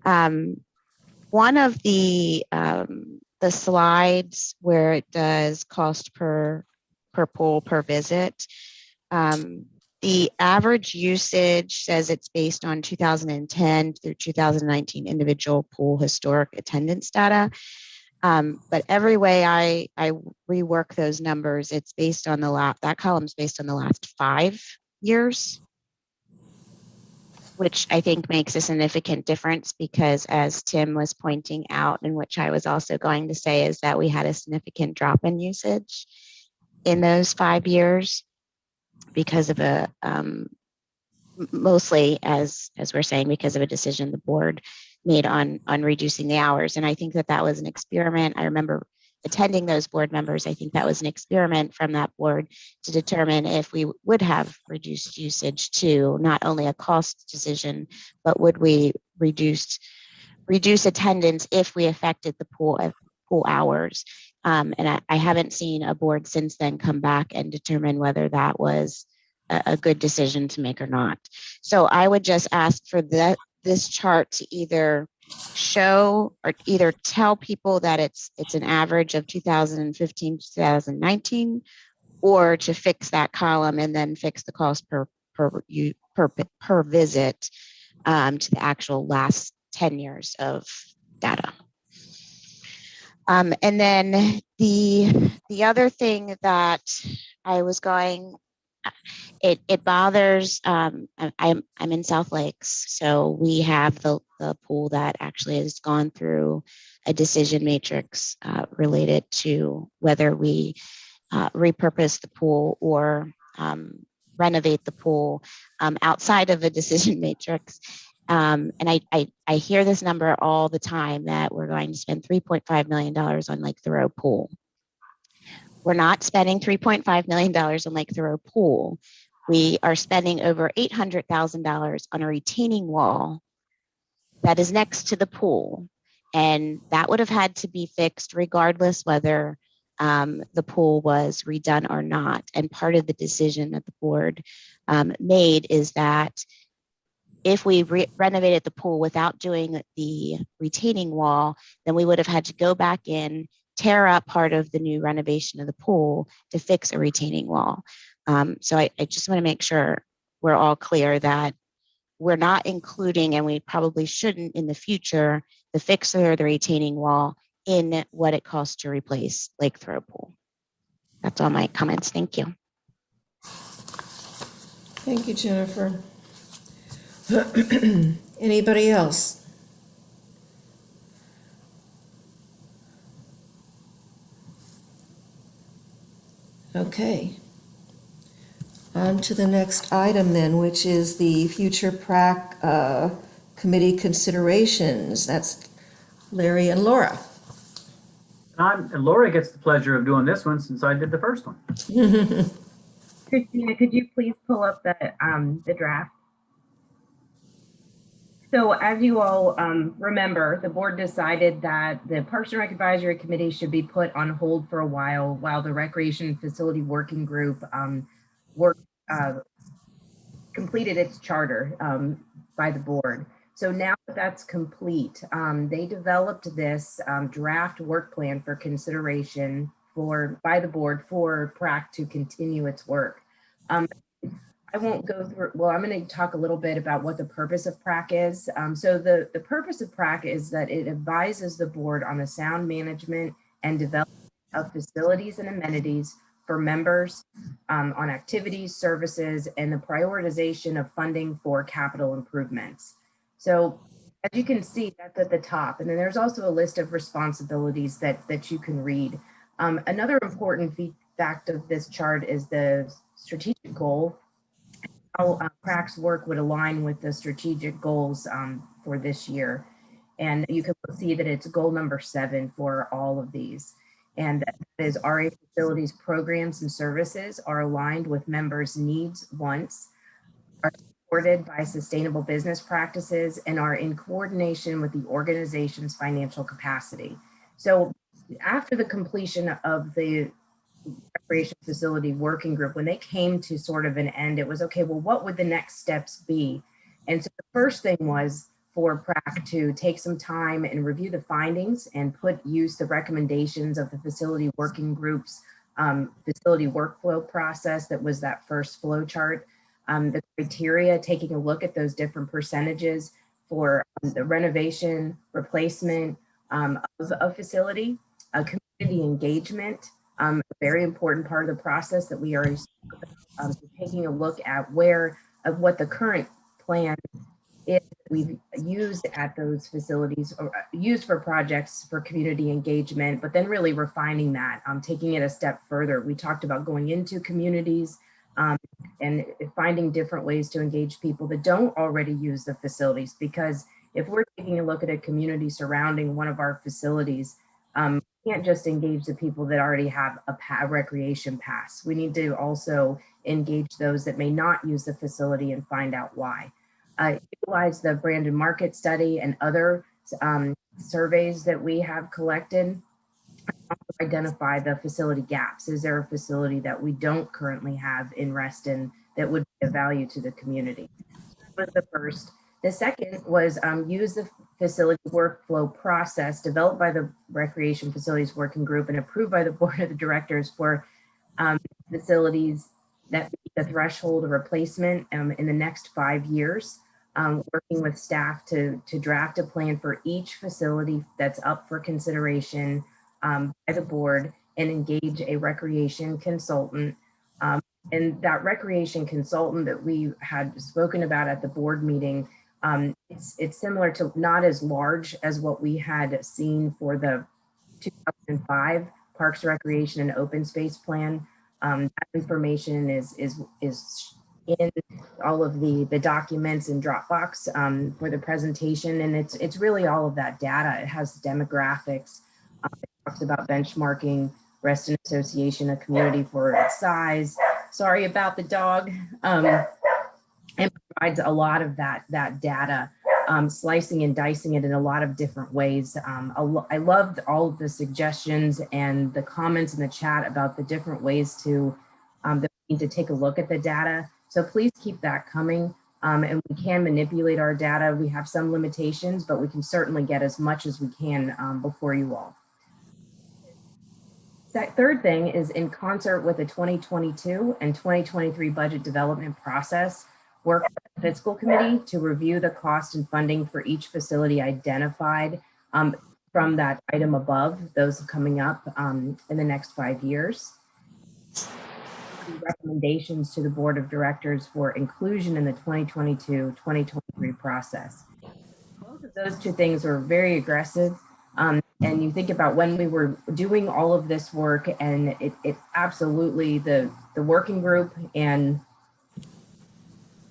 One of the slides where it does cost per pool per visit, the average usage says it's based on 2010 through 2019 individual pool historic attendance data. But every way I rework those numbers, it's based on that column's based on the last 5 years, which I think makes a significant difference because, as Tim was pointing out, and which I was also going to say, is that we had a significant drop in usage in those 5 years because of mostly, as we're saying, because of a decision the board made on reducing the hours. And I think that was an experiment. I remember attending those board members. I think that was an experiment from that board to determine if we would have reduced usage to not only a cost decision, but would we reduce attendance if we affected the pool hours. And I haven't seen a board since then come back and determine whether that was a good decision to make or not. So I would just ask for this chart to either show or either tell people that it's an average of 2015 to 2019, or to fix that column and then fix the cost per visit to the actual last 10 years of data. And then the other thing that I was going, it bothers, I'm in South Lakes, so we have the pool that actually has gone through a decision matrix related to whether we repurpose the pool or renovate the pool outside of a decision matrix. And I hear this number all the time that we're going to spend $3.5 million on Lake Thoreau pool. We're not spending $3.5 million on Lake Thoreau pool. We are spending over $800,000 on a retaining wall that is next to the pool. And that would have had to be fixed regardless whether the pool was redone or not. And part of the decision that the board made is that if we renovated the pool without doing the retaining wall, then we would have had to go back in, tear up part of the new renovation of the pool to fix a retaining wall. So I just want to make sure we're all clear that we're not including, and we probably shouldn't in the future, the fixer or the retaining wall in what it costs to replace Lake Thoreau pool. That's all my comments. Thank you. Thank you, Jennifer. Anybody else? Okay. On to the next item then, which is the future PrAC committee considerations. That's Larry and Laura. And Laura gets the pleasure of doing this one since I did the first one. Christina, could you please pull up the draft? So as you all remember, the board decided that the Parks and Rec Advisory Committee should be put on hold for a while the Recreation Facility Working Group completed its charter by the board. So now that that's complete, they developed this draft work plan for consideration by the board for PrAC to continue its work. I won't go through, well, I'm going to talk a little bit about what the purpose of PrAC is. So the purpose of PrAC is that it advises the board on the sound management and development of facilities and amenities for members, on activities, services, and the prioritization of funding for capital improvements. So as you can see, that's at the top. And then there's also a list of responsibilities that you can read. Another important fact of this chart is the strategic goal, how PrAC's work would align with the strategic goals for this year. And you can see that it's goal number 7 for all of these. And that is RA facilities, programs, and services are aligned with members' needs, wants, are supported by sustainable business practices, and are in coordination with the organization's financial capacity. So after the completion of the recreation facility working group, when they came to sort of an end, it was okay, well, what would the next steps be? And so the first thing was for PRAC to take some time and review the findings and use the recommendations of the facility working groups, facility workflow process that was that first flow chart, the criteria, taking a look at those different percentages for the renovation, replacement of a facility, community engagement, a very important part of the process that we are taking a look at what the current plan is we've used at those facilities or used for projects for community engagement, but then really refining that, taking it a step further. We talked about going into communities and finding different ways to engage people that don't already use the facilities, because if we're taking a look at a community surrounding one of our facilities, we can't just engage the people that already have a recreation pass. We need to also engage those that may not use the facility and find out why. Utilize the Brandon Market study and other surveys that we have collected. Identify the facility gaps. Is there a facility that we don't currently have in Reston that would be of value to the community? That was the first. The second was use the facility workflow process developed by the Recreation Facilities Working Group and approved by the Board of Directors for facilities that meet the threshold of replacement in the next 5 years. Working with staff to draft a plan for each facility that's up for consideration by the board and engage a recreation consultant. And that recreation consultant that we had spoken about at the board meeting, it's similar to, not as large as what we had seen for the 2005 Parks, Recreation, and Open Space Plan. That information is in all of the documents in Dropbox for the presentation, and it's really all of that data. It has demographics. It talks about benchmarking, Reston Association, a community for its size. Sorry about the dog. And provides a lot of that data, slicing and dicing it in a lot of different ways. I loved all of the suggestions and the comments in the chat about the different ways to that we need to take a look at the data. So please keep that coming. And we can manipulate our data. We have some limitations, but we can certainly get as much as we can before you all. That third thing is, in concert with the 2022 and 2023 budget development process, work with the fiscal committee to review the cost and funding for each facility identified from that item above, those coming up in the next 5 years. Recommendations to the board of directors for inclusion in the 2022-2023 process. Both of those two things are very aggressive. And you think about when we were doing all of this work, and it absolutely, the working group and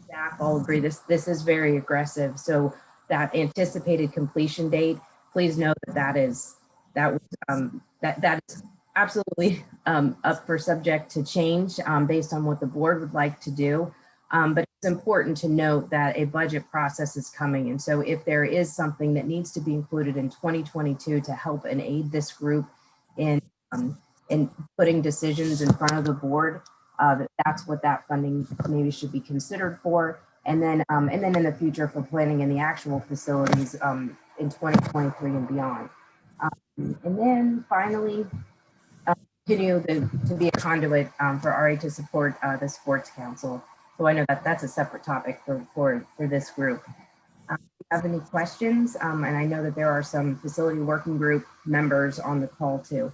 staff all agree this is very aggressive. So that anticipated completion date, please know that is absolutely up for subject to change based on what the board would like to do. But it's important to note that a budget process is coming. And so if there is something that needs to be included in 2022 to help and aid this group in putting decisions in front of the board, that's what that funding maybe should be considered for. And then in the future for planning in the actual facilities in 2023 and beyond. And then finally, continue to be a conduit for RA to support the Sports Council. So I know that that's a separate topic for this group. If you have any questions, and I know that there are some facility working group members on the call too.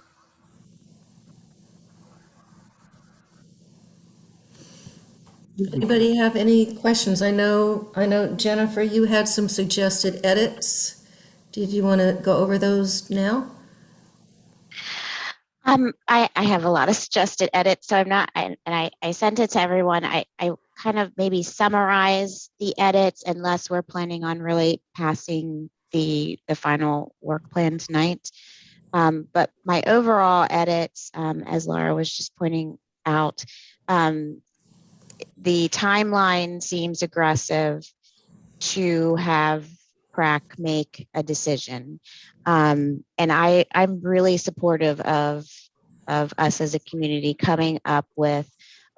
Anybody have any questions? I know Jennifer, you had some suggested edits. Did you want to go over those now? I have a lot of suggested edits, so I'm not, and I sent it to everyone. I kind of maybe summarize the edits unless we're planning on really passing the final work plan tonight. But my overall edits, as Laura was just pointing out, the timeline seems aggressive to have PrAC make a decision. And I'm really supportive of us as a community coming up with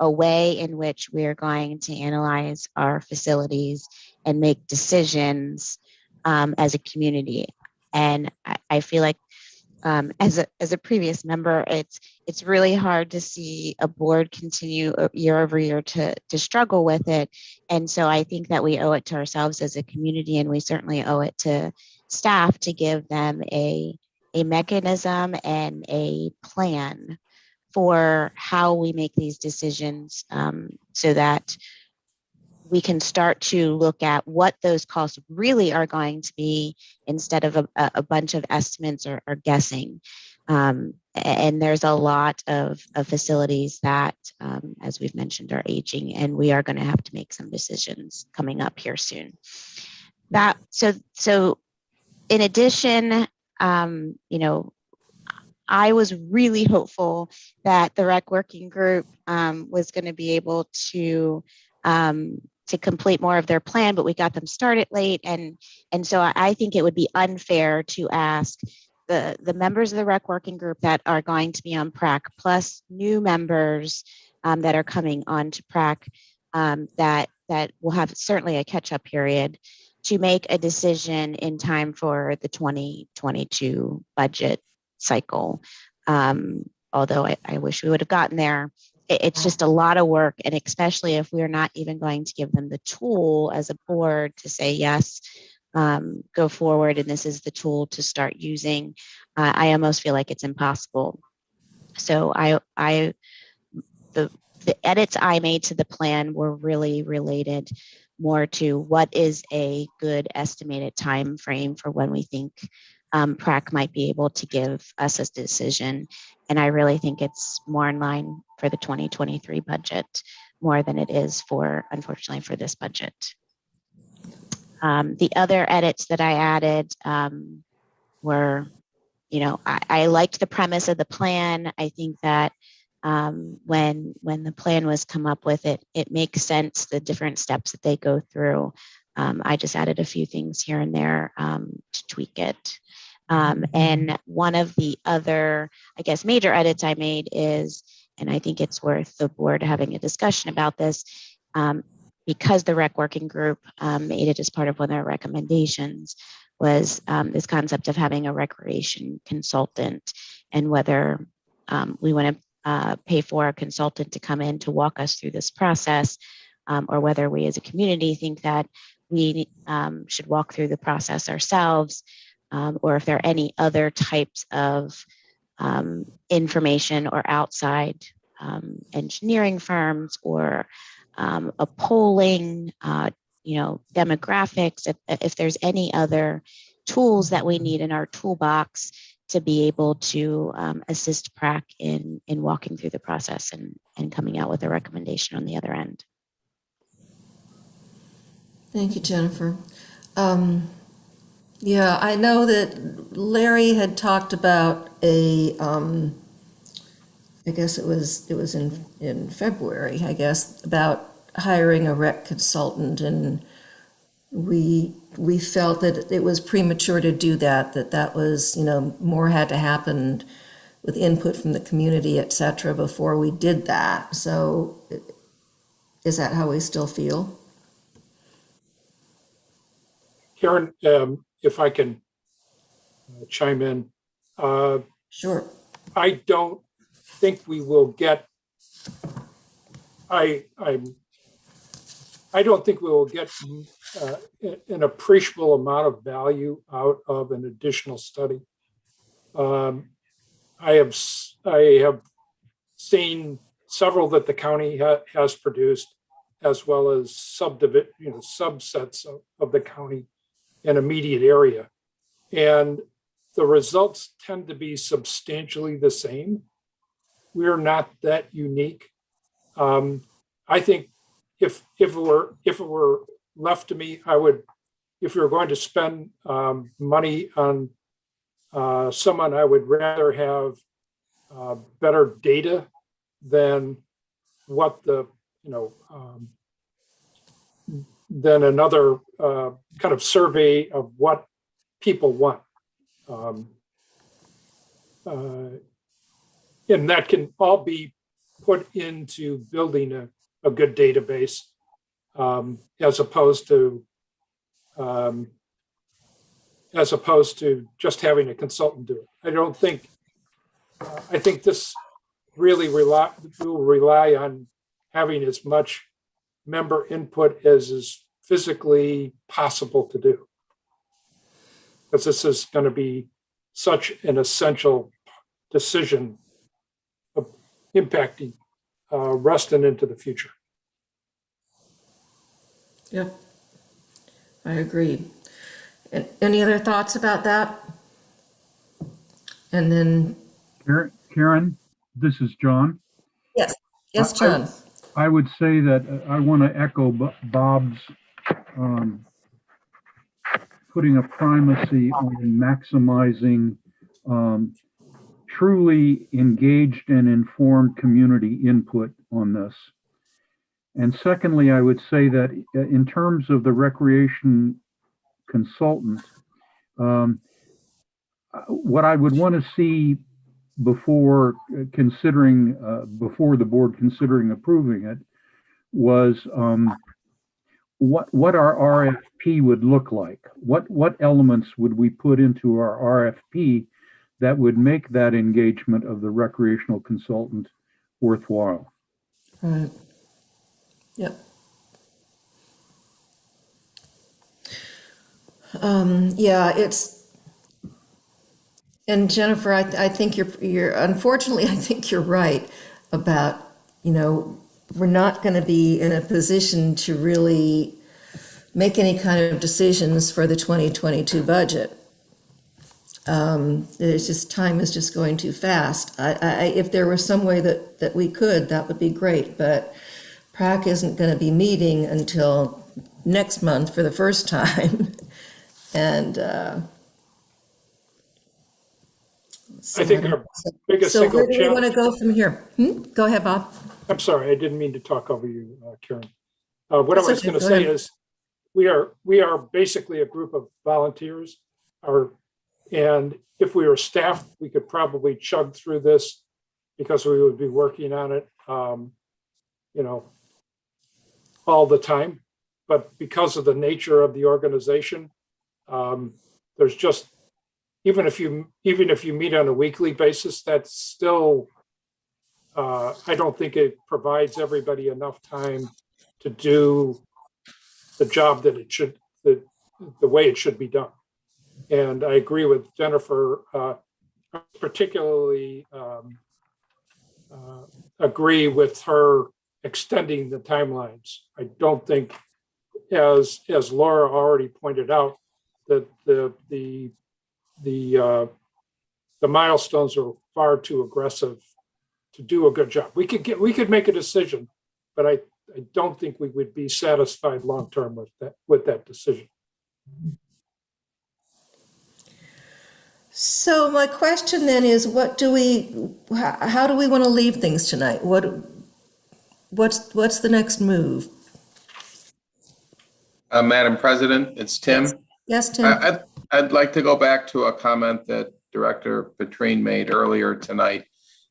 a way in which we're going to analyze our facilities and make decisions as a community. And I feel like as a previous member, it's really hard to see a board continue year over year to struggle with it. And so I think that we owe it to ourselves as a community, and we certainly owe it to staff to give them a mechanism and a plan for how we make these decisions, so that we can start to look at what those costs really are going to be instead of a bunch of estimates or guessing. And there's a lot of facilities that, as we've mentioned, are aging, and we are going to have to make some decisions coming up here soon. So in addition, I was really hopeful that the rec working group was going to be able to complete more of their plan, but we got them started late. And so I think it would be unfair to ask the members of the rec working group that are going to be on PrAC, plus new members that are coming on to PrAC, that will have certainly a catch-up period, to make a decision in time for the 2022 budget cycle. Although I wish we would have gotten there. It's just a lot of work, and especially if we're not even going to give them the tool as a board to say, yes, go forward, and this is the tool to start using. I almost feel like it's impossible. So the edits I made to the plan were really related more to what is a good estimated time frame for when we think PrAC might be able to give us a decision. And I really think it's more in line for the 2023 budget more than it is for, unfortunately, for this budget. The other edits that I added were, I liked the premise of the plan. I think that when the plan was come up with, it makes sense, the different steps that they go through. I just added a few things here and there to tweak it. And one of the other, I guess, major edits I made is, and I think it's worth the board having a discussion about this, because the rec working group made it as part of one of their recommendations, was this concept of having a recreation consultant, and whether we want to pay for a consultant to come in to walk us through this process, or whether we as a community think that we should walk through the process ourselves. Or if there are any other types of information or outside engineering firms, or a polling, demographics, if there's any other tools that we need in our toolbox to be able to assist PrAC in walking through the process and coming out with a recommendation on the other end. Thank you, Jennifer. Yeah, I know that Larry had talked about I guess it was in February, I guess, about hiring a rec consultant, and we felt that it was premature to do that was, more had to happen with input from the community, et cetera, before we did that. So is that how we still feel? Karen, if I can chime in. Sure. I don't think we will get, I don't think we will get an appreciable amount of value out of an additional study. I have seen several that the county has produced, as well as subsets of the county an immediate area. And the results tend to be substantially the same. We're not that unique. I think if it were left to me, I would if you're going to spend money on someone, I would rather have better data than what the, than another kind of survey of what people want. And that can all be put into building a good database as opposed to just having a consultant do it. I don't think, I think this really will rely on having as much member input as is physically possible to do. Because this is going to be such an essential decision of impacting Reston into the future. Yep, I agree. Any other thoughts about that? And then Karen, this is John. Yes, yes, John. I would say that I want to echo Bob's putting a primacy on maximizing truly engaged and informed community input on this. And secondly, I would say that in terms of the recreation consultant, what I would want to see before considering, before the board considering approving it, was what our RFP would look like. What elements would we put into our RFP that would make that engagement of the recreational consultant worthwhile? Right. Yep. Yeah, and Jennifer, I think you're unfortunately, I think you're right about, we're not going to be in a position to really make any kind of decisions for the 2022 budget. It's just, time is just going too fast. If there was some way that we could, that would be great, but PrAC isn't going to be meeting until next month for the first time. And I think our biggest so single where do we want to challenge. go from here? Go ahead, Bob. I'm sorry, I didn't mean to talk over you, Karen. What I That's was okay, going to go say ahead. is we are basically a group of volunteers. And if we were staff, we could probably chug through this because we would be working on it, all the time. But because of the nature of the organization, there's just, even if you meet on a weekly basis, that's still, I don't think it provides everybody enough time to do the job that it should, the way it should be done. And I agree with Jennifer, particularly agree with her extending the timelines. I don't think, as Laura already pointed out, that the milestones are far too aggressive to do a good job. We could make a decision, but I don't think we would be satisfied long term with that decision. So my question then is, how do we want to leave things tonight? What's the next move? Madam President, it's Tim. Yes, Tim. I'd like to go back to a comment that Director Petrine made earlier tonight.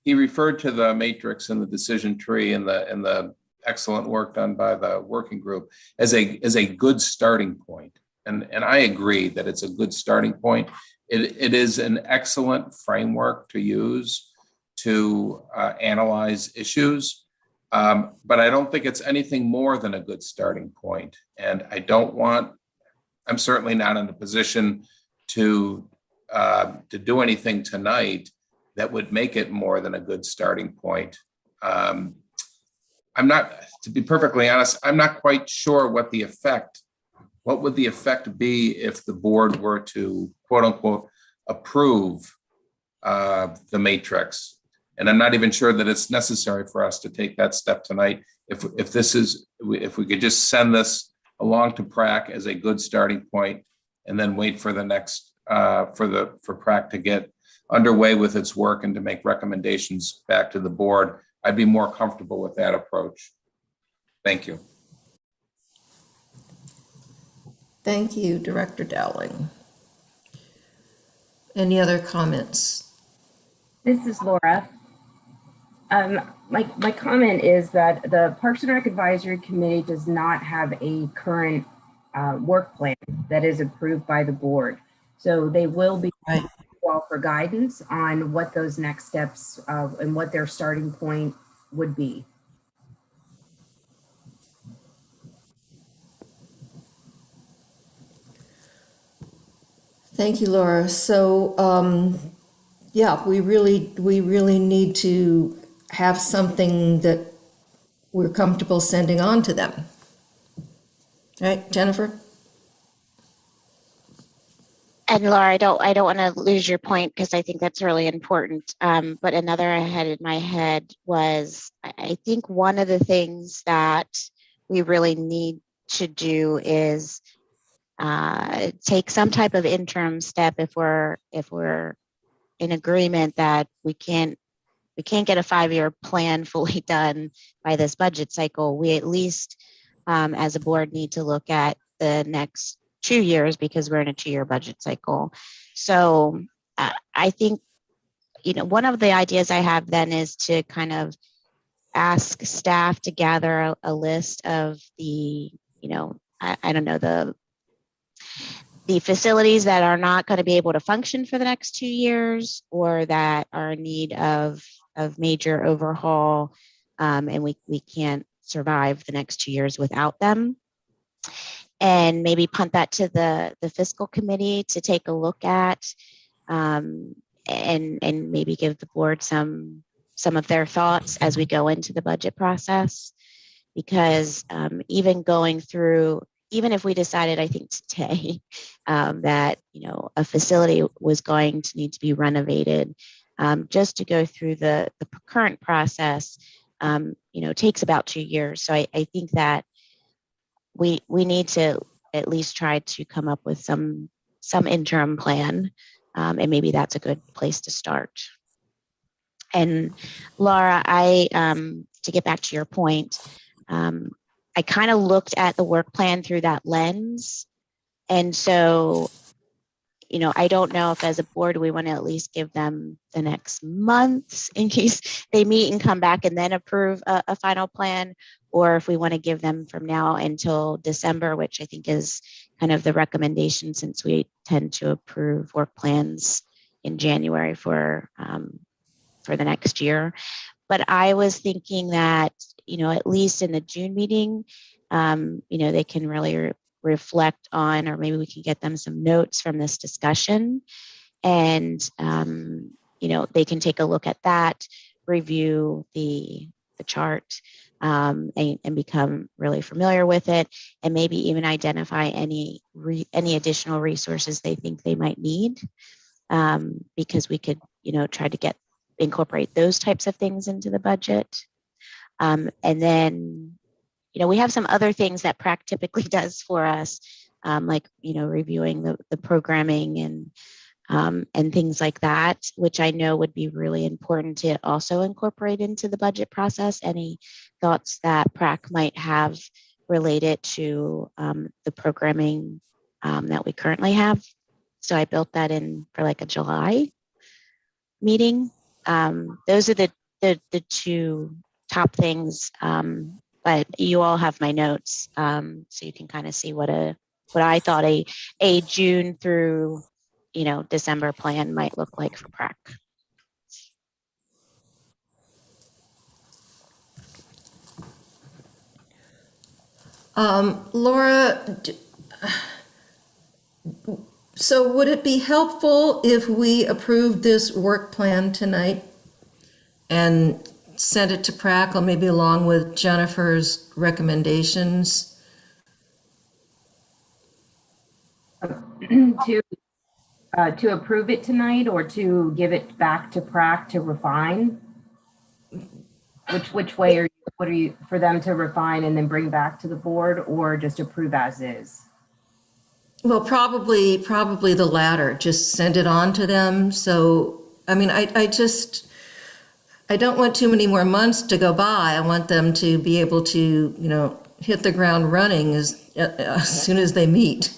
He referred to the matrix and the decision tree and the excellent work done by the working group as a good starting point. And I agree that it's a good starting point. It is an excellent framework to use to analyze issues, but I don't think it's anything more than a good starting point. And I'm certainly not in a position to do anything tonight that would make it more than a good starting point. I'm not, to be perfectly honest, I'm not quite sure what would the effect be if the board were to, quote unquote, approve the matrix. And I'm not even sure that it's necessary for us to take that step tonight. If we could just send this along to PrAC as a good starting point, and then wait for the next, for PrAC to get underway with its work and to make recommendations back to the board, I'd be more comfortable with that approach. Thank you. Thank you, Director Dowling. Any other comments? This is Laura. My comment is that the Parks and Rec Advisory Committee does not have a current work plan that is approved by the board. So they will be call for guidance on what those next steps and what their starting point would be. Thank you, Laura. So, yeah, we really need to have something that we're comfortable sending on to them. Right, Jennifer? And Laura, I don't want to lose your point because I think that's really important. But another I had in my head was, I think one of the things that we really need to do is take some type of interim step if we're in agreement that we can't get a 5-year plan fully done by this budget cycle. We at least as a board need to look at the next 2 years because we're in a 2-year budget cycle. So I think, one of the ideas I have then is to kind of ask staff to gather a list of the, I don't know, the facilities that are not going to be able to function for the next 2 years or that are in need of major overhaul, and we can't survive the next 2 years without them. And maybe punt that to the fiscal committee to take a look at, and maybe give the board some of their thoughts as we go into the budget process. Because even going through, even if we decided, I think today, that a facility was going to need to be renovated, just to go through the current process, takes about 2 years. So I think that we need to at least try to come up with some interim plan, and maybe that's a good place to start. And Laura, to get back to your point, I kind of looked at the work plan through that lens. And so, I don't know if as a board, we want to at least give them the next months in case they meet and come back and then approve a final plan, or if we want to give them from now until December, which I think is kind of the recommendation since we tend to approve work plans in January for the next year. But I was thinking that, at least in the June meeting, they can really reflect on, or maybe we can get them some notes from this discussion, and they can take a look at that, review the chart, and become really familiar with it, and maybe even identify any additional resources they think they might need, because we could try to incorporate those types of things into the budget. And then, we have some other things that PrAC typically does for us, like, reviewing the programming and things like that, which I know would be really important to also incorporate into the budget process. Any thoughts that PrAC might have related to the programming that we currently have. So I built that in for like a July meeting. Those are the two top things, but you all have my notes, so you can kind of see what I thought a June through December plan might look like for PrAC. Laura, so would it be helpful if we approved this work plan tonight and sent it to PrAC, or maybe along with Jennifer's recommendations? To approve it tonight, or to give it back to PrAC to refine? Which way are you? What are you, for them to refine and then bring back to the board, or just approve as is? Well, probably the latter, just send it on to them. So, I mean, I don't want too many more months to go by. I want them to be able to, hit the ground running as soon as they meet.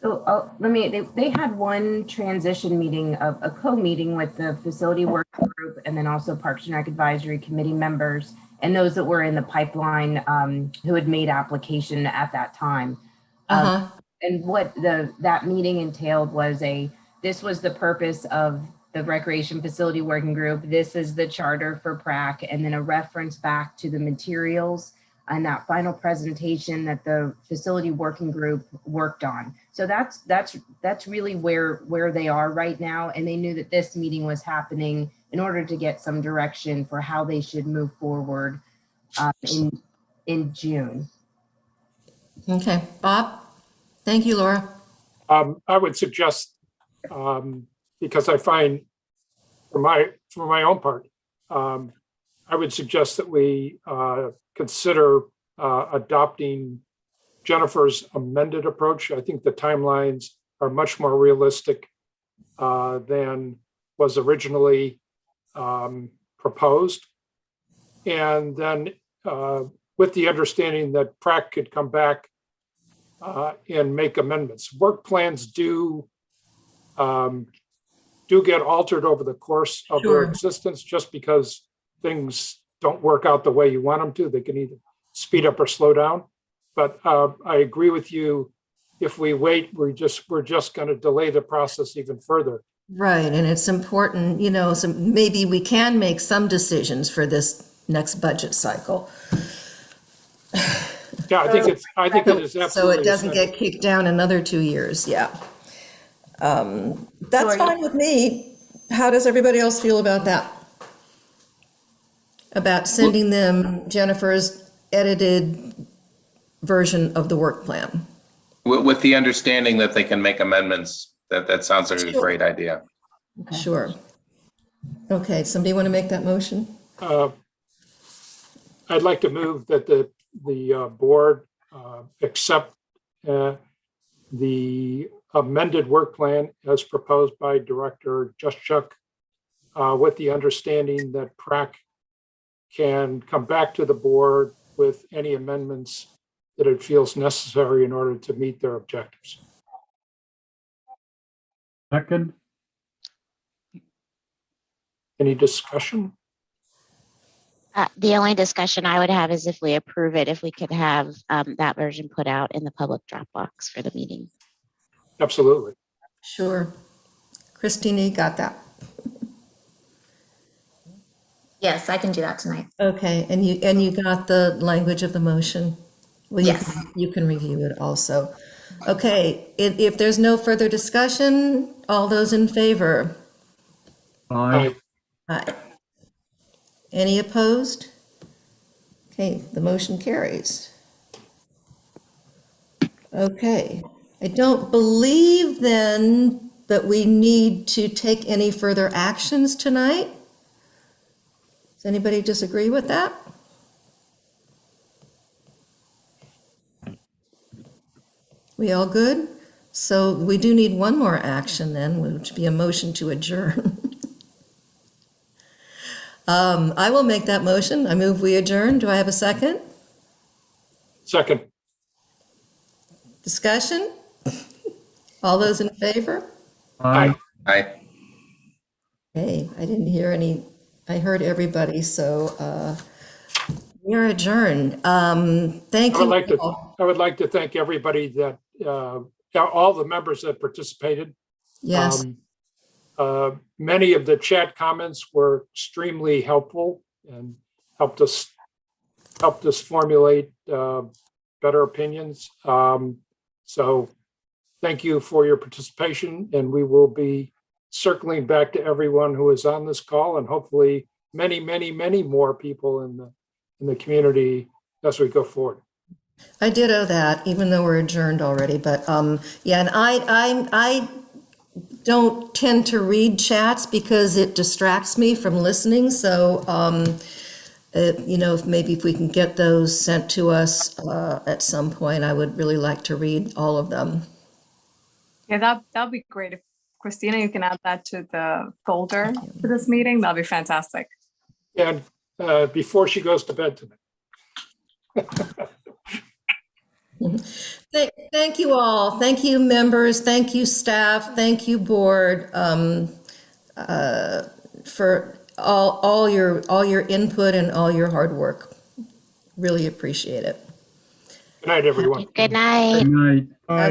So they had one transition meeting, of a co-meeting with the facility working group and then also Parks and Rec Advisory Committee members and those that were in the pipeline who had made application at that time. And what that meeting entailed was this was the purpose of the Recreation Facility Working Group. This is the charter for PrAC, and then a reference back to the materials and that final presentation that the Facility Working Group worked on. So that's really where they are right now. And they knew that this meeting was happening in order to get some direction for how they should move forward in June. Okay, Bob? Thank you, Laura. I would suggest, because I find for my own part, I would suggest that we consider adopting Jennifer's amended approach. I think the timelines are much more realistic than was originally proposed. And then with the understanding that PrAC could come back and make amendments. Work plans do get altered over the course of their existence just because things don't work out the way you want them to. They can either speed up or slow down. But I agree with you. If we wait, we're just going to delay the process even further. Right, and it's important, so maybe we can make some decisions for this next budget cycle. Yeah, I think it is absolutely. So it doesn't get kicked down another 2 years, yeah. That's fine with me. How does everybody else feel about that? About sending them Jennifer's edited version of the work plan? With the understanding that they can make amendments, that sounds like a great idea. Okay. Sure. Okay, somebody want to make that motion? I'd like to move that the board accept the amended work plan as proposed by Director Juszczyk, with the understanding that PrAC can come back to the board with any amendments that it feels necessary in order to meet their objectives. Second. Any discussion? The only discussion I would have is if we approve it, if we could have that version put out in the public Dropbox for the meeting. Absolutely. Sure. Christine, you got that? Yes, I can do that tonight. Okay, and you got the language of the motion? Well, yes. You can review it also. Okay, if there's no further discussion, all those in favor? Aye. Aye. Any opposed? Okay, the motion carries. Okay, I don't believe then that we need to take any further actions tonight. Does anybody disagree with that? We all good? So we do need one more action then, which would be a motion to adjourn. I will make that motion. I move we adjourn. Do I have a second? Second. Discussion? All those in favor? Aye. Aye. Hey, I didn't hear any. I heard everybody, so we're adjourned. Thank you. I would like to thank everybody that, all the members that participated. Yes. Many of the chat comments were extremely helpful and helped us formulate better opinions. So thank you for your participation, and we will be circling back to everyone who is on this call, and hopefully many, many, many more people in the community as we go forward. I ditto that, even though we're adjourned already. But yeah, and I don't tend to read chats because it distracts me from listening. So if we can get those sent to us at some point, I would really like to read all of them. Yeah, that'd be great. If Christina, you can add that to the folder for this meeting, that'd be fantastic. And before she goes to bed tonight. Thank you all. Thank you, members. Thank you, staff. Thank you, board, for all your input and all your hard work. Really appreciate it. Good night, everyone. Good night. Good night. Bye.